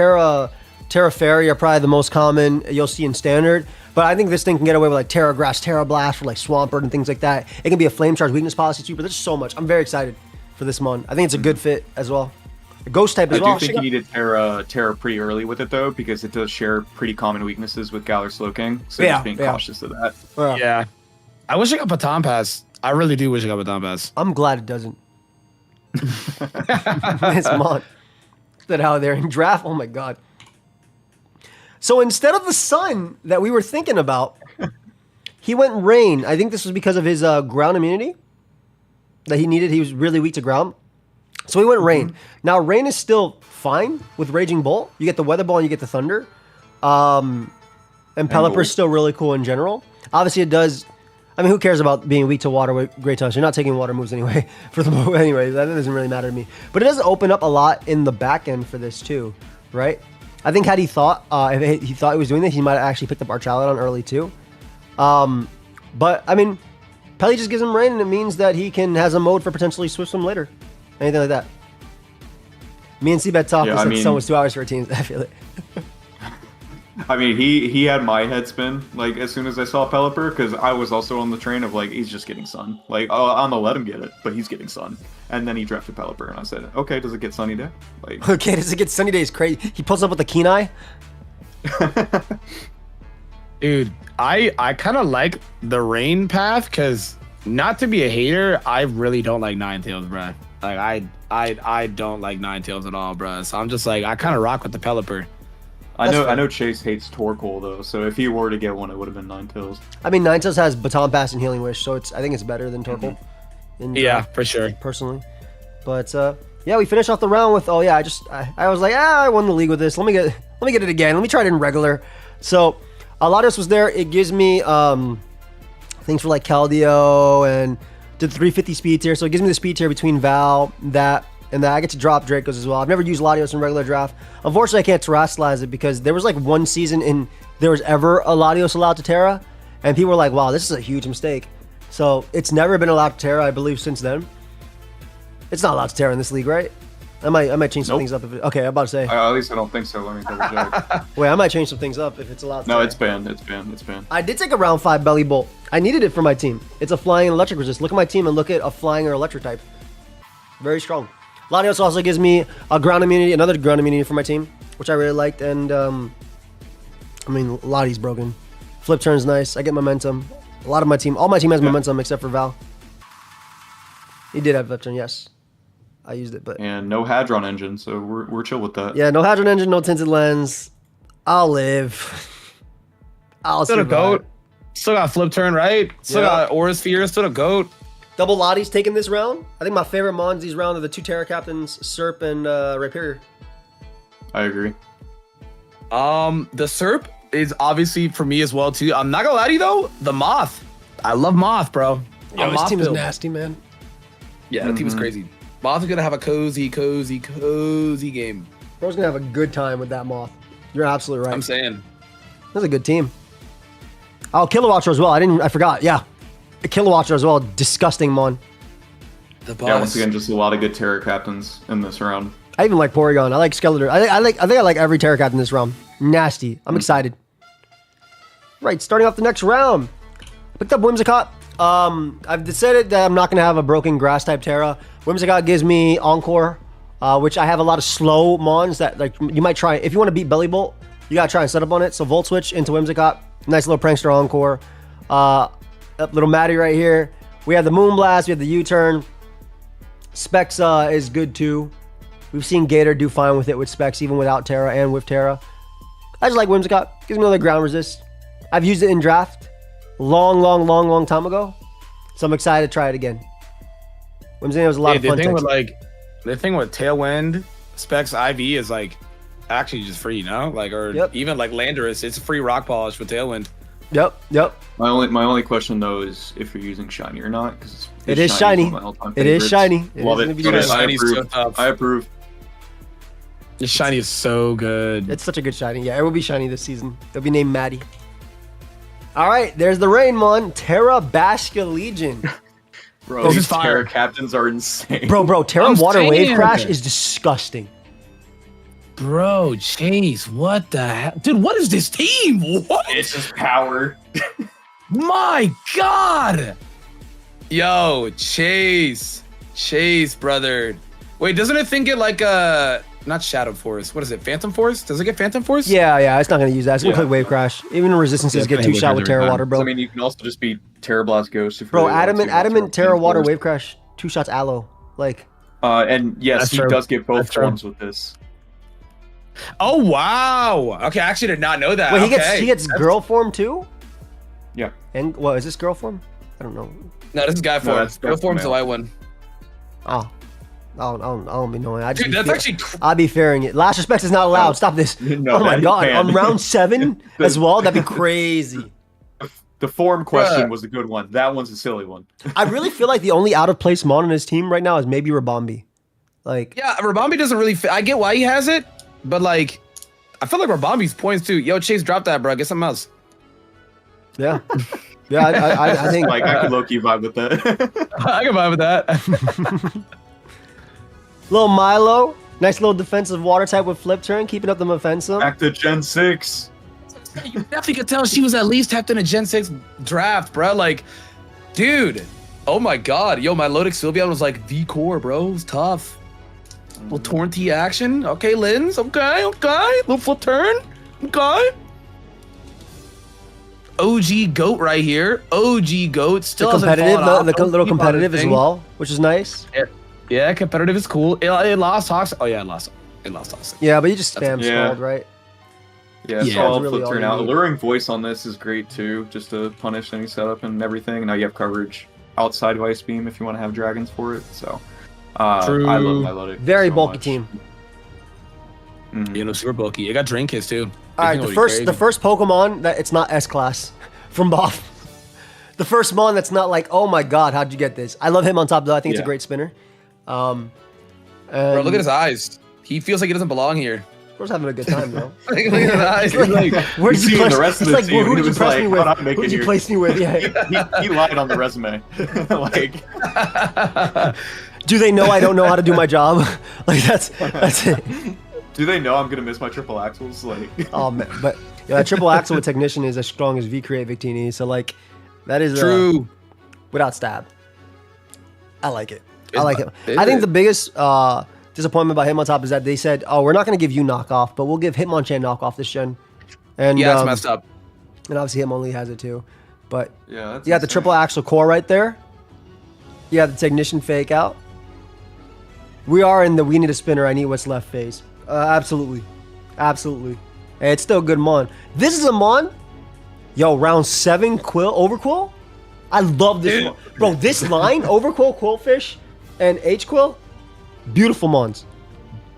Terra Fairy are probably the most common you'll see in Standard. But I think this thing can get away with like Terra Grass, Terra Blast for like Swampert and things like that. It can be a Flame Charge weakness policy too, but there's so much. I'm very excited for this mon. I think it's a good fit as well. A Ghost type as well. I do think you needed Terra pretty early with it though, because it does share pretty common weaknesses with Galar Slowking. So just being cautious of that. Yeah. I wish I got Baton Pass. I really do wish I got Baton Pass. I'm glad it doesn't. This mon. That how they're in draft. Oh my god. So instead of the Sun that we were thinking about, he went Rain. I think this was because of his ground immunity. that he needed. He was really weak to ground. So we went Rain. Now, Rain is still fine with Raging Bolt. You get the Weather Ball and you get the Thunder. And Pelipper's still really cool in general. Obviously, it does... I mean, who cares about being weak to water with Great Touch? You're not taking water moves anyway. For the moment, anyway, that doesn't really matter to me. But it does open up a lot in the back end for this too, right? I think had he thought, if he thought he was doing this, he might have actually picked up Archaludon early too. But I mean, Pelly just gives him Rain, and it means that he has a mode for potentially Swift Swim later, anything like that. Me and Seabed talk. Yeah, it's almost 2 hours for our teams. I feel it. I mean, he had my head spin, like, as soon as I saw Pelipper, because I was also on the train of, like, he's just getting Sun. Like, oh, I'm gonna let him get it, but he's getting Sun. And then he drafted Pelipper, and I said, okay, does it get Sunny Day? Like, okay, does it get Sunny Day? Is crazy. He pulls up with the Kenai. Dude, I kind of like the Rain path, because, not to be a hater, I really don't like Ninetales, bruh. Like, I don't like Ninetales at all, bruh. So I'm just like, I kind of rock with the Pelipper. I know Chase hates Torkoal though, so if he were to get one, it would have been Ninetales. I mean, Ninetales has Baton Pass and Healing Wish, so I think it's better than Torkoal. Yeah, for sure. Personally, but yeah, we finished off the round with I was like, I won the league with this. Let me get it again. Let me try it in regular. So Latios was there. It gives me things for like Keldeo and did 350 speed tier, so it gives me the speed tier between Val, and I get to drop Dracos as well. I've never used Latios in regular draft. Unfortunately, I can't terrestrialize it because there was like one season there was ever a Latios allowed to Terra, and people were like, wow, this is a huge mistake. So it's never been allowed to Terra, I believe, since then. It's not allowed to Terra in this league, right? I might change some things up. Okay, I'm about to say. At least I don't think so. Let me double check. Wait, I might change some things up if it's allowed to Terra. No, it's banned. It's banned. It's banned. I did take a round 5 Belly Bolt. I needed it for my team. It's a flying and electric resist. Look at my team and look at a flying or electric type. Very strong. Latios also gives me a ground immunity, another ground immunity for my team, which I really liked. And, I mean, Lottie's broken. Flip turn's nice. I get momentum. A lot of my team, all my team has momentum except for Val. He did have flip turn, yes. I used it, but... And no Hadron engine, so we're chill with that. Yeah, no Hadron engine, no tinted lens. I'll live. I'll still survive. A goat. Still got flip turn, right? Still got Aura Sphere, still a goat. Double Lottie's taking this round. I think my favorite mons these round are the 2 Terra Captains, Serp and Rhyperior. I agree. The Serp is obviously for me as well too. I'm not gonna lie to you though, the Moth. I love Moth, bro. Yo, this team is nasty, man. Yeah, the team is crazy. Moth is gonna have a cozy game. Bro's gonna have a good time with that Moth. You're absolutely right. I'm saying. That's a good team. Oh, Kilowatcher as well. I forgot. Yeah. A Kilowatcher as well. Disgusting mon. The boss. Yeah, once again, just a lot of good Terra Captains in this round. I even like Porygon. I like Skeletor. I think I like every Terra Captain in this round. Nasty. I'm excited. Right, starting off the next round. Picked up Whimsicott. I've decided that I'm not going to have a broken grass type Terra. Whimsicott gives me Encore, which I have a lot of slow mons that like you might try. If you want to beat Belly Bolt, you got to try and set up on it. So Volt Switch into Whimsicott. Nice little Prankster Encore. Little Maddie right here. We have the Moonblast. We have the U-Turn. Specs is good too. We've seen Gator do fine with it with Specs, even without Terra and with Terra. I just like Whimsicott. Gives me another ground resist. I've used it in draft long time ago. So I'm excited to try it again. Whimsicott was a lot of fun. The thing with Tailwind, Specs IV is like actually just free, you know? Like, or even like Landorus, it's a free rock polish with Tailwind. Yep. My only question though is if you're using shiny or not, because it is shiny. It is shiny. Love it. I approve. The shiny is so good. It's such a good shiny. Yeah, it will be shiny this season. It'll be named Maddie. All right, there's the Rainmon, Terra Basca Legion. Bro, these Terra Captains are insane. Bro, Terra Water Wave Crash is disgusting. Bro, Chase, what the hell? Dude, what is this team? What? It's just power. My God. Yo, Chase, brother. Wait, doesn't it think it like not Shadow Force? What is it? Phantom Force? Does it get Phantom Force? Yeah. It's not gonna use that. It's gonna click Wave Crash. Even resistances get 2 shot with Terra Water, bro. I mean, you can also just be Terra Blast Ghost. If bro, Adamant Terra Water Wave Crash, 2 shots Aloe, like. And yes, he does get both forms with this. Oh wow! Okay, I actually did not know that. Wait, he gets girl form too? Yeah. And what is this girl form? I don't know. No, this is guy form. Girl form's the light one. Oh. I don't be knowing. Dude, that's actually. I'd be fearing it. Last respect is not allowed. Stop this. No, oh my god! man. On round 7 as well. That'd be crazy. The form question was a good one. That one's a silly one. I really feel like the only out of place mon on his team right now is maybe Rabambi. Like, yeah, Rabambi doesn't really fit. I get why he has it, but like, I feel like Rabambi's points too. Yo, Chase, drop that, bro. Get something else. Yeah, yeah. I think like I could low-key vibe with that. I can vibe with that. Little Milo, nice little defensive water type with flip turn, keeping up the offensive. Back to Gen 6. You definitely could tell she was at least tapped in a Gen 6 draft, bro. Like, dude, oh my god. Yo, my Lodic Sylveon was like the core, bro. It was tough. Little Torrent action. Okay, Lens. Okay. Little flip turn. Okay. OG GOAT right here. OG GOAT. Still competitive, hasn't the little competitive as well, which is nice. Yeah, competitive is cool. It lost Hawks. Oh yeah, it lost Hawks. Yeah, but you just spam Scald, right? Yeah, solid really flip turn out. Alluring voice on this is great too, just to punish any setup and everything. Now you have coverage outside of Ice Beam if you want to have dragons for it. So, True. I love it. Very so bulky much. team. You know, super bulky. It got Drain Kiss too. All right, the first Pokemon that it's not S class from Boff. The first mon that's not like, oh my god, how'd you get this? I love him on top though. I think it's a great spinner. Bro, look at his eyes. He feels like he doesn't belong here. Bro's having a good time though. Look at his eyes. He's like, where did you place the rest of the like, team? who did you place me with? Who did you place me with? Yeah. he lied on the resume. Like, do they know I don't know how to do my job? Like that's it. Do they know I'm gonna miss my triple axles? Like, oh man, but yeah, that triple axle with Technician is as strong as V Create Victini. So like, that is true. Without stab, I like it. I like it. I think the biggest disappointment by Hitmontop is that they said, "Oh, we're not going to give you knockoff, but we'll give Hitmonchan knockoff this gen." And yeah, it's messed up. And obviously Hitmonlee has it too, but yeah, you got the triple axle core right there. You have the Technician fake out. We are in the we need a spinner, I need what's left phase. Absolutely. And it's still a good mon. This is a mon. Yo, round 7 Overquill. I love this mon. Bro, this line, Overquill, Quillfish, and H-Quill, beautiful mons.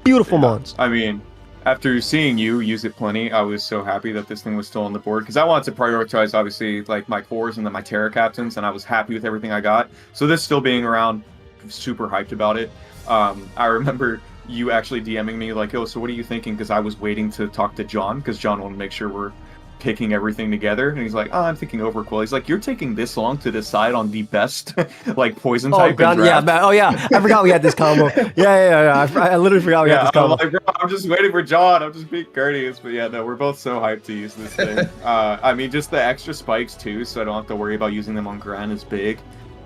Mons. I mean, after seeing you use it plenty, I was so happy that this thing was still on the board because I wanted to prioritize, obviously, like my cores and then my Terra Captains, and I was happy with everything I got. So this still being around, super hyped about it. I remember you actually DMing me like, oh, so what are you thinking? Because I was waiting to talk to John because John wanted to make sure we're picking everything together. And he's like, oh, I'm thinking Overquill. He's like, you're taking this long to decide on the best like poison type. Yeah, man. Oh yeah, I forgot we had this combo. Yeah. I literally forgot we had this combo. I'm like, bro, I'm just waiting for John. I'm just being courteous. But yeah, no, we're both so hyped to use this thing. I mean, just the extra spikes too, so I don't have to worry about using them on Gran is big.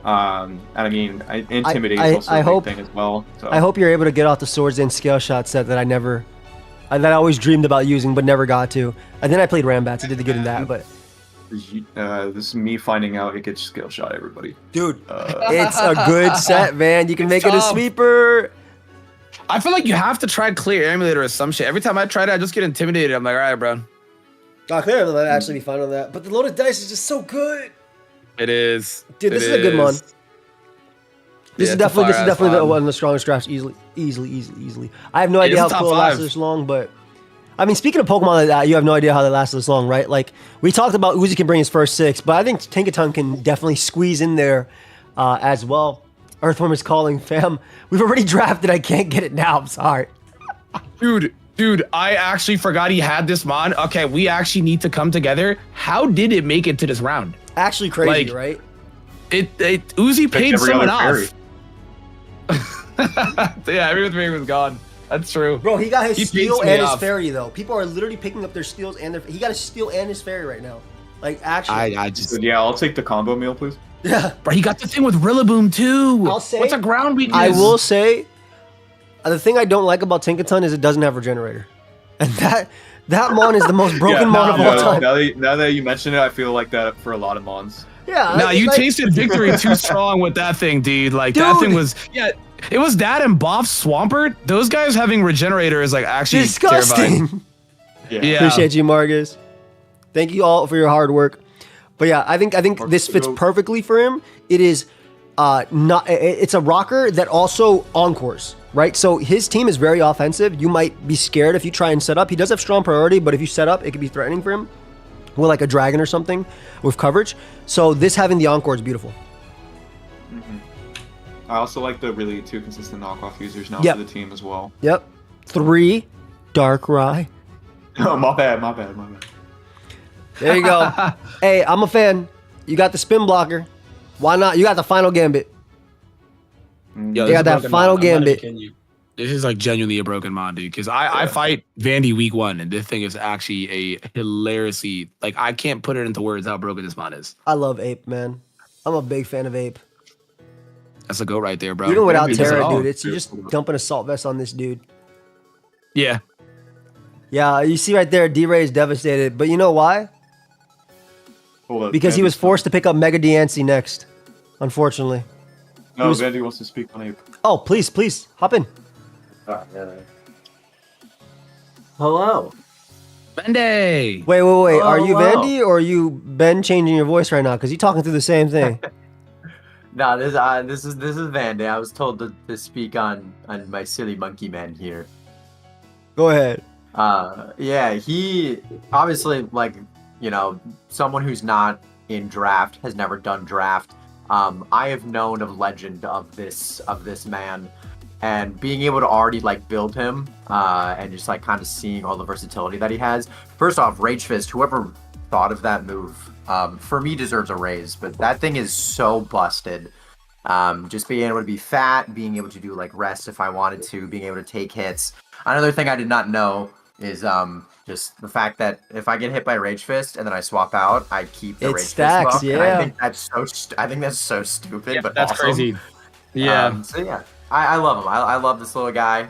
And I mean, Intimidate is also a big thing as well. So. I hope you're able to get off the Swords and Scale Shot set that I always dreamed about using but never got to. And then I played Rambats. I did good in that, but this is me finding out it gets Scale Shot, everybody. Dude, it's a good set, man. You can make it a sweeper. I feel like you have to try Clear Emulator or some shit. Every time I try it, I just get intimidated. I'm like, all right, bro. Clear Emulator might actually be fun on that. But the loaded dice is just so good. It is. Dude, this is a good one. This is definitely one of the strongest drafts, easily. I have no idea how cool it lasted this long, but I mean, speaking of Pokemon like that, you have no idea how they lasted this long, right? Like we talked about, Uzi can bring his first 6, but I think Tinkaton can definitely squeeze in there as well. Earthworm is calling, fam. We've already drafted. I can't get it now. I'm sorry, dude. I actually forgot he had this mon. Okay, we actually need to come together. How did it make it to this round? Actually crazy, right? It Uzi paid someone off. Yeah, everything was gone. That's true. Bro, he got his steel and his fairy though. People are literally picking up their steals and he got his steel and his fairy right now. Like actually, I'll take the combo meal, please. Yeah, bro, he got the thing with Rillaboom too. I'll say, what's a ground weakness? I will say, the thing I don't like about Tinkaton is it doesn't have Regenerator, and that mon is the most broken mon of all time. Now that you mention it, I feel like that for a lot of mons. Yeah. Now you tasted victory too strong with that thing, dude. Like that thing was, it was that and Boff Swampert. Those guys having Regenerator is like actually disgusting. Terrifying. Yeah. Appreciate you, Marcus. Thank you all for your hard work. But yeah, I think this fits perfectly for him. It is It's a rocker that also encores, right? So his team is very offensive. You might be scared if you try and set up. He does have strong priority, but if you set up, it could be threatening for him with like a dragon or something with coverage. So this having the encore is beautiful. I also like the really two consistent knockoff users now for the team as well. Yep. 3 Darkrai. Oh, my bad. There you go. Hey, I'm a fan. You got the spin blocker. Why not? You got the final gambit. Yo, you got that final gambit. This is like genuinely a broken mod, dude. Because I fight Vandy week 1, and this thing is actually a hilariously, like, I can't put it into words how broken this mod is. I love Ape, man. I'm a big fan of Ape. That's a go right there, bro. Even without Terra, dude, you're just dumping assault vest on this dude. Yeah. Yeah, you see right there, D-Ray is devastated. But you know why? Because he was forced to pick up Mega Diancie next, unfortunately. No, Vandy wants to speak on Ape. Oh, please, hop in. Hello. Vandy. Wait. Are you hello. Vandy or are you Ben changing your voice right now? Because you're talking through the same thing. No, this is Vandy. I was told to speak on my silly monkey man here. Go ahead. Yeah, he obviously, like, you know, someone who's not in draft, has never done draft. I have known of legend of this man, and being able to already like build him, and just like kind of seeing all the versatility that he has. First off, Rage Fist, whoever thought of that move, for me deserves a raise. But that thing is so busted. Just being able to be fat, being able to do like rest if I wanted to, being able to take hits. Another thing I did not know is just the fact that if I get hit by Rage Fist and then I swap out, I keep the Rage stacks, Fist buff. yeah. And I think that's so stupid, but that's awesome. crazy. Yeah. So yeah, I love him. I love this little guy.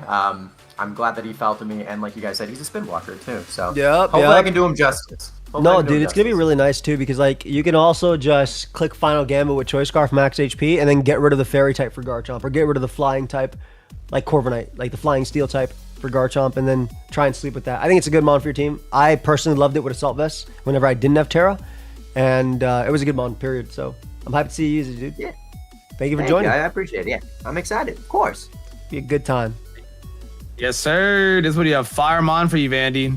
I'm glad that he fell to me, and like you guys said, he's a spin blocker too. So hopefully I can do him justice. No, dude, it's gonna be really nice too because like you can also just click Final Gambit with Choice Scarf max HP and then get rid of the Fairy type for Garchomp or get rid of the Flying type, like Corviknight, like the Flying Steel type for Garchomp, and then try and sleep with that. I think it's a good mon for your team. I personally loved it with Assault Vest whenever I didn't have Terra, and it was a good mon, period. So I'm happy to see you use it, dude. Yeah. Thank you for joining. I appreciate it. Yeah, I'm excited. Of course. Be a good time. Yes, sir. This is what you have. Firemon for you, Vandy.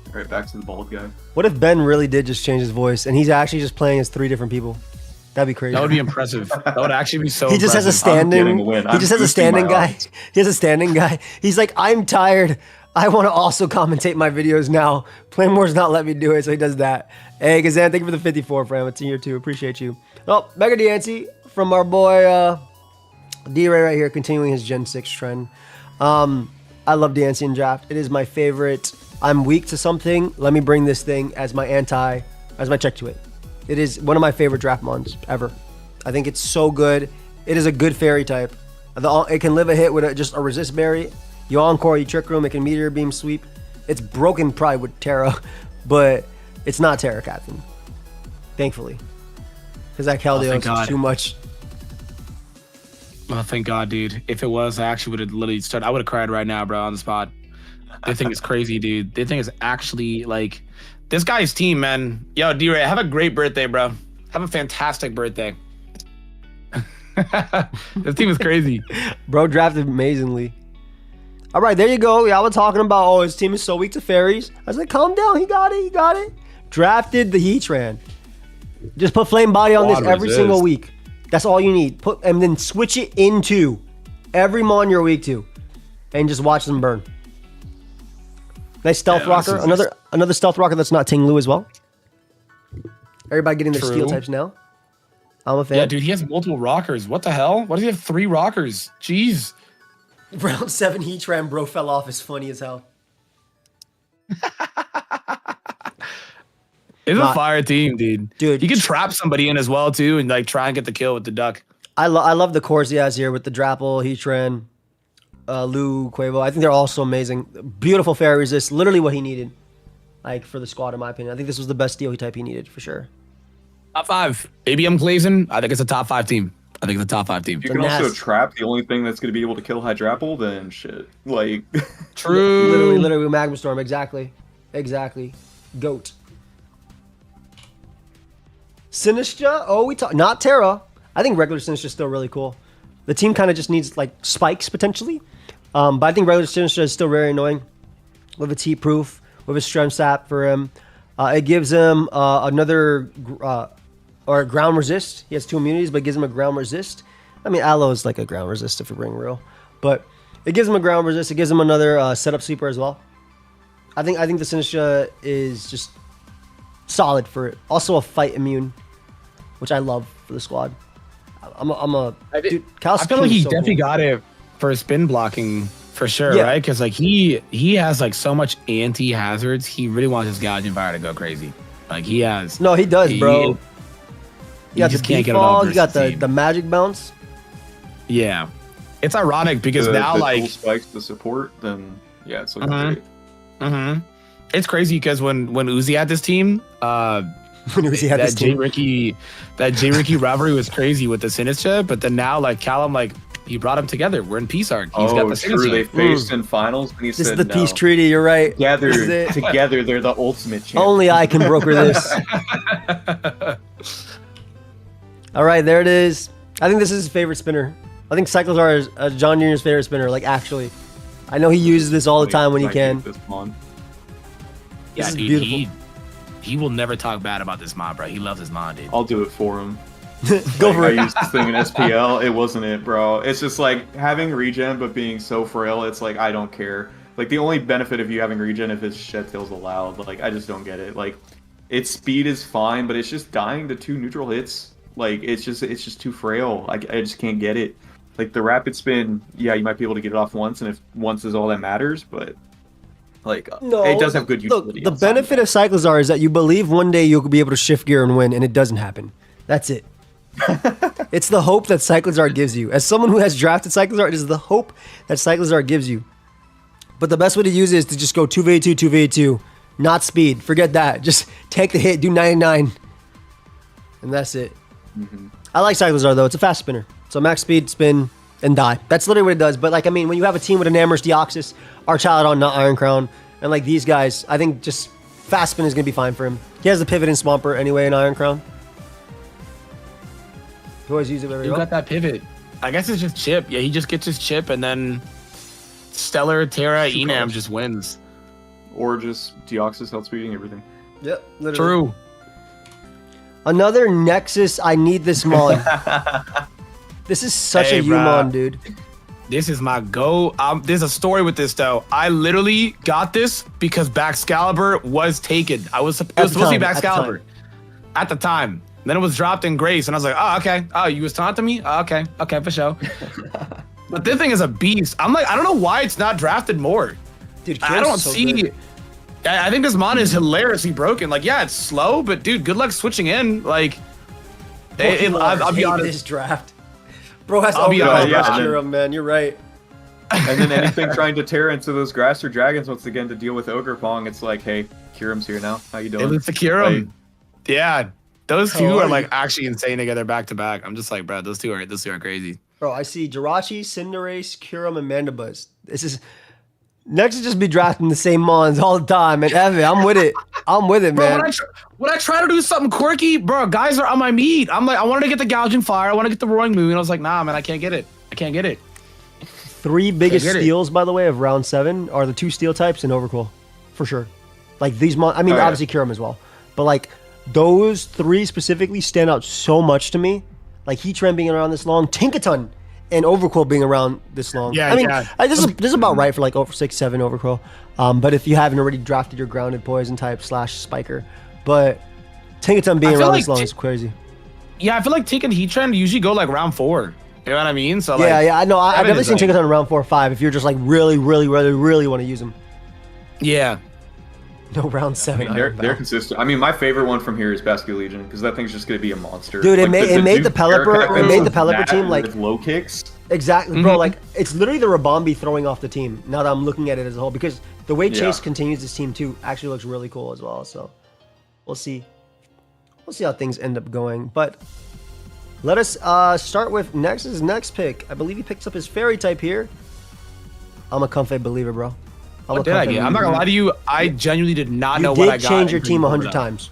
All right, back to the bald guy. What if Ben really did just change his voice and he's actually just playing as 3 different people? That'd be crazy. That would be impressive. That would actually be so He just has a standing. He just has a standing guy. He has a standing guy. He's like, I'm tired. I want to also commentate my videos now. Playmore's not let me do it, so he does that. Hey, Gazan, thank you for the 54 frame. It's in here too. Appreciate you. Oh, Mega Diancie from our boy D-Ray right here, continuing his Gen 6 trend. I love Diancie in draft. It is my favorite. I'm weak to something. Let me bring this thing as my check to it. It is one of my favorite draft mons ever. I think it's so good. It is a good fairy type. It can live a hit with just a resist berry. You encore, you trick room, it can meteor beam sweep. It's broken pride with Terra, but it's not Terra Captain. Thankfully. Because that Keldeo is too much. Oh, thank God, dude. If it was, I actually would have literally started. I would have cried right now, bro, on the spot. This thing is crazy, dude. This thing is actually like this guy's team, man. Yo, D-Ray, have a great birthday, bro. Have a fantastic birthday. This team is crazy. Bro drafted amazingly. All right, there you go. Y'all were talking about, oh, his team is so weak to fairies. I was like, calm down. He got it. Drafted the Heatran. Just put Flame Body on this every single week. That's all you need. And then switch it into every mon you're weak to, and just watch them burn. Nice stealth rocker. Another stealth rocker that's not Ting Lu as well. Everybody getting their steel types now. I'm a fan. Yeah, dude, he has multiple rockers. What the hell? Why does he have 3 rockers? Jeez. Round 7 Heatran bro fell off is funny as hell. It's a fire team, dude. Dude, he can trap somebody in as well too, and like try and get the kill with the duck. I love the cores he has here with the Drapple, Heatran, Lu, Quavo. I think they're all so amazing. Beautiful fairy resist, literally what he needed, like for the squad in my opinion. I think this was the best steel type he needed for sure. Top 5. ABM Clazen. I think it's a top 5 team. If you can also trap the only thing that's going to be able to kill Hydrapple, then shit. Like, true. Literally Magma Storm. Exactly. Goat. Sinistra. Oh, not Terra. I think regular Sinister is still really cool. The team kind of just needs like spikes potentially, but I think regular Sinister is still very annoying. With its heat proof, with his strength sap for him, it gives him another or ground resist. He has 2 immunities, but it gives him a ground resist. I mean, Aloe is like a ground resist if we're being real, but it gives him a ground resist. It gives him another setup sweeper as well. I think the Sinistra is just solid for it. Also a fight immune, which I love for the squad. Dude, I feel like he definitely got it for spin blocking for sure, right? Because like he has like so much anti hazards. He really wants his gouging fire to go crazy. Like he has. No, he does, bro. You got the can't default. You got the magic bounce. Yeah, it's ironic because now like dual spikes the support, then yeah, it's looking great. It's crazy because when Uzi had this team, that J Ricky rivalry was crazy with the Sinistra, but then now like Callum like he brought them together. We're in peace arc. He's got the true. They faced in finals, and he this said is the peace treaty. You're right. Together, they're the ultimate champion. Only I can broker this. All right, there it is. I think this is his favorite spinner. I think Cyclozar is John Jr.'s favorite spinner. Like actually, I know he uses this all the time when he can. Yeah, is dude, beautiful. He will never talk bad about this mod, bro. He loves his mod, dude. I'll do it for him. Go for it. I used this thing in SPL. It wasn't it, bro. It's just like having regen, but being so frail. It's like I don't care. Like the only benefit of you having regen if it's shed tails allowed. Like I just don't get it. Like its speed is fine, but it's just dying to 2 neutral hits. Like it's just too frail. I just can't get it. Like the rapid spin, yeah, you might be able to get it off once, and if once is all that matters, but like no, it does have good utility. Look, the benefit of Cyclozar is that you believe one day you'll be able to shift gear and win, and it doesn't happen. That's it. It's the hope that Cyclozar gives you. As someone who has drafted Cyclozar, it is the hope that Cyclozar gives you. But the best way to use it is to just go 2v2, 2v2, not speed. Forget that. Just take the hit, do 99, and that's it. I like Cyclozar though. It's a fast spinner. So max speed, spin, and die. That's literally what it does. But like, I mean, when you have a team with an Amherst, Deoxys, Archaludon, not Iron Crown, and like these guys, I think just fast spin is going to be fine for him. He has the pivot and Swampert anyway in Iron Crown. He always use it wherever you got that pivot. I guess it's just chip. Yeah, he just gets his chip and then Stellar, Terra, Enam just wins. Or just Deoxys outspeeding everything. Yep, literally. True. Another Nexus, I need this mod. This is such a U-Mon, dude. This is my go. There's a story with this though. I literally got this because Baxcalibur was taken. It was supposed to be Baxcalibur at the time. Then it was dropped in Grace, and I was like, oh, okay. Oh, you was taunting me? Oh, okay, for sure. But this thing is a beast. I'm like, I don't know why it's not drafted more. Dude, I don't see. Good. I think this mod is hilariously broken. Like, yeah, it's slow, but dude, good luck switching in. Like, I'll be honest. This draft, bro has all the man. You're right. And then anything trying to tear into those grass or dragons once again to deal with Ogre Pong, it's like, hey, Kyurem's here now. How you doing? It's the Kyurem. Yeah, those two are like actually insane together back to back. I'm just like, bro, those two are crazy. Bro, I see Jirachi, Cinderace, Kyurem, and Mandibuzz. This is Nexus just be drafting the same mons all the time, and Evan, I'm with it. I'm with it, man. Bro, when I try to do something quirky, bro, guys are on my meat. I'm like, I wanted to get the Gouging Fire. I want to get the Roaring Moon. I was like, nah, man, I can't get it. 3 biggest steals, by the way, of round 7 are the 2 steel types and Overcool, for sure. Like these I mean, obviously Kyurem as well, but like those 3 specifically stand out so much to me. Like Heatran being around this long, Tinkaton and Overcool being around this long. Yeah, I mean, this is about right for like over 6-7 Overcool. But if you haven't already drafted your grounded poison type / Spiker, but Tinkaton being around this long is crazy. Yeah, I feel like Tink and Heatran usually go like round 4. You know what I mean? So like, yeah, I know. I've never seen Tinkaton in round 4 or 5. If you're just like really want to use them. Yeah. No, round 7. I mean, they're consistent. I mean, my favorite one from here is Basque Legion because that thing's just gonna be a monster. Dude, it made the Pelipper team like with low kicks. Exactly, bro. Like it's literally the Rabombi throwing off the team. Now that I'm looking at it as a whole, because the way Chase continues this team too actually looks really cool as well. So we'll see how things end up going. But let us start with Nex's next pick. I believe he picks up his fairy type here. I'm a Comfey believer, bro. What did I get? I'm not gonna lie to you. I genuinely did not know what I got. You did change your team 100 times.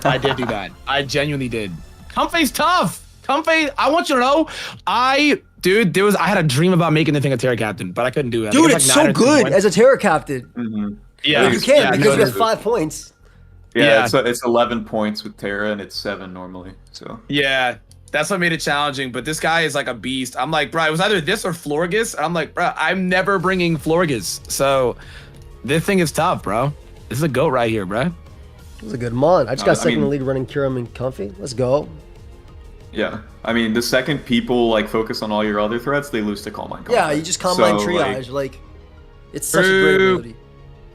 I did do that. I genuinely did. Comfey's tough. Comfy, I want you to know, I had a dream about making the thing a Terra captain, but I couldn't do it. Dude, it's so good as a Terra captain. Mm-hmm. Yeah, you can because you have 5 points. Yeah, it's 11 points with Terra, and it's 7 normally. So yeah, that's what made it challenging. But this guy is like a beast. I'm like, bro, it was either this or Florgus. And I'm like, bro, I'm never bringing Florgus. So this thing is tough, bro. This is a goat right here, bro. This is a good mon. I just got second in the lead running Kirim and Comfy. Let's go. Yeah, I mean, the second people like focus on all your other threats, they lose to Calm Mind. Yeah, you just combine triage. Like, it's such a great ability.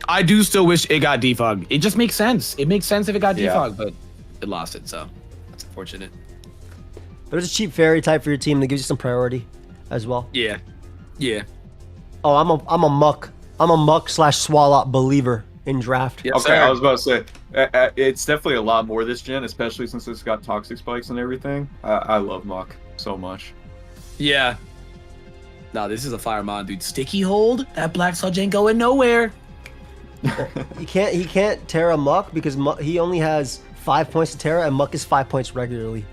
I do still wish it got defog. It just makes sense. It makes sense if it got defog, but it lost it, so that's unfortunate. But it's a cheap fairy type for your team that gives you some priority as well. Yeah, yeah. Oh, I'm a muck / swallow believer in draft. Yes, okay, I was about to say it's definitely a lot more this gen, especially since it's got toxic spikes and everything. I love Muck so much. Yeah. No, this is a fire mon, dude. Sticky hold. That black sludge ain't going nowhere. He can't Terra Muck because he only has 5 points to Terra, and Muck is 5 points regularly.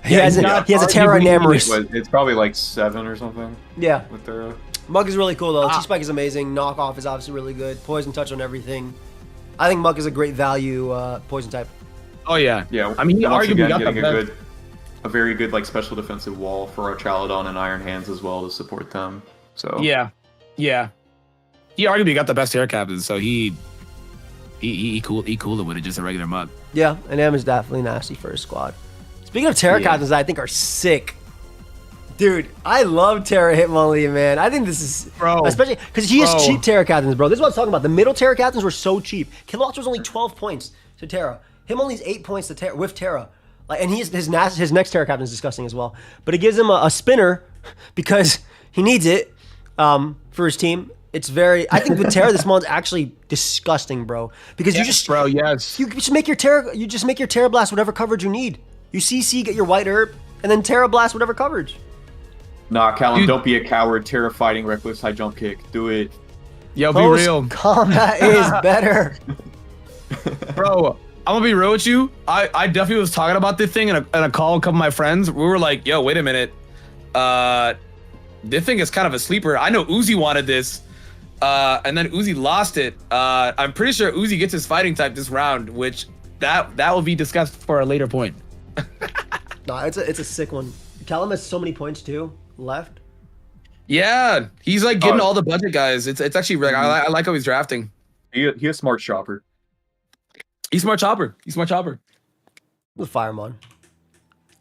he has a Terra Enamorous. It's probably like 7 or something. Yeah. With Terra. Muck is really cool though. T-Spike is amazing. Knockoff is obviously really good. Poison touch on everything. I think Muck is a great value poison type. Oh yeah. Yeah. I mean, he arguably got getting a very good like special defensive wall for our Chaladon and Iron Hands as well to support them. So yeah. He arguably got the best hair captain, so he cooled it with it, just a regular Muck. Yeah, and M is definitely nasty for his squad. Speaking of Terra captains, I think are sick. Dude, I love Terra Hitmonlee, man. I think this is... Bro. Especially because he has cheap Terra captains, bro. This is what I was talking about. The middle Terra captains were so cheap. Kilowatts was only 12 points to Terra. Hitmonlee's 8 points to Terra, with Terra. Like, and his next Terra captain is disgusting as well. But it gives him a spinner because he needs it for his team. It's very... I think with Terra, this mon's actually disgusting, bro. Because you just... Bro, yes. You just make your Terra Blast whatever coverage you need. You CC, get your white herb, and then Terra Blast whatever coverage. Nah, Callum, don't be a coward. Terra fighting reckless high jump kick. Do it. Yo, be real. Combat is better. Bro, I'm gonna be real with you. I definitely was talking about this thing in a call with a couple of my friends. We were like, yo, wait a minute. This thing is kind of a sleeper. I know Uzi wanted this. And then Uzi lost it. I'm pretty sure Uzi gets his fighting type this round, which that will be discussed for a later point. No, it's a sick one. Callum has so many points too left. Yeah, he's like getting all the budget guys. It's actually like I like how he's drafting. He a smart shopper. He's smart chopper. He's smart chopper. The Firemon.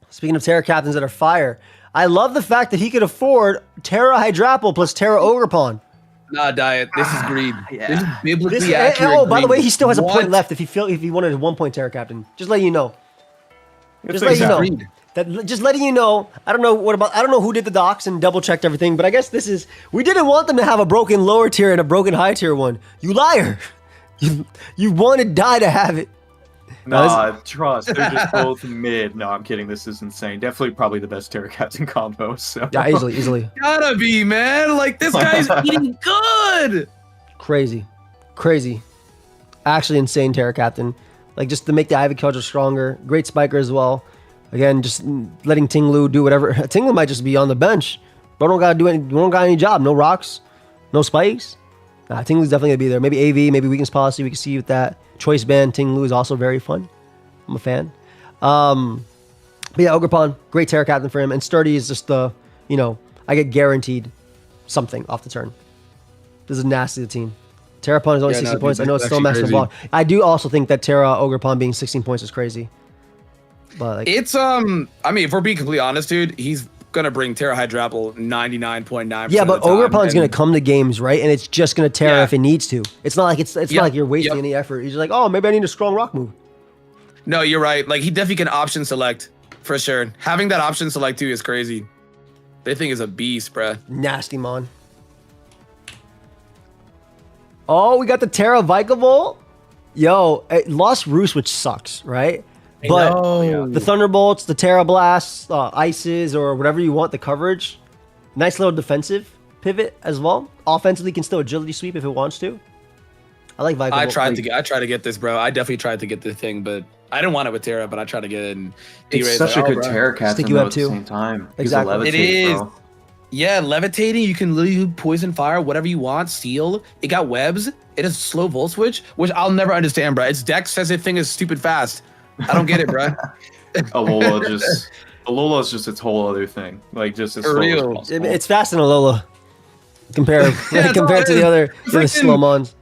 Speaking of Terra captains that are fire, I love the fact that he could afford Terra Hydrapple plus Terra Ogerpon. Nah, Diet. This is greed. Yeah. This is biblically accurate. Oh, by the way, he still has a point left if he wanted a 1 point Terra captain. Just letting you know. Just letting you know. Just letting you know. I don't know who did the docs and double checked everything, but I guess we didn't want them to have a broken lower tier and a broken high tier one. You liar. You wanted Die to have it. Nah, trust. They're just both mid. No, I'm kidding. This is insane. Definitely probably the best Terra captain combo. So. Yeah, easily. Gotta be, man. Like, this guy's eating good. Crazy. Actually insane Terra captain. Like, just to make the Ivy Charger stronger. Great spiker as well. Again, just letting Tinglu do whatever. Tinglu might just be on the bench. Bro don't gotta do any. Don't got any job. No rocks. No spikes. Tinglu's definitely gonna be there. Maybe AV. Maybe weakness policy. We can see with that. Choice band Tinglu is also very fun. I'm a fan. But yeah, Ogerpon, great Terra captain for him. And Sturdy is just I get guaranteed something off the turn. This is nasty the team. Terrapon is only 16 points. I know it's still a massive block. I do also think that Terra Ogerpon being 16 points is crazy. But like, it's I mean, if we're being completely honest, dude, he's gonna bring Terra Hydrapple 99.9%. Yeah, but Ogerpon's gonna come to games, right? And it's just gonna Terra if it needs to. It's not like it's not like you're wasting any effort. He's just like, oh, maybe I need a strong rock move. No, you're right. Like, he definitely can option select for sure. Having that option select too is crazy. They think is a beast, bruh. Nasty mon. Oh, we got the Terra Vikable. Yo, it lost Roost, which sucks, right? But the Thunderbolts, the Terra Blasts, Ices, or whatever you want, the coverage. Nice little defensive pivot as well. Offensively, can still agility sweep if it wants to. I like Viper. I tried to get this, bro. I definitely tried to get the thing, but I didn't want it with Terra, but I tried to get it. And It's such a good Terra captain Stick you up at the too. same time. Exactly. Levitate, It is. bro. Yeah, levitating. You can literally poison fire, whatever you want. Steal. It got webs. It has slow volt switch, which I'll never understand, bro. Its deck says the thing is stupid fast. I don't get it, bro. Alola is just its whole other thing. Like just as For slow as real. possible. It's fast in Alola. Compared Yeah, compared to the other slow mons.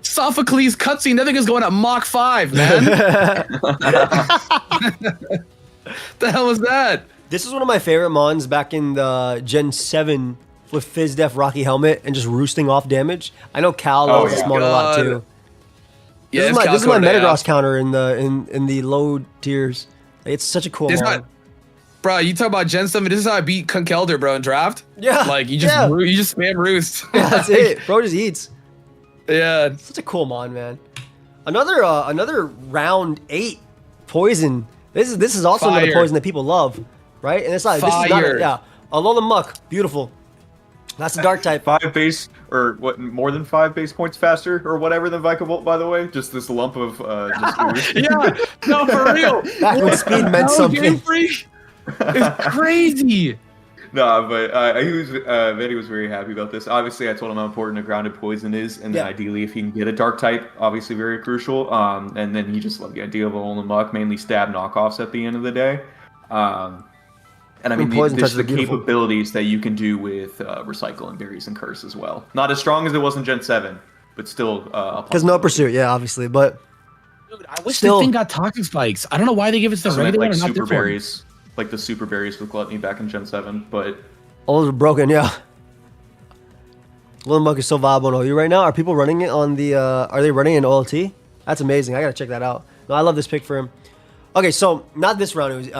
Sophocles cutscene. That thing is going at Mach 5, man. The hell was that? This is one of my favorite mons back in the Gen 7 with Fizz Def Rocky Helmet and just roosting off damage. I know Cal loves this mon a lot God. too. Yeah, This is my Metagross counter in the low tiers. It's such a cool mon. Bro, you talk about Gen 7. This is how I beat Kunkelder, bro, in draft. Yeah. Like you just spam roost. Yeah, that's it. Bro just eats. Yeah. Such a cool mon, man. Another round 8 poison. This is also another Fire. poison that people love, right? And it's not. This is not. Fire. Yeah. Alola Muck, beautiful. That's a dark type. 5 base or what? More than 5 base points faster or whatever than Vikavolt. By the way, just this lump of just ooze. Yeah. No, for real. Back when speed meant No, something. Game Freak. It's crazy. No, but Vanny was very happy about this. Obviously, I told him how important a grounded poison is, and then ideally, if he can get a dark type, obviously very crucial. And then he just loved the idea of Alolan Muck, mainly stab knockoffs at the end of the day. And I mean, poison there's touch the is beautiful. capabilities that you can do with Recycle and Berries and Curse as well. Not as strong as it was in Gen 7, but still Because no pursuit, yeah, obviously, but Dude, I wish Still- this thing got toxic spikes. I don't know why they give us the So regular like and not super this one. berries, like the super berries with Gluttony back in Gen 7, but all those are broken, yeah. Alolan Muck is so viable on OU right now. Are people running it on the? Are they running it in OLT? That's amazing. I gotta check that out. No, I love this pick for him. Okay, so not this round. It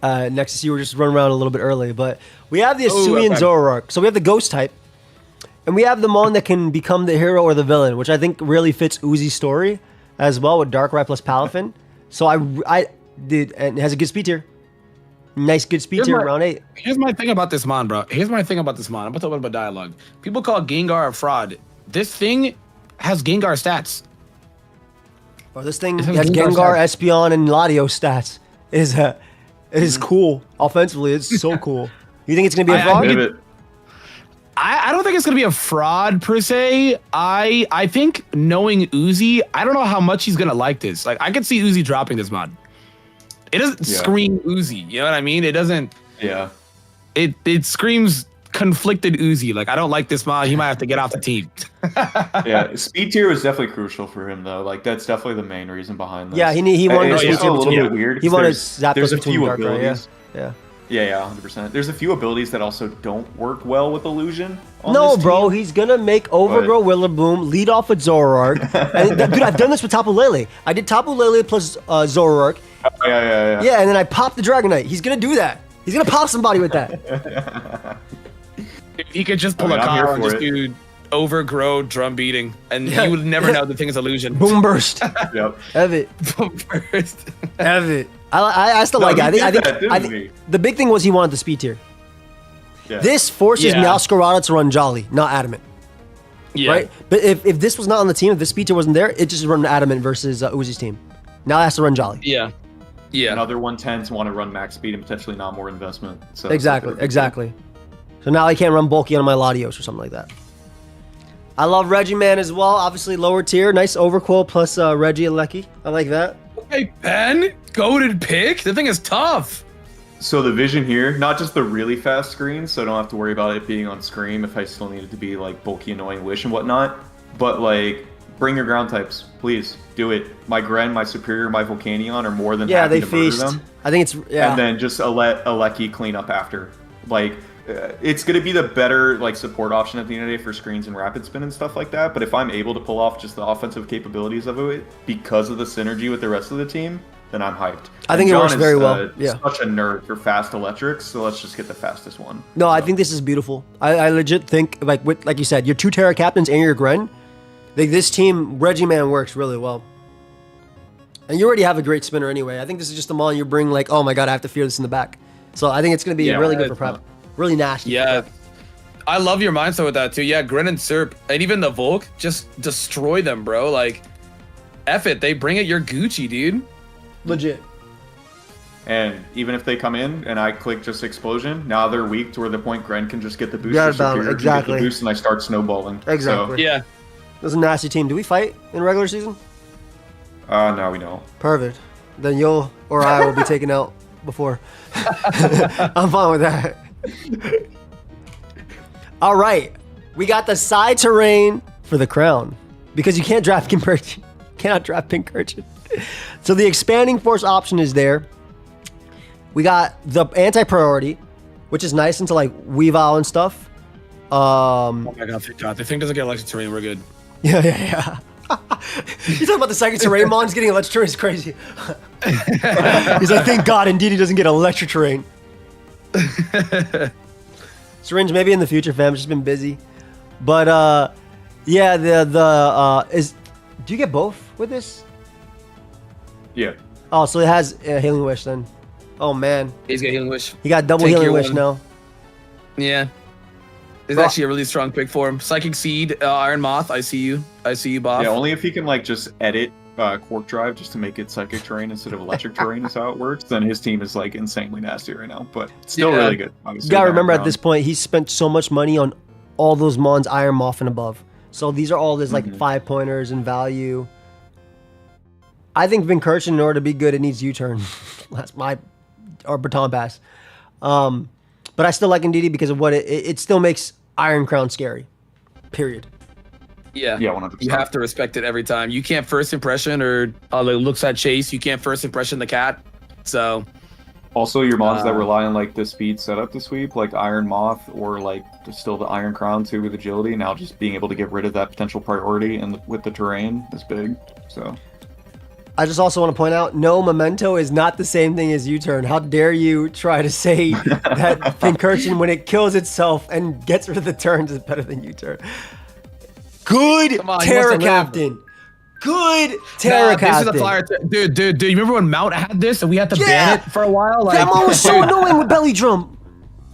was, next to see, we're just running around a little bit early, but we have the Asumian okay. Zoroark. So we have the Ghost type, and we have the mon that can become the hero or the villain, which I think really fits Uzi's story as well with Darkrai plus Palafin. So I did, and it has a good speed tier. Nice, good speed Here's tier, my- round 8. Here's my thing about this mon, bro. Here's my thing about this mon. I'm gonna talk about dialogue. People call Gengar a fraud. This thing has Gengar stats. Bro, this thing It has has Gengar, Gengar Espeon, and Latios stats. It is cool. Offensively, it's so cool. You think it's gonna be a I fraud? think Pivot. I don't think it's gonna be a fraud per se. I think knowing Uzi, I don't know how much he's gonna like this. Like I could see Uzi dropping this mod. It doesn't scream Uzi. You know what I mean? It doesn't. yeah. It screams conflicted Uzi. Like I don't like this mod. He might have to get off the team. Yeah, speed tier was definitely crucial for him though. Like that's definitely the main reason behind this. Yeah, he wanted It's to also speed a little tier bit weird. He 'cause wanted there's- Zapdos there's a between few Darkrai. Yeah, abilities. yeah. Yeah, 100%. There's a few abilities that also don't work well with Illusion. On No, this bro, team. he's gonna make Overgrow Willaboom lead off with Zoroark. And dude, I've done this with Tapu Lele. I did Tapu Lele plus Zoroark. Oh, yeah. Yeah, and then I popped the Dragonite. He's gonna do that. He's gonna pop somebody with that. He could just pull I mean, a I'm here car and for just it. do overgrow drum beating, and Yeah. you would never know the thing is illusion. Boom burst. Yep. Evitt. First. Evitt. I still No, like it. he I did think, that, didn't he? the big thing was he wanted the speed tier. Yeah. This forces Yeah. Meowscarada to run Jolly, not Adamant. Yeah. Right? But if this was not on the team, if this speed tier wasn't there, it just run Adamant versus Uzi's team. Now it has to run Jolly. Yeah. Yeah. And other 110s want to run max speed and potentially not more investment. So Exactly, exactly. So now I can't run bulky on my Latios or something like that. I love Regiman as well. Obviously lower tier. Nice Overquill plus Reggie and Lecky. I like that. Hey, Ben, goated pick. The thing is tough. So the vision here, not just the really fast screen, so I don't have to worry about it being on screen if I still need it to be like bulky, annoying Wish and whatnot. But like, bring your ground types, please do it. My Gren, my Superior, my Volcanion are more than Yeah, happy they to murder feast. them. I think it's And then just let Aleki clean up after. Like, it's going to be the better like support option at the end of the day for screens and rapid spin and stuff like that. But if I'm able to pull off just the offensive capabilities of it because of the synergy with the rest of the team, then I'm hyped. I think And it works John very is, well. Yeah. Such a nerd for fast electrics, so let's just get the fastest one. No, I think this is beautiful. I legit think like you said, your 2 Terra captains and your Gren, this team Regiman works really well. And you already have a great spinner anyway. I think this is just a mon you bring like, oh my god, I have to fear this in the back. So I think it's gonna be Yeah, really good for it's prep. not. Really nasty. Yeah. I love your mindset with that too. Yeah, Grin and Serp, and even the Volk, just destroy them, bro. Like, F it, they bring it. You're Gucci, dude. Legit. And even if they come in and I click just explosion, now they're weak to where the point Gren can just get the boost. Yeah, exactly. Get the boost and I start snowballing. Exactly. So, Yeah. This is a nasty team. Do we fight in regular season? no, we don't. Perfect. Then you'll or I will be taken out before. I'm fine with that. All right. We got the side terrain for the crown because you can't draft Pincurchin. Cannot draft Pincurchin. So the expanding force option is there. We got the anti-priority, which is nice into like Weavile and stuff. Oh my god, thank god. The thing doesn't get electric terrain, we're good. Yeah. You talking about the second terrain mons getting electric terrain is crazy. He's like, thank God, indeed, he doesn't get electric terrain. Syringe, maybe in the future, fam. Just been busy, but yeah. Do you get both with this? Yeah. Oh, so it has Healing Wish then. Oh man, He's got Healing Wish. he got double Take Healing your Wish one. now. Yeah. It's Bro. actually a really strong pick for him. Psychic Seed, Iron Moth, I see you, Boff. Yeah, only if he can like just edit Quark Drive just to make it psychic terrain instead of electric terrain is how it works. Then his team is like insanely nasty right now, but it's still Yeah. really good. Obviously, You gotta with remember Iron at this point, he spent so much money on all those mons, Iron Moth and above. So these are all his like 5-pointers in value. I think Pincurchin, in order to be good, it needs U-turn. That's my or baton pass. But I still like Ndidi because of what it still makes Iron Crown scary. Period. Yeah, Yeah, 100%. You have to respect it every time. You can't first impression or looks at Chase. You can't first impression the cat. So Also, your mons that rely on like the speed setup to sweep, like Iron Moth or like still the Iron Crown too with agility. Now just being able to get rid of that potential priority and with the terrain is big. So I just also want to point out, no, Memento is not the same thing as U-turn. How dare you try to say that Pincurchin, when it kills itself and gets rid of the turns, is better than U-turn. Good Come on, he Terra wants to live. Captain. Good Terra This is Captain. a flyer. Dude, you remember when Mount had this and we had to Yeah. ban it for a while? Like, That one was so annoying with Belly Drum.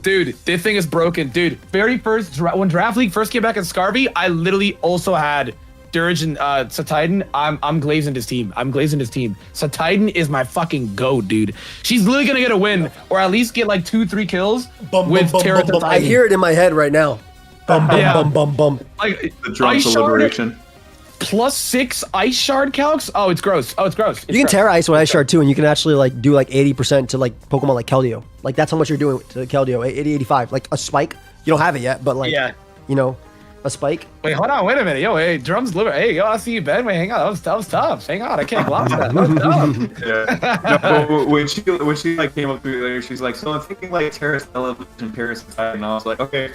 Dude, this thing is broken. Dude, very first, when Draft League first came back in Scarvy, I literally also had Dirge and Satitan. I'm glazing his team. Satitan is my fucking goat, dude. She's literally gonna get a win, or at least get like 2-3 kills with Terra Bum, bum. I Satitan. hear it in my head right now. Bum, bum, Yeah. bum, bum, bum. Like, the drums Ice of Shard liberation. +6 Ice Shard calcs? Oh, it's gross. It's You can gross. Terra Ice with Ice Shard too, and you can actually like do like 80% to like Pokemon like Keldeo. Like that's how much you're doing to Keldeo. 80, 85. Like a spike. You don't have it yet, but like, Yeah. you know, a spike. Wait, hold on, wait a minute. Yo, hey, drums liver. Hey, yo, I see you, Ben. Wait, hang on. That was tough. Hang on, I can't gloss that. That was tough. Yeah. No, when she like came up through there, she's like, so I'm thinking like Terra Celebration, Paris, and I was like, okay,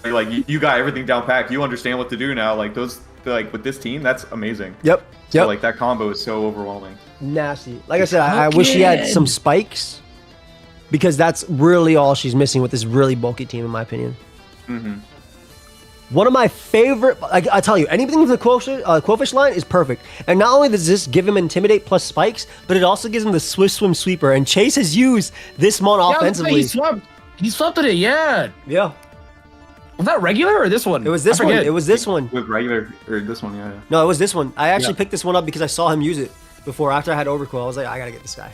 like you got everything down packed. You understand what to do now. Like those, like with this team, that's amazing. Yep. So, Yep. like that combo is so overwhelming. Nasty. Like I said, I wish she had some spikes because that's really all she's missing with this really bulky team, in my opinion. Mm-hmm. One of my favorite, I tell you, anything with the Quillfish line is perfect. And not only does this give him Intimidate plus spikes, but it also gives him the Swift Swim Sweeper. And Chase has used this mon offensively. He swapped it, yeah. Yeah, Was that regular or this one? it was this I one. forget. It was this one. With regular or this one, yeah. No, it was this one. I actually Yeah. picked this one up because I saw him use it before. After I had Overcoil, I was like, I gotta get this guy.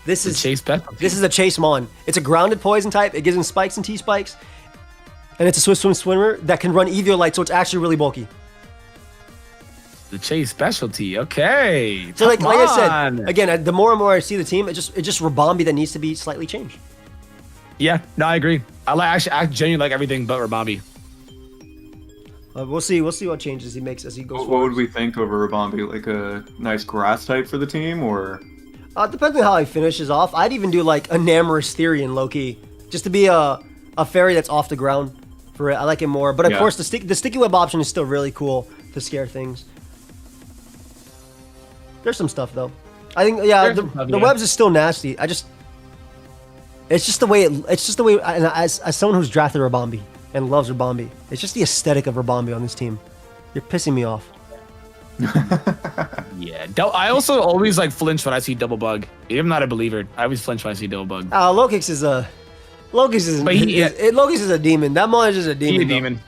This is Chase special. This is a Chase Mon. It's a grounded poison type. It gives him spikes and T-spikes. And it's a Swift Swim Swimmer that can run Eviolite, so it's actually really bulky. The Chase specialty. Okay. So like I said, on. again, the more and more I see the team, it's just Rabambi that needs to be slightly changed. Yeah, no, I agree. I genuinely like everything but Rabambi. We'll see what changes he makes as he goes What forward. would we think over Rabambi? Like a nice grass type for the team, or Depending on how he finishes off, I'd even do like a Namorous Therian low-key, just to be a fairy that's off the ground for it. I like it more. But of Yeah. course, the sticky web option is still really cool to scare things. There's some stuff though. I think There's some stuff, the yeah. webs is still nasty. It's just the way and as someone who's drafted Rabambi and loves Rabambi, it's just the aesthetic of Rabambi on this team. You're pissing me off. Yeah. I also always like flinch when I see double bug. I'm not a believer. I always flinch when I see double bug. Low kicks is Locust is Locust is a demon. That mon is just a demon. He a demon.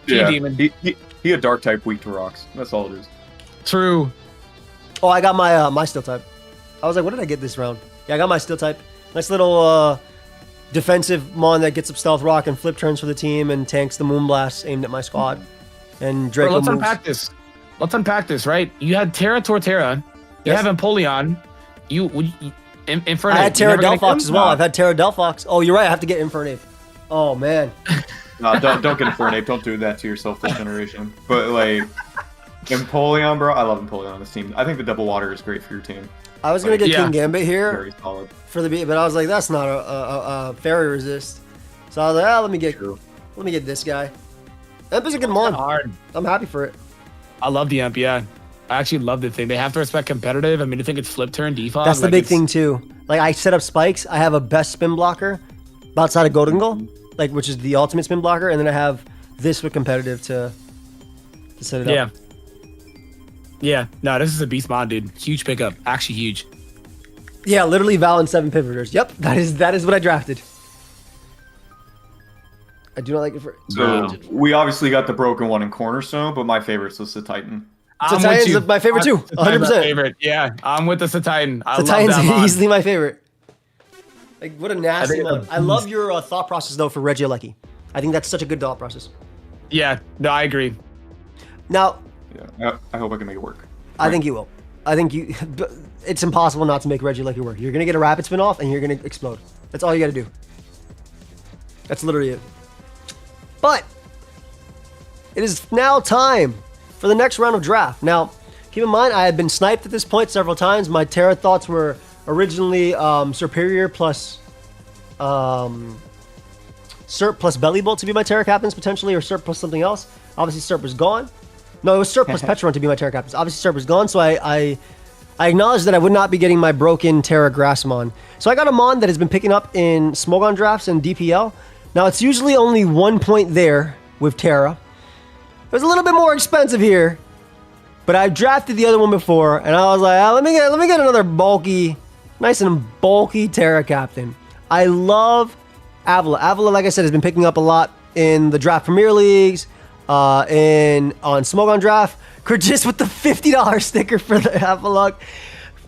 Yeah. He a demon. He a dark type weak to rocks. That's all it is. True. Oh, I got my my steel type. I was like, what did I get this round? Yeah, I got my steel type. Nice little defensive mon that gets up stealth rock and flip turns for the team and tanks the moonblast aimed at my squad. And Draco Let's moves. unpack this. Let's unpack this, right? You had Terra Torterra. You Yes. have Empoleon. Infernape. I had Terra You never gonna Delphox get as well. Nah. I've had Terra Delphox. Oh, you're right. I have to get Infernape. Oh, man. No, don't get Infernape. Don't do that to yourself this generation. But like, Empoleon, bro. I love Empoleon on this team. I think the double water is great for your team. I was going to get Yeah. King Gambit here Very solid. for the beat, but I was like, that's not a fairy resist. So I was like, let me get this guy. Emp is a good mon. hard. I'm happy for it. I love the Imp, yeah. I actually love the thing. They have to respect competitive. I mean, I think it's flip turn defog. That's the like, big it's- thing too. Like I set up spikes. I have a best spin blocker outside of Golden Goal, like which is the ultimate spin blocker, and then I have this with competitive to set it Yeah. up. Yeah. No, this is a beast mod, dude. Huge pickup. Actually huge. Yeah, literally Val and 7 pivoters. Yep, that is what I drafted. I do not like it for. So we obviously got the broken one in Cornerstone, but my favorite's the Titan. So I'm Titan's with you. my favorite too, Titan's my 100%. favorite. Yeah, I'm with the Titan. I So love Titan's that mod. easily my favorite. Like what a nasty think it's mod. a I love your thought process though for Regieleki. I think that's such a good thought process. Yeah, no, I agree. Now, Yeah, I hope I can make it work. I think you will. I think you. It's impossible not to make Regieleki work. You're gonna get a rapid spin off and you're gonna explode. That's all you gotta do. That's literally it. But it is now time for the next round of draft. Now, keep in mind I had been sniped at this point several times. My Terra thoughts were originally Superior plus Serp plus Belly Bolt to be my Terra captains potentially, or Serp plus something else. Obviously, Serp was gone. No, it was Serp plus Petron to be my Terra captains. Obviously, Serp was gone, so I acknowledged that I would not be getting my broken Terra Grassmon. So I got a Mon that has been picking up in Smogon drafts and DPL. Now, it's usually only 1 point there with Terra. It was a little bit more expensive here, but I drafted the other one before, and I was like, let me get another bulky, nice and bulky Terra captain. I love Avila. Avila, like I said, has been picking up a lot in the draft Premier Leagues, on Smogon draft. Just with the $50 sticker for the Avila.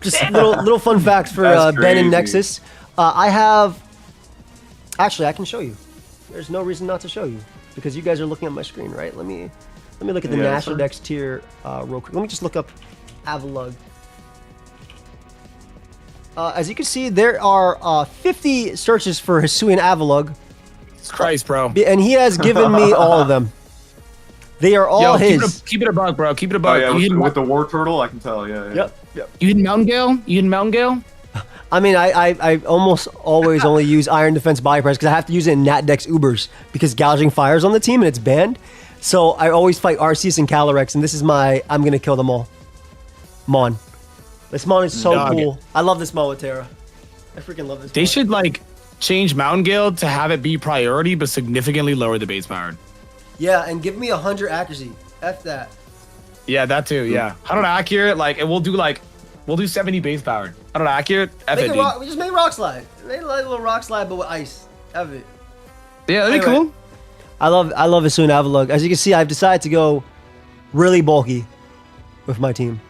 Just little fun facts for That's Ben and crazy. Nexus. I have. Actually, I can show you. There's no reason not to show you because you guys are looking at my screen, right? Let me look at the Yeah, National sir. Dex tier real quick. Let me just look up Avalug. As you can see, there are 50 searches for Hisuian Avalug, Christ, bro. and he has given me all of them. They are all Yo, his. keep it a buck, bro. Keep it a Oh buck. yeah, you, hidden, with the War Turtle, I can tell. Yeah. Yep. you hidden Mountain Gale? You hidden Mountain Gale? I mean, I almost always only use Iron Defense Body Press because I have to use it in Nat Dex Ubers because Gouging Fire's on the team and it's banned. So I always fight Arceus and Calyrex, and this is my I'm gonna kill them all. Mon. This Mon is so Dog. cool. I love this Mon with Terra. I freaking love this They Mon. should like change Mountain Gale to have it be priority, but significantly lower the base power. Yeah, and give me 100 accuracy. F that. Yeah, that too. Yeah, 100 accurate. Like, and we'll do 70 base power. 100 accurate. F Make it, it dude. rock, we just made rock slide. Made a little rock slide, but with ice. F it. Yeah, that'd be Anyway. cool. I love Hisuian Avalug. As you can see, I've decided to go really bulky with my team.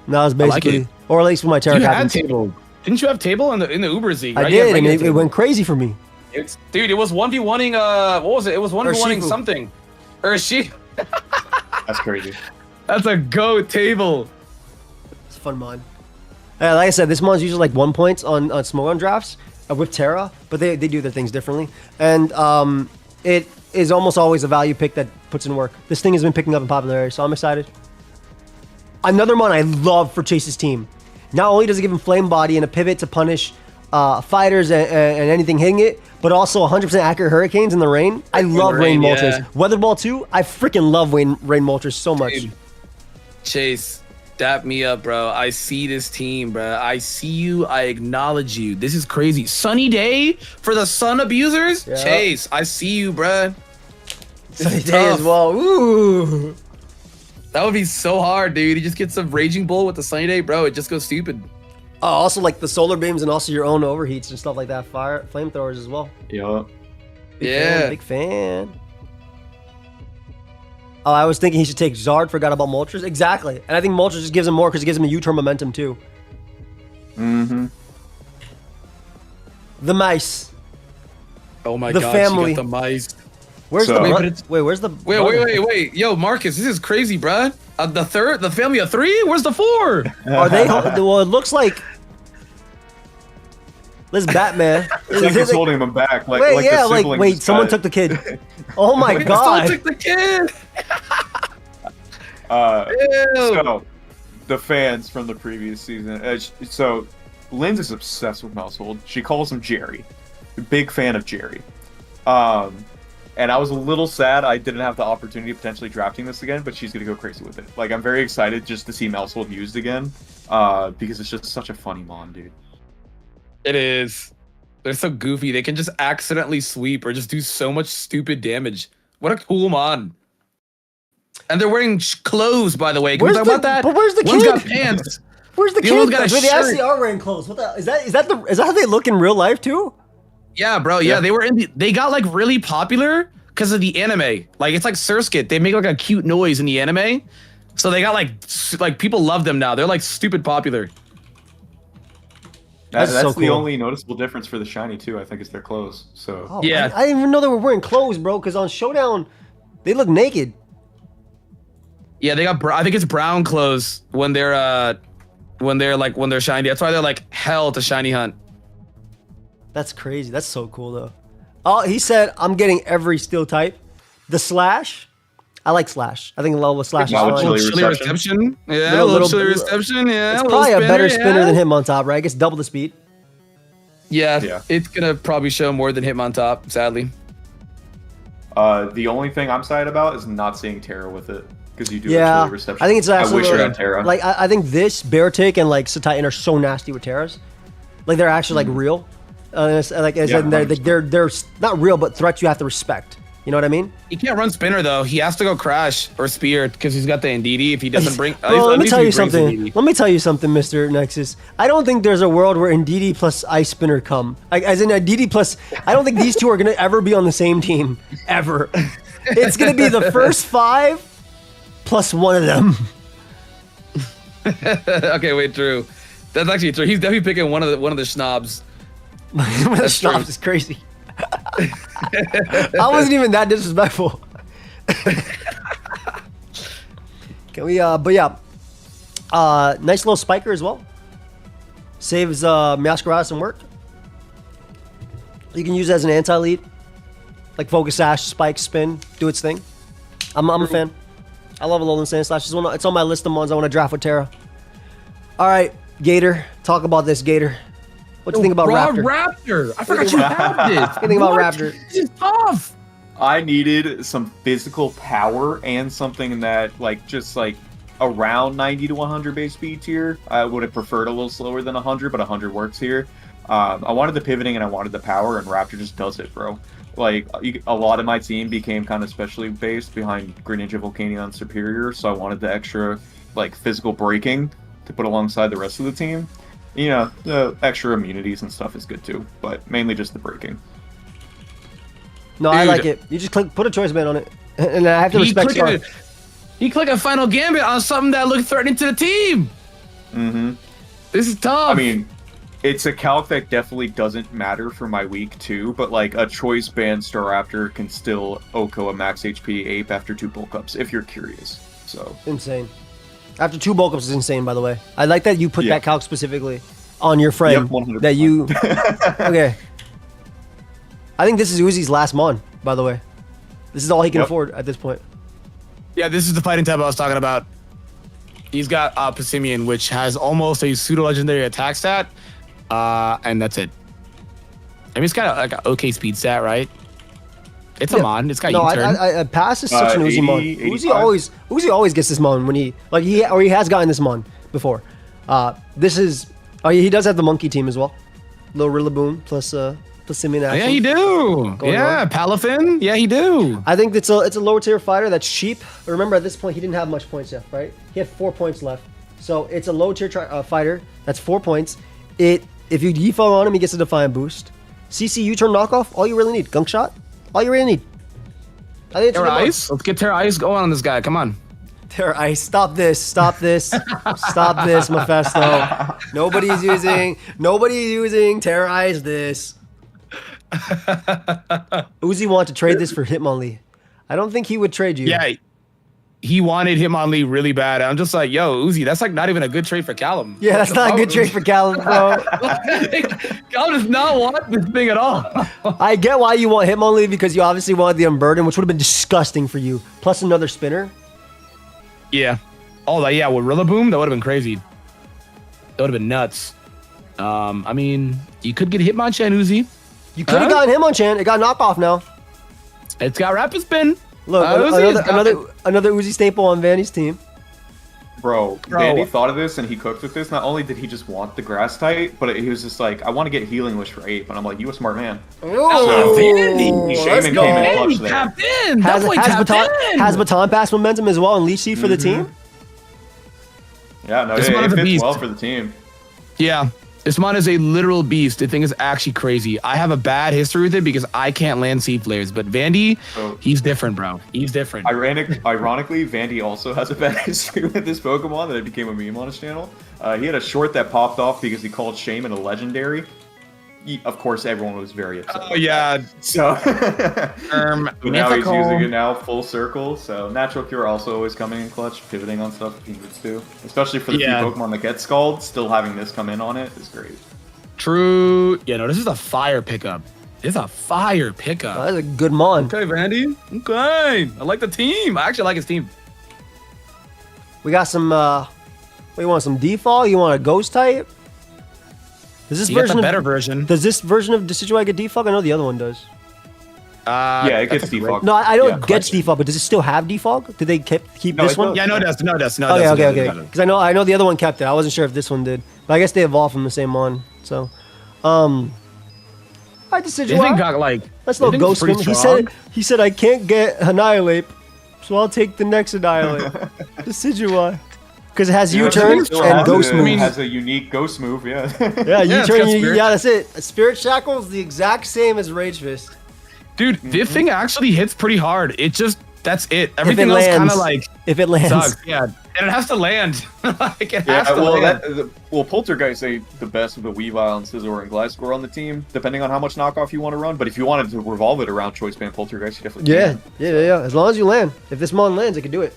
And that was like basically, it. or at least with my Terra You had captains. table. Didn't you have table in the Uber League? I Right? You had did, and regular it table. went crazy for me. Dude, it was 1v1ing. What was it? It was 1v1ing Urshifu. something. Urshifu. That's crazy. That's a goat table. It's a fun mod. Like I said, this mod's usually like 1 point on Smogon drafts with Terra, but they do their things differently. And it is almost always a value pick that puts in work. This thing has been picking up in popularity, so I'm excited. Another mod I love for Chase's team. Not only does it give him Flame Body and a pivot to punish fighters and anything hitting it, but also 100% accurate Hurricanes in the rain. I love Rain Rain, Moltres. yeah. Weather Ball 2, I freaking love Rain Moltres so much. Dude, Chase, dap me up, bro. I see this team, bro. I see you. I acknowledge you. This is crazy. Sunny day for the sun abusers? Yeah. Chase, I see you, bro. Sunny day as well. Ooh. That would be so hard, dude. You just get some Raging Bull with the Sunny Day, bro. It just goes stupid. Also, like the solar beams and also your own overheats and stuff like that. Flamethrowers as well. Yup. Big fan. Oh, I was thinking he should take Zard. Forgot about Moltres. Exactly. And I think Moltres just gives him more because it gives him a U-turn momentum too. Mm-hmm. The mice. Oh my The god, family. she got the mice. Where's So- the Wait, bro- but it's- wait? Where's the Wait. Yo, Marcus, this is crazy, bruh. The family of 3? Where's the 4? Are they? Well, it looks like. This Batman. It's like he's holding him back. Like, wait, like yeah, the like siblings wait. Someone got- took the kid. Oh my Someone god. took the kid. Ew. So, the fans from the previous season. So, Linz is obsessed with Mousehold. She calls him Jerry. Big fan of Jerry. And I was a little sad I didn't have the opportunity of potentially drafting this again, but she's gonna go crazy with it. Like, I'm very excited just to see Mousehold used again, because it's just such a funny mon, dude. It is. They're so goofy. They can just accidentally sweep or just do so much stupid damage. What a cool mon. And they're wearing clothes, by the way. Can we talk about that? But where's the One's kid? got pants. Where's the The other kid? one's got a Wait, they actually shirt. are wearing clothes. What the? Is that how they look in real life too? Yeah, bro. Yeah, they were they got like really popular because of the anime. Like it's like Surskit. They make like a cute noise in the anime. So they got like people love them now. They're like stupid popular. That's so the cool. only noticeable difference for the shiny too. I think is their clothes. So Oh, Yeah. I didn't even know they were wearing clothes, bro. Because on Showdown, they look naked. Yeah, they got I think it's brown clothes when they're shiny. That's why they're like hell to shiny hunt. That's crazy. That's so cool though. Oh, he said I'm getting every steel type. The Slash, I like Slash. I think the level of Slash is Wow, fine. chili Chilly reception. reception. Yeah, Little- a little chilly little- reception. Yeah, It's little probably a better spinner, spinner yeah. than him on top, right? I guess double the speed. Yeah, Yeah. it's gonna probably show more than him on top, sadly. the only thing I'm sad about is not seeing Terra with it because you do Yeah, have chili reception. I think it's actually I wish really- you had Terra. Like I think this Beartic and like Satitan are so nasty with Terras. Like they're actually like real. Like as Yeah, in they're 100%. not real, but threats you have to respect. You know what I mean? He can't run spinner though. He has to go crash or spear because he's got the Ndidi. If he doesn't bring, Bro, let at me least tell if you he brings something. Ndidi. Let me tell you something, Mr. Nexus. I don't think there's a world where Ndidi plus Ice Spinner come. Like, as in Ndidi plus. I don't think these two are gonna ever be on the same team ever. It's gonna be the first 5 plus one of them. Okay, wait, Drew. That's actually true. He's definitely picking one of the schnobs. The stops is crazy. I wasn't even that disrespectful. Can we? But yeah, nice little spiker as well. Saves Masquerade some work. You can use it as an anti-lead, like focus sash, spike, spin, do its thing. I'm a fan. I love Alolan Sand Slash. It's on my list of ones I want to draft with Terra. All right, Gator, talk about this, Gator. What do you think about Raw Raptor? Raptor. I forgot you have this. What do you think about What? Raptor? This is tough. I needed some physical power and something that just around 90 to 100 base speed tier. I would have preferred a little slower than 100, but 100 works here. I wanted the pivoting and I wanted the power, and Raptor just does it, bro. Like, a lot of my team became kind of specially based behind Greninja, Volcanion, Superior, so I wanted the extra physical breaking to put alongside the rest of the team. You know, the extra immunities and stuff is good too, but mainly just the breaking. No, I Dude. like it. You just put a choice band on it, and I have to respect Scar. He clicked a final gambit on something that looked threatening to the team. Mm-hmm. This is tough. I mean, it's a calc that definitely doesn't matter for my week too, but a choice band Staraptor can still OHKO a max HP ape after 2 bulk ups if you're curious. So Insane. After 2 bulk ups is insane, by the way. I like that you put Yeah. that calc specifically on your frame. Yep, 100%. That you. Okay. I think this is Uzi's last mon, by the way. This is all he can Yep. afford at this point. Yeah, this is the fighting type I was talking about. He's got Passimian, which has almost a pseudo-legendary attack stat, and that's it. I mean, it's got an okay speed stat, right? It's a mon. It's got No, U-turn. I Pass is such an Uzi 80, mon. 85. Uzi always gets this mon when he he has gotten this mon before. This is he does have the monkey team as well. Little Rillaboom plus Simeon action. Yeah, he do. Going Yeah, on. Palafin. Yeah, he do. I think it's a lower tier fighter that's cheap. Remember, at this point he didn't have much points left, right? He had 4 points left. So it's a low tier fighter. That's 4 points. If you defog on him, he gets a Defiant boost. CC U-turn knockoff. All you really need. Gunk shot. All you really need. I think it's Terra Ice. Let's get Terra Ice going on this guy. Come on. Terra Ice. Stop this. Stop this. Stop this, Mephisto. Nobody's using Terra Ice this. Uzi want to trade this for Hitmonlee. I don't think he would trade you. Yeah, he wanted Hitmonlee really bad. I'm just like, yo, Uzi, that's like not even a good trade for Callum. Yeah, that's not a good trade for Callum, bro. Callum does not want this thing at all. I get why you want Hitmonlee because you obviously wanted the Unburden, which would have been disgusting for you. Plus another spinner. Yeah. Oh, yeah, with Rillaboom, that would have been crazy. That would have been nuts. I mean, you could get Hitmonchan, Uzi. You could have gotten Hitmonchan. It got knockoff now. It's got Rapid Spin. Look, another Uzi staple on Vanny's team. Bro, Vandy thought of this and he cooked with this. Not only did he just want the grass type, but he was just like, I want to get Healing Wish for Ape. And I'm like, you a smart man. Oh, Vandy! Shaman came in clutch there. Tapped in. Has baton pass momentum as well and leech seed for the team. Yeah, no, it fits well for the team. Yeah. This mon is a literal beast. The thing is actually crazy. I have a bad history with it because I can't land seed flares, but Vandy, he's different, bro. He's different. Ironically, Vandy also has a bad history with this Pokemon that it became a meme on his channel. He had a short that popped off because he called Shaman a legendary. Of course, everyone was very upset. Oh, yeah. So but now he's using it now full circle. So Natural Cure also always coming in clutch, pivoting on stuff if he needs to. Especially for the few Pokemon that get Scald, still having this come in on it is great. True. Yeah, no, this is a fire pickup. It's a fire pickup. That's a good mon. Okay, Vandy. Okay. I like the team. I actually like his team. We got some, you want some Defog? You want a Ghost type? Does this better version? Does this version of Decidueye get defog? I know the other one does. Yeah, it gets defog. No, I know it gets defog, but does it still have defog? Did they keep this one? Yeah, no, it does. Okay. Because I know the other one kept it. I wasn't sure if this one did, but I guess they evolved from the same one. So, alright, Decidueye. This thing got like. Let's little ghost him. He said I can't get Annihilate, so I'll take the next Annihilate. Decidueye. Because it has U-turn and Ghost move. It has a unique Ghost move, yeah. Yeah, U-turn, yeah, that's it. Spirit Shackle is the exact same as Rage Fist. Dude, this thing actually hits pretty hard. It just, that's it. Everything else kind of like if it lands. Sucks. Yeah, and it has to land. Like it has to land. Poltergeist say the best with the Weavile and Scizor and Gliscor on the team, depending on how much knockoff you want to run. But if you wanted to revolve it around Choice Band Poltergeist, you definitely can. Yeah. As long as you land. If this mon lands, it can do it.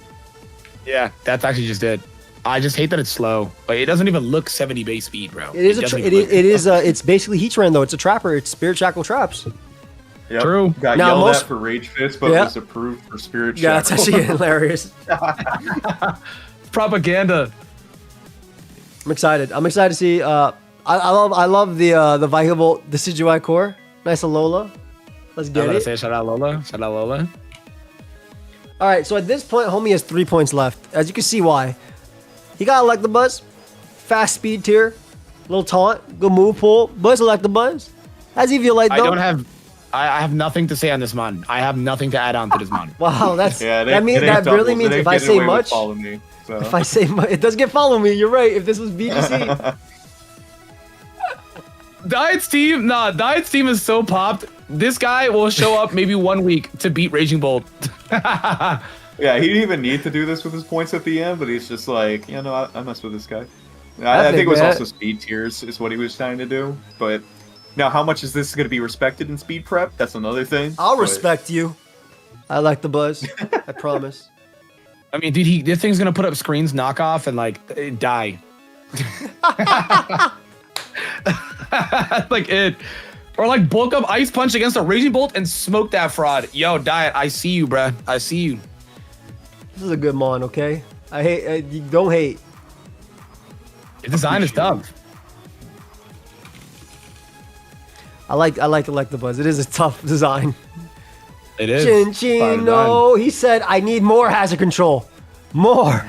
Yeah, that's actually just it. I just hate that it's slow. Like it doesn't even look 70 base speed, bro. It is it's basically Heatran though. It's a trapper. It's Spirit Shackle traps. Yep. True. Got yelled at for Rage Fist, but was approved for Spirit Shackle. Yeah, that's actually hilarious. Propaganda. I'm excited to see. I love the Vihival Decidueye core. Nice Alola. Let's get it. Say shout out Lola. All right, so at this point, homie has 3 points left. As you can see, why. He got Electabuzz, fast speed tier, little taunt, good move pull. Buzz Electabuzz. Has Eviolite though. I have nothing to say on this mon. I have nothing to add on to this mon. Wow, that really means if I say much. Me, so. If I say much, it does get follow me. You're right. If this was BGC. Diet's team is so popped. This guy will show up maybe 1 week to beat Raging Bolt. Yeah, he didn't even need to do this with his points at the end, but he's just like, I mess with this guy. I think it was also speed tiers is what he was trying to do. But now, how much is this going to be respected in speed prep? That's another thing. I'll respect you. I like the buzz. I promise. I mean, dude, this thing's going to put up screens, knockoff, and like die. Like it. Or like bulk up Ice Punch against a Raging Bolt and smoke that fraud. Yo, Diet, I see you, bruh. I see you. This is a good mon, okay? I hate. You don't hate. The design is tough. I like the buzz. It is a tough design. It is. Chinchino. He said, "I need more hazard control, more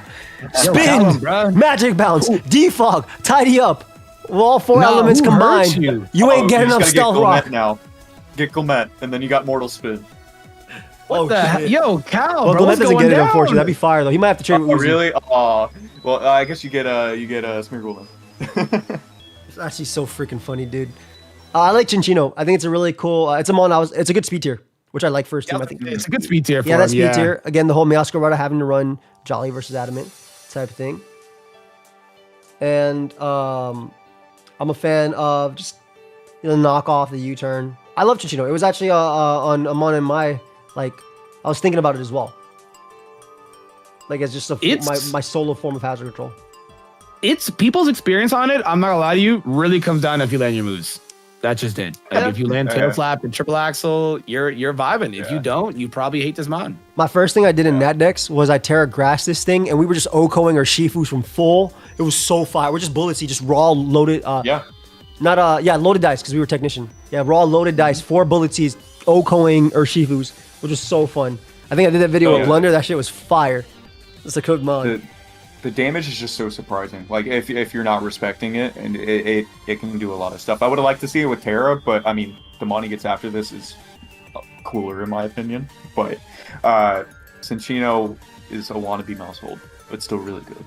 spin, magic bounce, defog, tidy up." Well, all four elements combined. You ain't getting enough stealth rock now. Get Gilmet, and then you got Mortal Spin. What the heck? Yo, Cal, Well, bro, Gomez what's doesn't going get it, down? unfortunately. That'd be fire, though. He might have to trade with Oh, Uzi. really? Oh, well, I guess you get a Smeargle then. It's actually so freaking funny, dude. I like Chinchino. I think it's a really cool. It's a mon. It's a good speed tier, which I like first team. I think. It's a good speed tier for Yeah, him. that's speed tier. Again, the whole Meowscar Rudder having to run Jolly versus Adamant type of thing. And I'm a fan of just knock off the U-turn. I love Chinchino. It was actually on a mon in my I was thinking about it as well. Like as just my solo form of hazard control. It's people's experience on it. I'm not gonna lie to you. Really comes down to if you land your moves. That's just it. Like if you land tail flap and triple axle, you're vibing. If you don't, you probably hate this mod. My first thing I did in Nat decks was I Terra Grass this thing, and we were just OHKOing our Shifus from full. It was so fire. We're just bulletsy, just raw loaded. Loaded dice because we were technician. Yeah, raw loaded dice, 4 bulletsies, OHKOing our Shifus, which was so fun. I think I did that video with Blunder. That shit was fire. It's a cooked mod. The damage is just so surprising. Like if you're not respecting it, and it can do a lot of stuff. I would have liked to see it with Terra, but I mean the money gets after this is cooler in my opinion. But Cinchino is a wannabe mousehold, but still really good.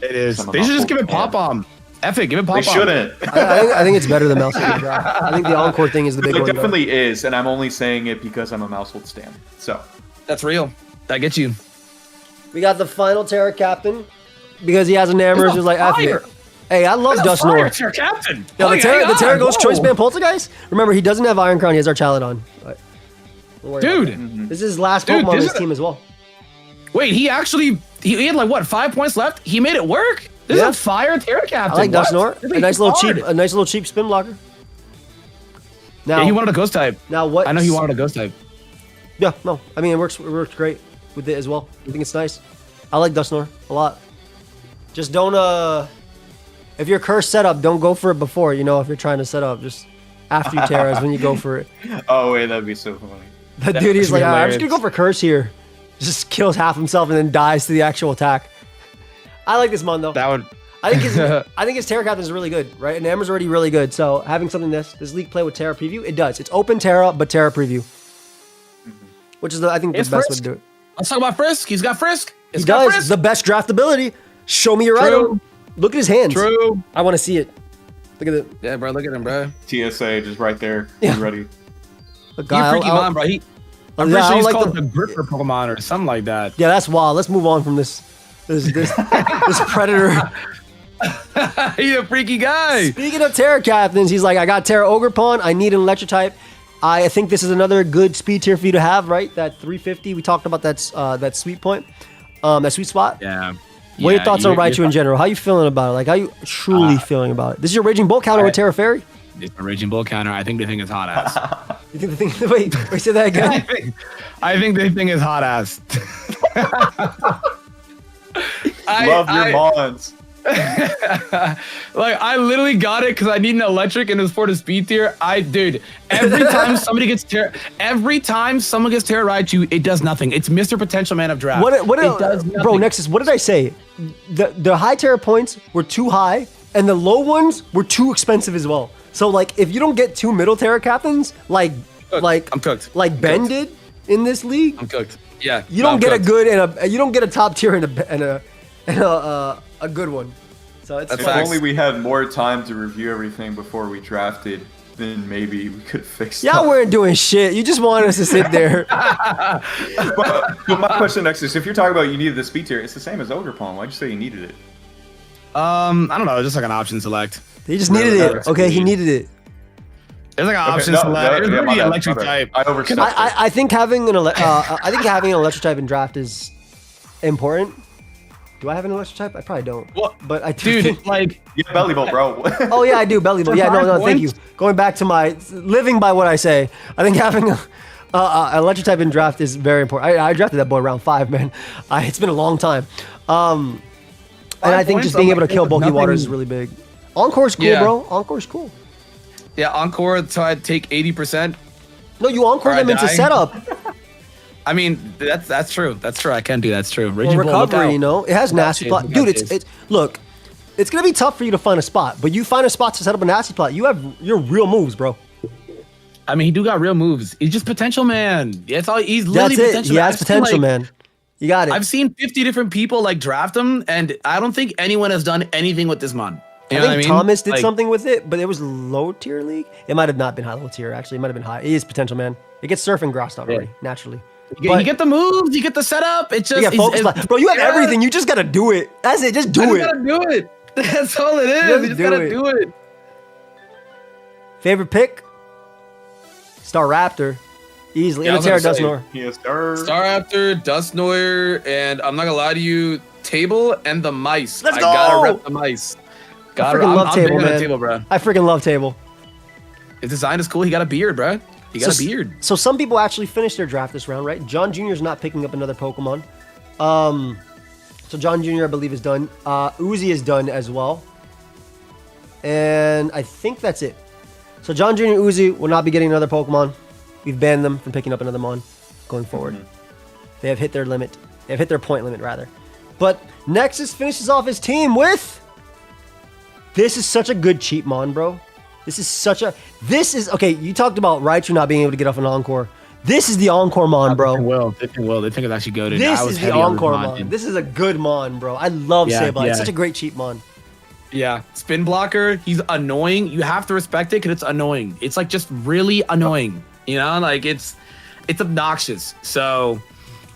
It is. They should just give it pop bomb. F it, give it pop bomb. They shouldn't. I think it's better than Mouse Hold. I think the Encore thing is the big It one. definitely is, and I'm only saying it because I'm a Mousehold stan. So That's real. That gets you. We got the final Terra Captain because he has an Amber. Just like F it. Hey, I love Dustnor. It's your captain. Yeah, the Terra Ghost Whoa. Choice Band Poltergeist. Remember, he doesn't have Iron Crown. He has our Chaladon. Right. Don't worry about Dude. that. This is his last Dude, Pokemon on this his is- team as well. Wait, he had like what, 5 points left? He made it work. This Yeah. is a fire Terra captain. I like What? Dustnor. This A is nice little cheap spin blocker. Now, Yeah, he wanted a ghost type. now what? I know he wanted a ghost type. Yeah, no. I mean, it works great with it as well. I think it's nice. I like Dustnor a lot. Just don't if you're cursed setup, don't go for it before. If you're trying to set up, just after you Terra is when you go for it. oh wait, that'd be so funny. But dude, he's would like, be I'm just gonna hilarious. go for curse here. Just kills half himself and then dies to the actual attack. I like this mon though. That would. I think his Terra Captain is really good, right? And Amber's already really good. So having something this league play with Terra Preview, it does. It's open Terra, but Terra Preview, which is I think the It's best way Frisk. to do it. Let's talk about Frisk. He's got Frisk. He does the best draftability. Show me your True. item. Look at his hands. True. I want to see it. Look at it. Yeah, bro. Look at him, bro. TSA just right there. Yeah. Be ready. The He's guy. a freaky mon, bro. I'm yeah, pretty I sure he's like called the- the Gripper Pokemon or something like that. Yeah, that's wild. Let's move on from this this predator. He's a freaky guy. Speaking of Terra Captains, he's like, I got Terra Ogerpon. I need an Electric type. I think this is another good speed tier for you to have, right? That 350. We talked about that sweet point, that sweet spot. Yeah. What are your thoughts on Raichu in general? How you feeling about it? Like, how you truly feeling about it? This is your Raging Bull counter with Terra Fairy? It's a Raging Bull counter. I think the thing is hot ass. You think the thing? Wait, say that again. I think the thing is hot ass. Love your mons. Like I literally got it because I need an electric and it was for the speed tier. Dude, every time someone gets Terra Raichu, it does nothing. It's Mr. Potential Man of Draft. What it does nothing. bro, Nexus, what did I say? The high Terra points were too high and the low ones were too expensive as well. So like if you don't get 2 middle Terra captains like I'm cooked. Like Ben did in this league, I'm cooked. Yeah. you don't I'm get a cooked. good and you don't get a top tier and a good one. So it's That's If fine. facts. only we had more time to review everything before we drafted, then maybe we could fix Y'all stuff. weren't doing shit. You just wanted us to sit there. But my question next is, if you're talking about you needed the speed tier, it's the same as Ogerpon. Why'd you say you needed it? I don't know, just like an option select. He just needed it. Okay, he needed it. There's like an option no, select. There's yeah, gonna my be bad, electric my bad. type. I overstepped it. I think having an electric type in draft is important. Do I have an electric type? I probably don't. What? But I do. Dude, think- like Yeah, belly bolt, bro. oh yeah, I do belly button. Yeah, no, thank you. points? Going back to my living by what I say, I think having a electric type in draft is very important. I drafted that boy round 5, man. It's been a long time. And I think points, just being I'm able like, to kill there's bulky water nothing- is really big. Encore's cool, Yeah. bro. Encore's cool. Yeah, Encore, so I'd take 80%. No, you encore Or I them into die. setup I mean, that's true. That's true. I can do that's true. or Raging Bull, look recovery. out. You know, it has nasty chase, plot. look Dude, out, it's chase. look. It's gonna be tough for you to find a spot, but you find a spot to set up a nasty plot. You're real moves, bro. I mean, he do got real moves. He's just potential, man. That's all. He's literally That's it. potential. He has I've seen, potential, like, man. You got it. I've seen 50 different people like draft him, and I don't think anyone has done anything with this mon. You know I think what I mean? Thomas did Like, something with it, but it was low tier league. It might have not been high level tier, actually. It might have been high. He is potential, man. It gets surfing grassed out already, naturally. You get the moves, you get the setup. It just bro, you have everything. You just gotta do it. That's it. Just do it. You gotta do it. That's all it is. You just gotta do it. Favorite pick? Star Raptor. Easily. Yeah, Terra Dustnor. Yes, Star Raptor, Dustnoir, and I'm not gonna lie to you, Table and the Mice. Let's I go! gotta rep the Mice. I freaking love Table, man. Table, bro. I freaking love Table. His design is cool. He got a beard, bro. He got a beard. So some people actually finished their draft this round, right? John Jr. is not picking up another Pokemon. So John Jr. I believe is done. Uzi is done as well. And I think that's it. So John Jr. and Uzi will not be getting another Pokemon. We've banned them from picking up another Mon going forward. They have hit their limit. They have hit their point limit, rather. But Nexus finishes off his team with... This is such a good cheap Mon, bro. This is... Okay, you talked about Raichu not being able to get off an Encore. This is the Encore Mon, bro. They think it's actually goated. This is the Encore Mon. This is a good Mon, bro. I love Sableye. It's such a great cheap Mon. Yeah, spin blocker. He's annoying. You have to respect it because it's annoying. It's like just really annoying. You know, like it's obnoxious. So,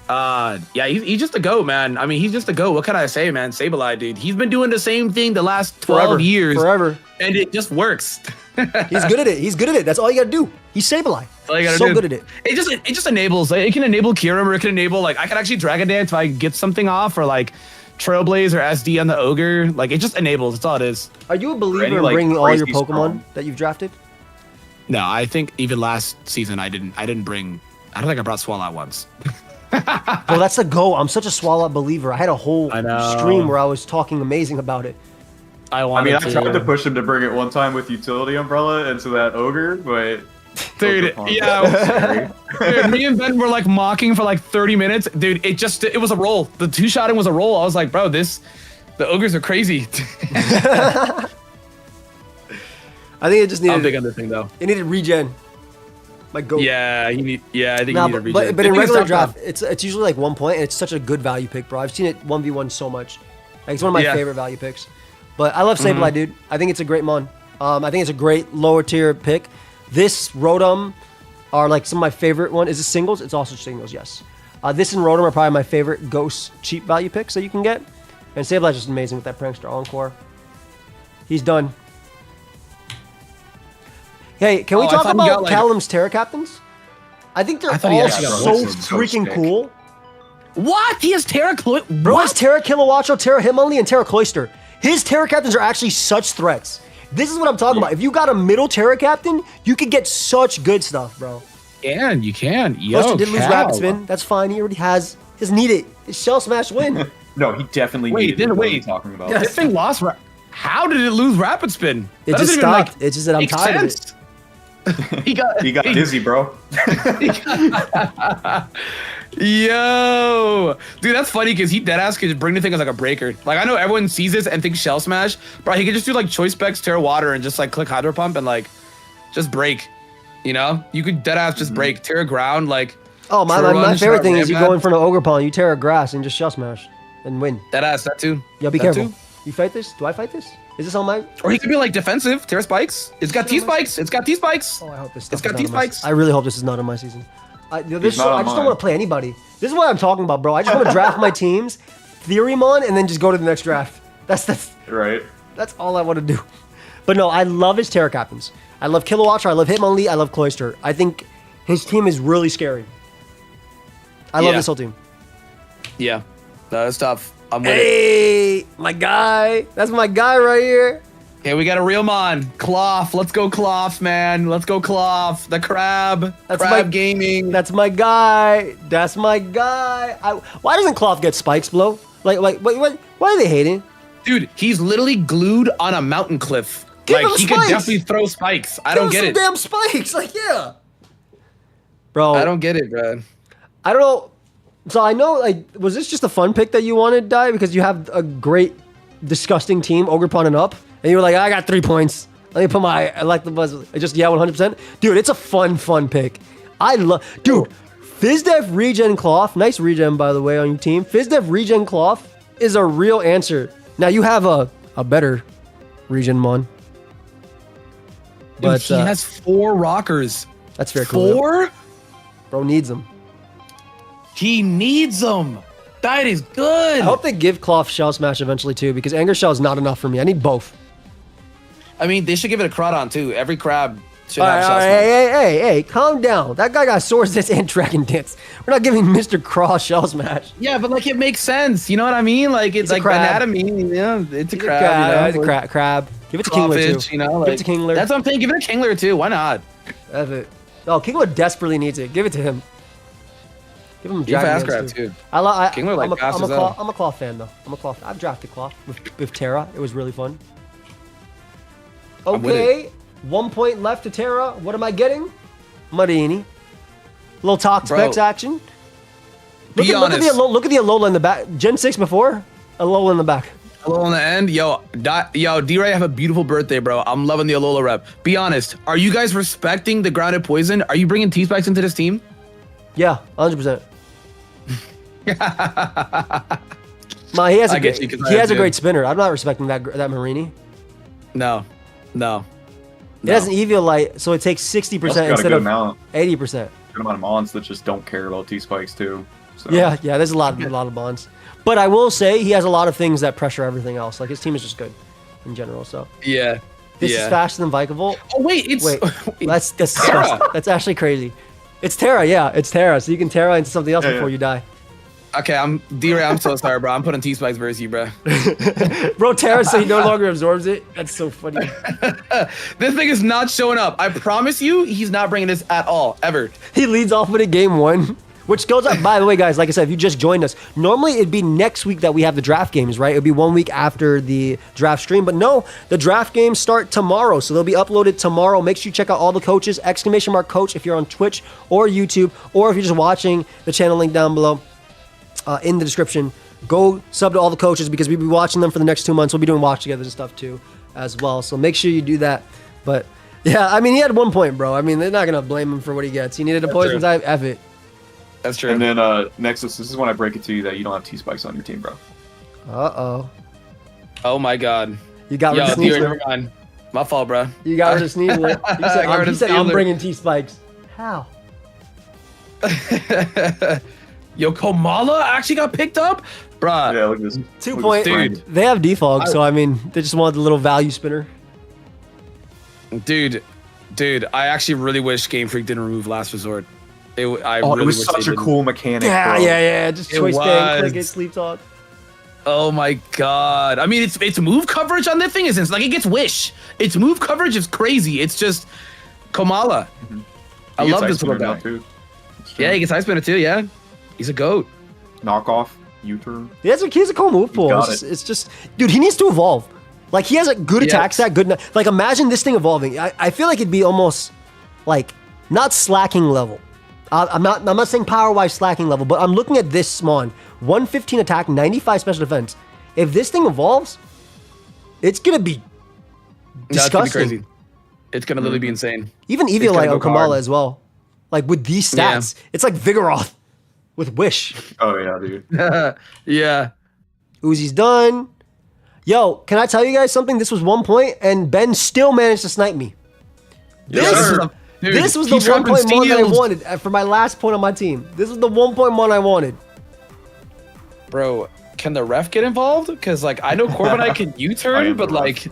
yeah, he's just a goat, man. I mean, he's just a goat. What can I say, man? Sableye, dude. He's been doing the same thing the last 12 years. Forever. And it just works. He's good at it. He's good at it. That's all you gotta do. He's Sableye. So good at it. It just enables. Like, it can enable Kyurem, or it can enable, like, I can actually Dragon Dance if I get something off, or like Trailblaze or SD on the Ogre. Like, it just enables. That's all it is. Are you a believer in bringing all your Pokemon that you've drafted? No, I think even last season I didn't bring. I don't think I brought Swallow once. Well, that's the go. I'm such a Swallow believer. I had a whole stream where I was talking amazing about it. I tried to push him to bring it one time with Utility Umbrella into that Ogre, but... Dude, yeah. Dude, me and Ben were like mocking for like 30 minutes. Dude, it was a roll. The two-shotting was a roll. I was like, bro, the Ogres are crazy. I think it just needed... I'm big on this thing, though. It needed regen. My goat. Yeah, I think he needed regen. But in regular draft, it's usually like 1 point, and it's such a good value pick, bro. I've seen it 1v1 so much. Like, it's one of my favorite value picks. But I love Sableye, dude. I think it's a great Mon. I think it's a great lower tier pick. This Rotom are like some of my favorite one. Is it singles? It's also singles, yes. This and Rotom are probably my favorite ghost cheap value picks that you can get. And Sableye's just amazing with that Prankster Encore. He's done. Hey, can we talk about Callum's Terra Captains? I think they're all so freaking cool. What? He has Terra Cloyster? Bro has Terra Kilowattrel, Terra Hitmonlee, and Terra Cloyster. His Terra Captains are actually such threats. This is what I'm talking about. If you got a middle Terra Captain, you could get such good stuff, bro. And you can. Yo, Cloyster did lose Rapid Spin. That's fine. He already has. He doesn't need it. It's Shell Smash win. No, he definitely needed it. What are you talking about? This thing lost. How did it lose Rapid Spin? It just stopped. It's just that I'm tired of it. He got dizzy, bro. Yo, dude, that's funny because he deadass could bring the thing as like a breaker. Like, I know everyone sees this and thinks Shell Smash, but he could just do like Choice Specs, Terra Water, and just like click Hydro Pump and like just break. You know, you could deadass just break Terra Ground. Like, oh my favorite thing is you go in front of Ogre Pond, you Terra Grass, and just Shell Smash and win. Deadass, that too. Yeah, be careful. You fight this? Do I fight this? Is this on my? Or he could be like defensive, Terra Spikes. It's got T-Spikes. It's got T-Spikes. Oh, I hope this. It's got T-Spikes. I really hope this is not on my season. I just don't want to play anybody. This is what I'm talking about, bro. I just want to draft my teams, Theorymon, and then just go to the next draft. That's right. That's all I want to do. But no, I love his Terra Captains. I love Kilowattrel. I love Hitmonlee. I love Cloyster. I think his team is really scary. I love this whole team. Yeah, no, that's tough. I'm with it. Hey, my guy. That's my guy right here. Okay, we got a real Mon. Cloth. Let's go Cloth, man. Let's go Cloth. The Crab. That's Crab Gaming. That's my guy. That's my guy. Why doesn't Cloth get spikes, Blow? Like, why are they hating? Dude, he's literally glued on a mountain cliff. Give him he spikes. could definitely throw spikes. I don't get it. Damn spikes. Like, yeah. Bro. I don't get it, bro. I don't know. So I know, like, was this just a fun pick that you wanted, Dai? Because you have a great, disgusting team, Ogre Pond and up, and you were like, I got 3 points. Let me put my I like the buzz. Just yeah, 100%. Dude, it's a fun pick. I love dude. FizzDev Regen Cloth, nice regen by the way on your team. FizzDev Regen Cloth is a real answer. Now you have a better regen mon. Dude, he has 4 rockers. That's very cool. 4? Bro needs them. He needs them. That is good. I hope they give Cloth Shell Smash eventually too, because Anger Shell is not enough for me. I need both. I mean, they should give it a Crawdon too. Every crab should have Shell Smash. Hey, calm down. That guy got Swords Dance and Dragon Dance. We're not giving Mr. Cross Shell Smash. Yeah, but like it makes sense. You know what I mean? Like it's like anatomy. Yeah, it's a crab. It's a crab. Give it to Kingler too. You know, like, give it to Kingler. That's what I'm saying. Give it to Kingler too. Why not? That's it. Oh, Kingler desperately needs it. Give it to him. Give him Dragon Dance crab too. too. Kingler like I'm a Claw fan though. I'm a Claw. I've drafted Claw with Terra. It was really fun. Okay, 1 point left to Terra. What am I getting? Marini. Little talk specs action. Look at the Alola in the back. Gen 6 before? Alola in the back. Alola in the end. Yo, D-Ray, have a beautiful birthday, bro. I'm loving the Alola rep. Be honest. Are you guys respecting the grounded poison? Are you bringing T-Spikes into this team? Yeah, 100%. He has a great spinner. I'm not respecting that Marini. No. It has an Eviolite, so it takes 60% instead of 80%. Good amount of mons that just don't care about T-Spikes too. So. Yeah, there's a lot of bonds. But I will say he has a lot of things that pressure everything else. Like his team is just good in general. So yeah, this is faster than Vikavolt. Oh wait, that's actually crazy. It's Terra, it's Terra. So you can Terra into something else before you die. Okay, D-Ray, I'm so sorry, bro. I'm putting T-Spikes versus you, bro. Bro, Terra, so he no longer absorbs it. That's so funny. This thing is not showing up. I promise you, he's not bringing this at all, ever. He leads off with it game 1, which goes up. By the way, guys, like I said, if you just joined us, normally it'd be next week that we have the draft games, right? It'd be 1 week after the draft stream. But no, the draft games start tomorrow. So they'll be uploaded tomorrow. Make sure you check out all the coaches, !coach if you're on Twitch or YouTube, or if you're just watching the channel link down below. In the description, go sub to all the coaches because we'll be watching them for the next 2 months. We'll be doing watch togethers and stuff too as well. So make sure you do that. But yeah, I mean, he had 1 point, bro. I mean, they're not going to blame him for what he gets. He needed a poison type. F it. That's true. And then next, this is when I break it to you that you don't have T-Spikes on your team, bro. Uh-oh. Oh my God. You got rid of Sneasler. Never mind. My fault, bro. You got rid of Sneasler. He said I'm bringing T-Spikes. How? Yo, Komala actually got picked up? Bruh. Yeah, look at this. 2 point. Dude. They have defog, so I mean, they just wanted the little value spinner. Dude, I actually really wish Game Freak didn't remove Last Resort. It was such a cool mechanic, bro. Yeah. Just choice bang, click it, sleep talk. Oh my God. I mean, its move coverage on that thing is like it gets wish. Its move coverage is crazy. It's just Komala. Mm-hmm. I love this little guy. Yeah, he gets Ice Spinner too, yeah. He's a goat. Knockoff, U-turn. He has a cool move pool. It's just, dude, he needs to evolve. Like, he has a good attack stat, like, imagine this thing evolving. I feel like it'd be almost, like, not slacking level. I'm not saying power-wise slacking level, but I'm looking at this Mon. 115 attack, 95 special defense. If this thing evolves, it's gonna be disgusting. No, it's gonna be crazy. It's gonna literally be insane. Even Eviolite on Kamala as well. Like, with these stats, it's like Vigoroth. With Wish. Oh, yeah, dude. Yeah. Uzi's done. Yo, can I tell you guys something? This was 1 point, and Ben still managed to snipe me. This was the 1 point mon that I wanted for my last point on my team. This was the 1 point mon I wanted. Bro, can the ref get involved? Because, like, I know Corviknight can U-turn, but, like...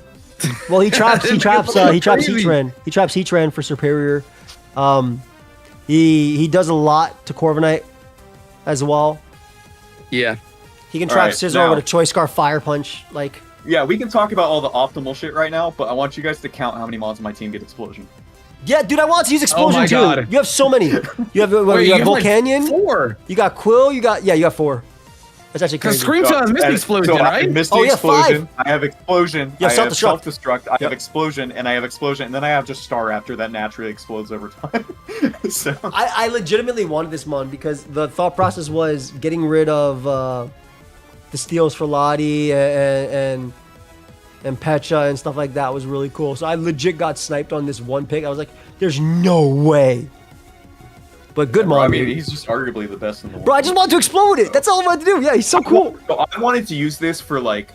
Well, he traps Heatran. He traps Heatran for Superior. He does a lot to Corviknight as well. Yeah. He can trap Scizor with a Choice Scarf Fire Punch. Like, yeah, we can talk about all the optimal shit right now, but I want you guys to count how many mons on my team get Explosion. Yeah, dude, I want to use Explosion too. God. You have so many. You have Volcanion. Like 4. You got Quill. You got four. That's actually crazy. Because Screamtail has Misty Explosion, right? Misty Explosion. 5. I have Explosion. You have I have Self-Destruct. I have Explosion, and I have Explosion, and then I have just Staraptor that naturally explodes over time. So I legitimately wanted this mon because the thought process was getting rid of the steals for Lottie and and Pecha and stuff like that was really cool. So I legit got sniped on this one pick. I was like, there's no way. But good Bro, Mon. I mean, he's just arguably the best in the world. Bro, I just wanted to explode it. That's all I wanted to do. Yeah, he's so cool. So I wanted to use this for like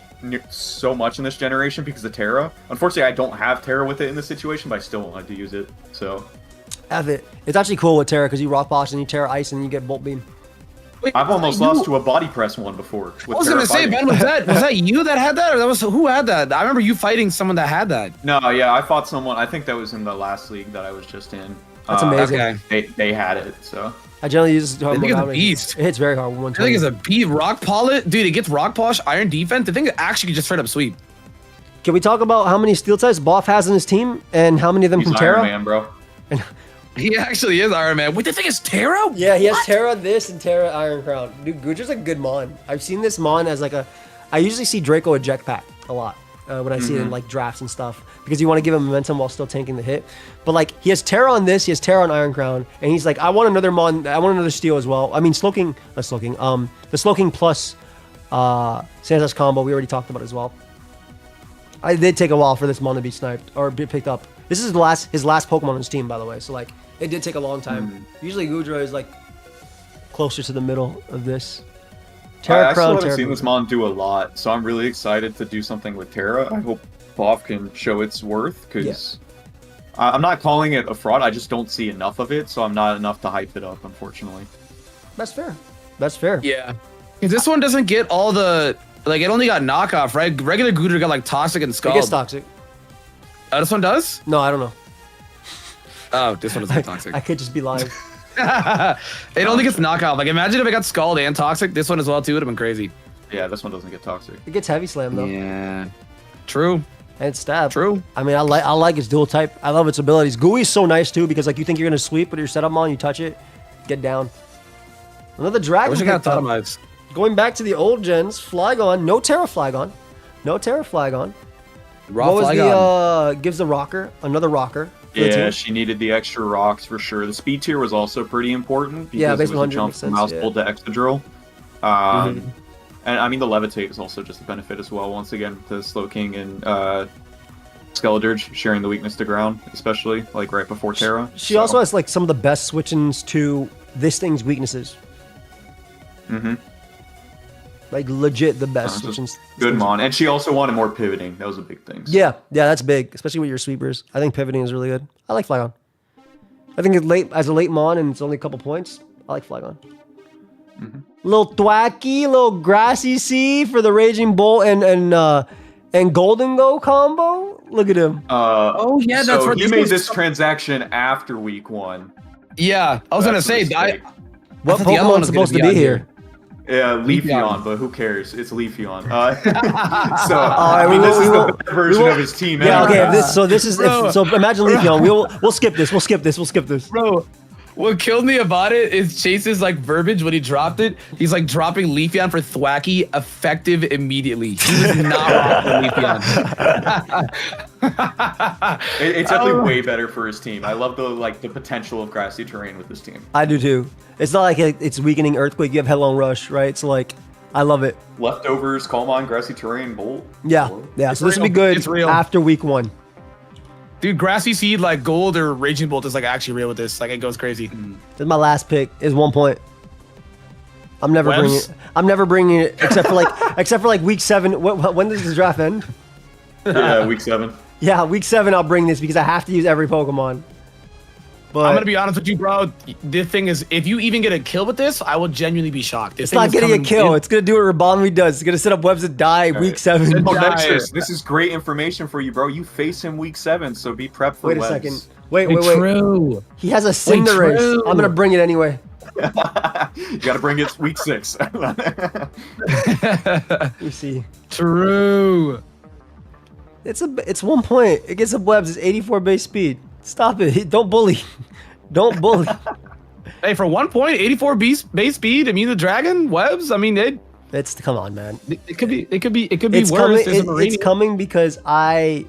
so much in this generation because of Terra. Unfortunately, I don't have Terra with it in this situation, but I still wanted to use it. So Have it. It's actually cool with Terra because you rock boss and you Terra ice and you get bolt beam. Wait, I've almost lost to a body press one before. I was gonna say, Ben, was that you that had that, or who had that? I remember you fighting someone that had that. No, yeah, I fought someone. I think that was in the last league that I was just in. That's amazing. Okay. They had it, so. I generally use it. I think it's a beast. It hits very hard. I think it's a beast. Rock polish, dude. It gets rock polish, iron defense. The thing actually can just straight up sweep. Can we talk about how many steel types Boff has in his team and how many of them He's from Iron Terra? Man, bro. He actually is Iron Man. Wait, the thing is Terra? Yeah, he has What? Terra this and Terra Iron Crown. Dude, Guja's a good Mon. I've seen this Mon as like a. I usually see Draco eject pack a lot when I see it in like drafts and stuff because you want to give him momentum while still tanking the hit. But like he has Terra on this, he has Terra on Iron Crown, and he's like, I want another Mon. I want another steel as well. I mean, Slowking, not Slowking. The Slowking plus Sansa's combo we already talked about as well. I did take a while for this Mon to be sniped or be picked up. This is his last Pokemon on his team, by the way. So like, it did take a long time. Usually Gudra is like closer to the middle of this. Terra I Crown, still haven't Terra seen this Mon do a lot, so I'm really excited to do something with Terra. I hope Boff can show its worth, because I'm not calling it a fraud, I just don't see enough of it, so I'm not enough to hype it up, unfortunately. That's fair. That's fair. Yeah. Because this one doesn't get all the... Like, it only got knockoff, right? Regular Gudra got, like, Toxic and It Scald. gets toxic. This one does? No, I don't know. Oh, this one doesn't get Toxic. I could just be lying. It only gets knockoff. Like, imagine if it got Scald and Toxic. This one as well, too. It would have been crazy. Yeah, this one doesn't get toxic. It gets heavy slam though. Yeah. True. And it's stab. True. I mean, I like its dual type. I love its abilities. Gooey's so nice too because like you think you're gonna sweep, but your setup on, you touch it, get down. Another I dragon. wish I got picked up. Automites. Going back to the old gens, Flygon, no Terra Flygon. No Terra Flygon. Raw What was Flygon. the gives the rocker, another rocker. for the Yeah, team. she needed the extra rocks for sure. The speed tier was also pretty important because Yeah, it base was a 100 jump makes from sense, mouse yeah. pull to Excadrill. And I mean, the levitate is also just a benefit as well. Once again, the Slowking and Skeledirge sharing the weakness to ground, especially like right before Terra. She also has like some of the best switch-ins to this thing's weaknesses. Like legit the best switch-ins. Good Mon, and she also wanted more pivoting. That was a big thing. So. Yeah, that's big, especially with your sweepers. I think pivoting is really good. I like Flygon. I think it's late as a late Mon and it's only a couple points. I like Flygon. Little thwacky, little grassy sea for the Raging Bolt and Golden Go combo. Look at him. Oh, yeah, that's so right. he made this transaction after week 1. Yeah, I was going to That's a say, mistake. What thought the other one Pokemon's was gonna supposed to be be on here? Yeah, Leafeon. Leafeon, but who cares? It's Leafeon. So, right, I mean, this is will- the better version of his team. Yeah, okay. anyway. So imagine Leafeon. We'll skip this. We'll skip this. bro, what killed me about it is Chase's like verbiage when he dropped it. He's like dropping Leafeon for Thwacky effective immediately. He was not rocking Leafeon. It's definitely way better for his team. I love the potential of grassy terrain with this team. I do too. It's not like it's weakening Earthquake. You have Headlong Rush, right? So like, I love it. Leftovers, Calm On, grassy terrain, Bolt. Yeah. So this will be good It's real. after week 1. Dude, Grassy Seed like Gold or Raging Bolt is like actually real with this. Like it goes crazy. This is my last pick. Is 1 point. I'm never bringing Webs? it. I'm never bringing it except for like week 7. When does the draft end? Yeah, week 7. Yeah, week 7. I'll bring this because I have to use every Pokemon. But I'm gonna be honest with you, bro. The thing is, if you even get a kill with this, I will genuinely be shocked. it's not getting a kill. It's gonna do what Rabanwi does. It's gonna set up webs that die week 7. Oh, Yeah. Nexus, this is great information for you, bro. You face him week 7, so be prepped for Wait a webs. second. Wait. True. He has a Cinderace. true. I'm gonna bring it anyway. You gotta bring it week 6. Let me see. True. It's 1 point. It gets up webs. It's 84 base speed. Stop it. Don't bully. Don't bully. Hey, for 1 point, 84 base speed. I mean, the dragon webs. I mean, It's come on, man. it could be It's worse. coming. There's a Mourinho. It's coming because I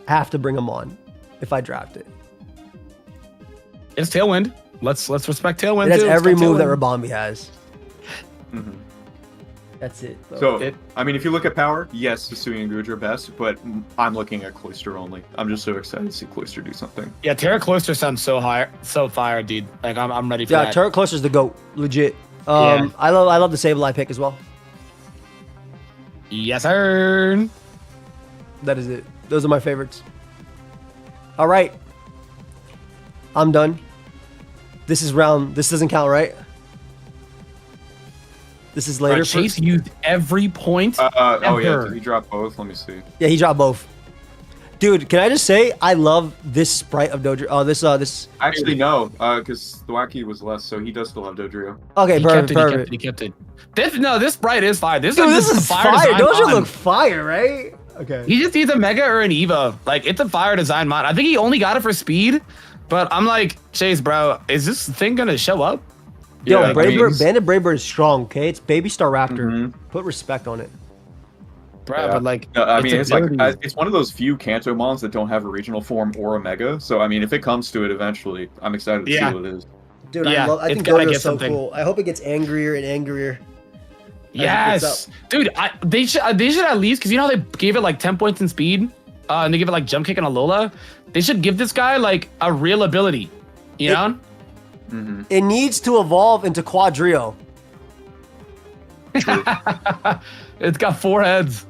have to bring him on if I draft it. It's Tailwind. Let's respect Tailwind. It has too. every Respect move that Tailwind. Rabambi has. Mhm. That's it. Bro. So, I mean, if you look at power, yes, Hisui and Gudra best, but I'm looking at Cloister only. I'm just so excited to see Cloister do something. Yeah, Terra Cloister sounds so fire, dude. Like I'm ready for that. Yeah, Turret Cloister's the GOAT. Legit. Yeah. I love the Sableye pick as well. Yes, sir. That is it. Those are my favorites. All right. I'm done. This doesn't count, right? This is later. Chase used every point. Oh yeah, did he drop both? Let me see. Yeah, he dropped both. Dude, can I just say I love this sprite of Dodrio. Oh, this. Actually, no, because the Wacky was less, so he does still have Dodrio. Okay, perfect. He kept it. This sprite is fire. This is fire. Those mon. look fire, right? Okay. He just needs a Mega or an Evo. Like, it's a fire design mod. I think he only got it for speed, but I'm like, Chase, bro, is this thing gonna show up? Yo, Yeah, Bandit Brave is strong, okay? It's Baby Star Raptor. Put respect on it. Bro, Yeah. but like, No, I mean, it's like ability. it's one of those few Kanto mons that don't have a regional form or a Mega. So I mean, if it comes to it eventually, I'm excited to see what it is. Dude, Yeah, I it's think gotta Dodrio's get so something. cool. I hope it gets angrier and angrier. Yes, dude. They should at least, because you know how they gave it like 10 points in speed, and they give it like jump kick and Alola. They should give this guy like a real ability. You know? It needs to evolve into Quadrio. It's got 4 heads.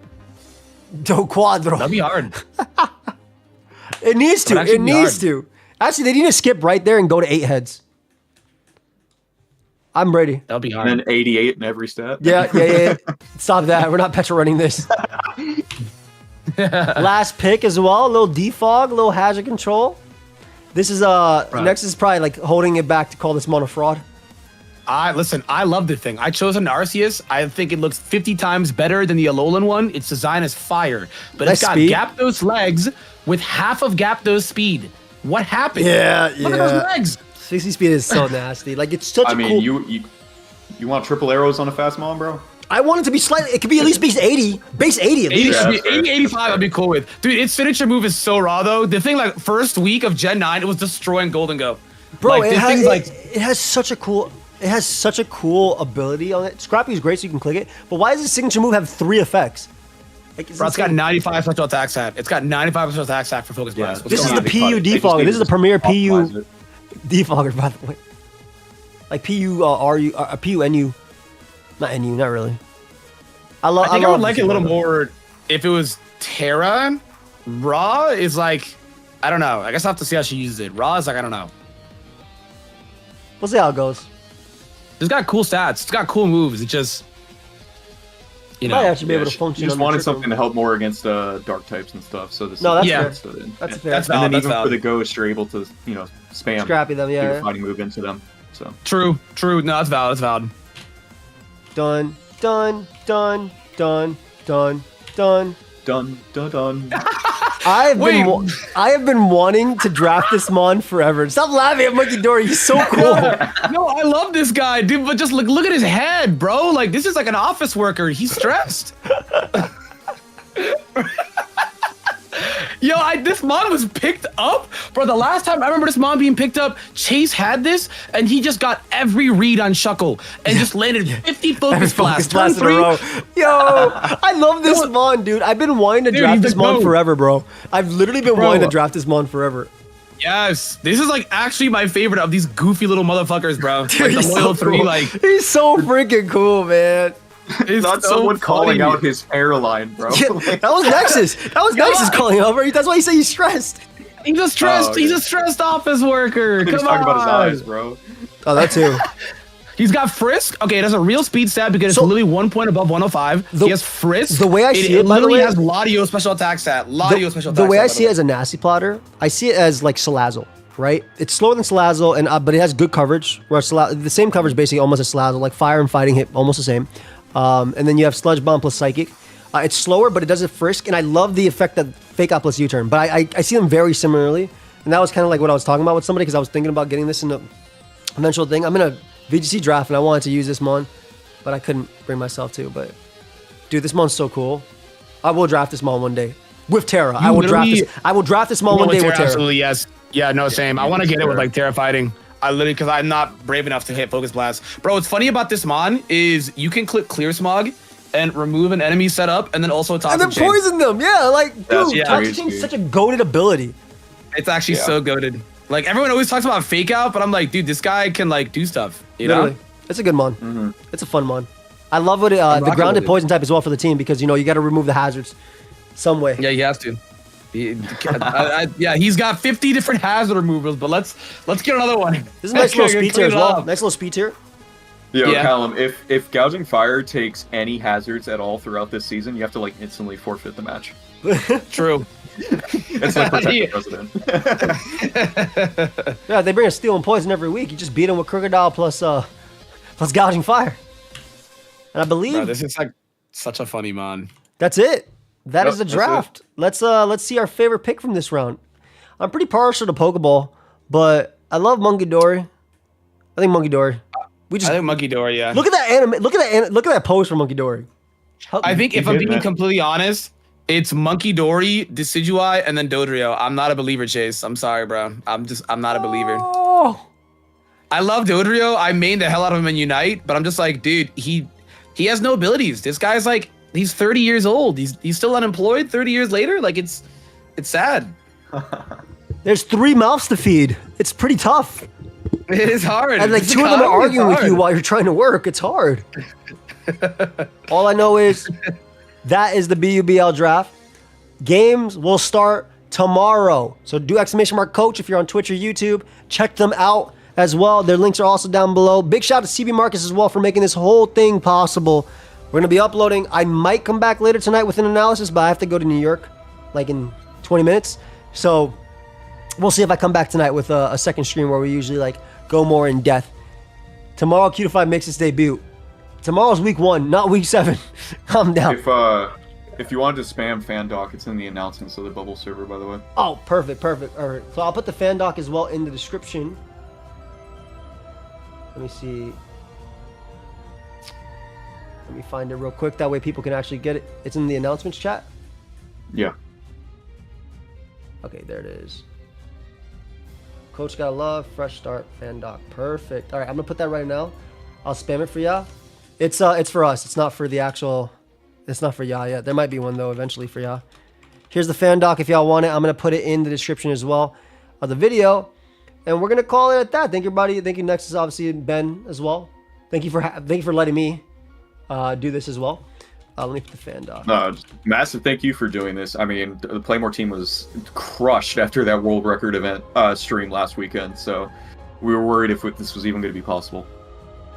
Do Quadro. That'd be hard. It needs to. That'd actually It be needs hard. to. Actually, they need to skip right there and go to 8 heads. I'm ready. That'd be hard. And then 88 in every stat. Yeah. Stop that. We're not Petra running this. Last pick as well. A little defog, a little hazard control. This is next is probably like holding it back to call this mon a fraud. Listen, I love this thing. I chose an Arceus. I think it looks 50 times better than the Alolan one. Its design is fire, but it's Nice got speed. Gyapdos legs with half of Gyapdos speed. What happened? Yeah, Look at those legs. 60 speed is so nasty. Like it's such I a mean, cool. you want triple arrows on a fast mon, bro? I want it to be slightly. It could be at least base 80. Base 80 at 80, least. Yeah, 80, 85 I'd be cool with. Dude, its signature move is so raw though. The thing like first week of Gen 9, it was destroying Golden Go. Bro, like, it this has, thing's it has such a cool. It has such a cool ability on it. Scrappy is great, so you can click it. But why does the signature move have 3 effects? Like, Bro, it's got 95 special attack stat. It's got 95 special attack stat for Focus Blast. What's This is going the on? PU They just defogger. need This is to the premier optimize PU it. defogger, by the way. Like PU RU, PU NU, not NU, not really. I think I love would like it a this little one. more if it was Terra. Raw is like, I don't know. I guess I'll have to see how she uses it. Raw is like, I don't know. We'll see how it goes. It's got cool stats. It's got cool moves. It just, you Might know. actually be able to She function. just on the wanted trick room. something to help more against dark types and stuff. So this No, that's Yeah. fair. stood in. That's fair. That's And then valid, that's even for valid. the ghost, you're able to spam Scrappy them, your yeah. fighting move into them. So True. No, that's valid. That's valid. Done, done, done, done, done, done. done. I Wait. have been wanting to draft this mon forever. Stop laughing at Monkey Dory. He's so cool. No, I love this guy, dude. But just look at his head, bro. Like this is like an office worker. He's stressed. Yo, this mon was picked up, bro. The last time I remember this mon being picked up, Chase had this, and he just got every read on Shuckle and just landed 50 focus blasts. Turn Blast in a 3, row. Yo, I love this mon, dude. I've been wanting to draft he's this the mon GOAT. forever, bro. I've literally been Bro. wanting to draft this mon forever. Yes, this is like actually my favorite of these goofy little motherfuckers, bro. Like the He's loyal so 3, cool. like He's so freaking cool, man. it's Not so someone calling funny. out his hairline, bro. Yeah, that was Nexus. That was Nexus calling over. That's why he said he's stressed. He's a stressed. Oh, okay. He's a stressed office worker. He was Come talking on. about his eyes, bro. Oh, that too. He's got Frisk. Okay, it has a real speed stat because So- it's literally 1 point above 105. The- he has Frisk. the way I see it, by the literally way- has Ladio special attack stat. Ladio special attack The way stat, I by see it as a nasty plotter, I see it as like Salazzle, right? It's slower than Salazzle, and but it has good coverage. Where the same coverage basically almost as Salazzle, like fire and fighting hit almost the same. And then you have Sludge Bomb plus Psychic. It's slower, but it does it frisk, and I love the effect that Fake Out plus U-turn. But I see them very similarly, and that was kind of like what I was talking about with somebody because I was thinking about getting this in the eventual thing. I'm in a VGC draft, and I wanted to use this mon, but I couldn't bring myself to. But dude, this mon's so cool. I will draft this mon one day with Terra. I will draft literally- this. I will draft this mon the way. one day with Terra. Absolutely, yes. Yeah, no, same. I want to get it with like Terra fighting. I literally, because I'm not brave enough to hit Focus Blast. Bro, what's funny about this mon is you can click Clear Smog, and remove an enemy setup, and then also toxic And then chain. poison them. Yeah, like, That's dude, yeah, toxic crazy. chain is such a goated ability. It's actually so goated. Like everyone always talks about fake out, but I'm like, dude, this guy can like do stuff. You know? Literally. It's a good mon. It's a fun mon. I love what the rocking grounded with it. poison type as well for the team because you got to remove the hazards some way. Yeah, he has to. Yeah, he's got 50 different hazard removals, but let's get another one. This is a nice little speed tier Clean as it well. up. Nice little speed tier. Yo, Yeah. Callum, if Gouging Fire takes any hazards at all throughout this season, you have to like instantly forfeit the match. True. It's like protect the president. Yeah, they bring a steel and poison every week. You just beat them with crocodile plus gouging fire. And I believe Bro, this is like such a funny mon. that's it. That is the Yep, that's draft. Let's see our favorite pick from this round. I'm pretty partial to Pokeball, but I love Monkey Dory. I think Monkey Dory. We I just think Monkey Dory, yeah. look at that anime. Look at that pose for Monkey Dory. I think if I'm did being that. completely honest, it's Monkey Dory, Decidueye, and then Dodrio. I'm not a believer, Chase. I'm sorry, bro. I'm not a believer. Oh, I love Dodrio. I mained the hell out of him in Unite, but I'm just like, dude, he has no abilities. This guy's like, he's 30 years old. He's still unemployed 30 years later. Like it's sad. there's 3 mouths to feed. It's pretty tough. It is hard. And like This 2 of them are economy is arguing with you hard. while you're trying to work. It's hard. All I know is that is the BUBL draft. Games will start tomorrow. So do !coach if you're on Twitch or YouTube. Check them out as well. Their links are also down below. Big shout out to CB Marcus as well for making this whole thing possible. We're going to be uploading. I might come back later tonight with an analysis, but I have to go to New York like in 20 minutes. So we'll see if I come back tonight with a second stream where we usually like go more in depth. Tomorrow, Q5 makes its debut. Tomorrow's week 1, not week 7. Calm down. If you wanted to spam fan doc, it's in the announcements of the bubble server, by the way. Oh, perfect. All right. So I'll put the fan doc as well in the description. Let me see. Let me find it real quick. That way people can actually get it. It's in the announcements chat. Yeah. Okay, there it is. Coach gotta love, fresh start, fan doc. Perfect. All right, I'm gonna put that right now. I'll spam it for y'all. It's for us. It's not for the actual. It's not for y'all yet. There might be one though eventually for y'all. Here's the fan doc if y'all want it. I'm gonna put it in the description as well of the video, and we're gonna call it at that. Thank you, everybody. Thank you. Next is obviously Ben as well. Thank you for letting me do this as well. Let me put the fan doc. No, just massive thank you for doing this. I mean, the Playmore team was crushed after that world record event stream last weekend, so we were worried if this was even going to be possible.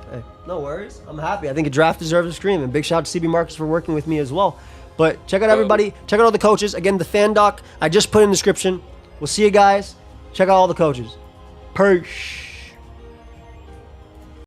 Hey, no worries. I'm happy. I think a draft deserves a stream, and big shout out to CB Marcus for working with me as well. But check out everybody. Check out all the coaches. Again, the fan doc I just put in the description. We'll see you guys. Check out all the coaches. Peace.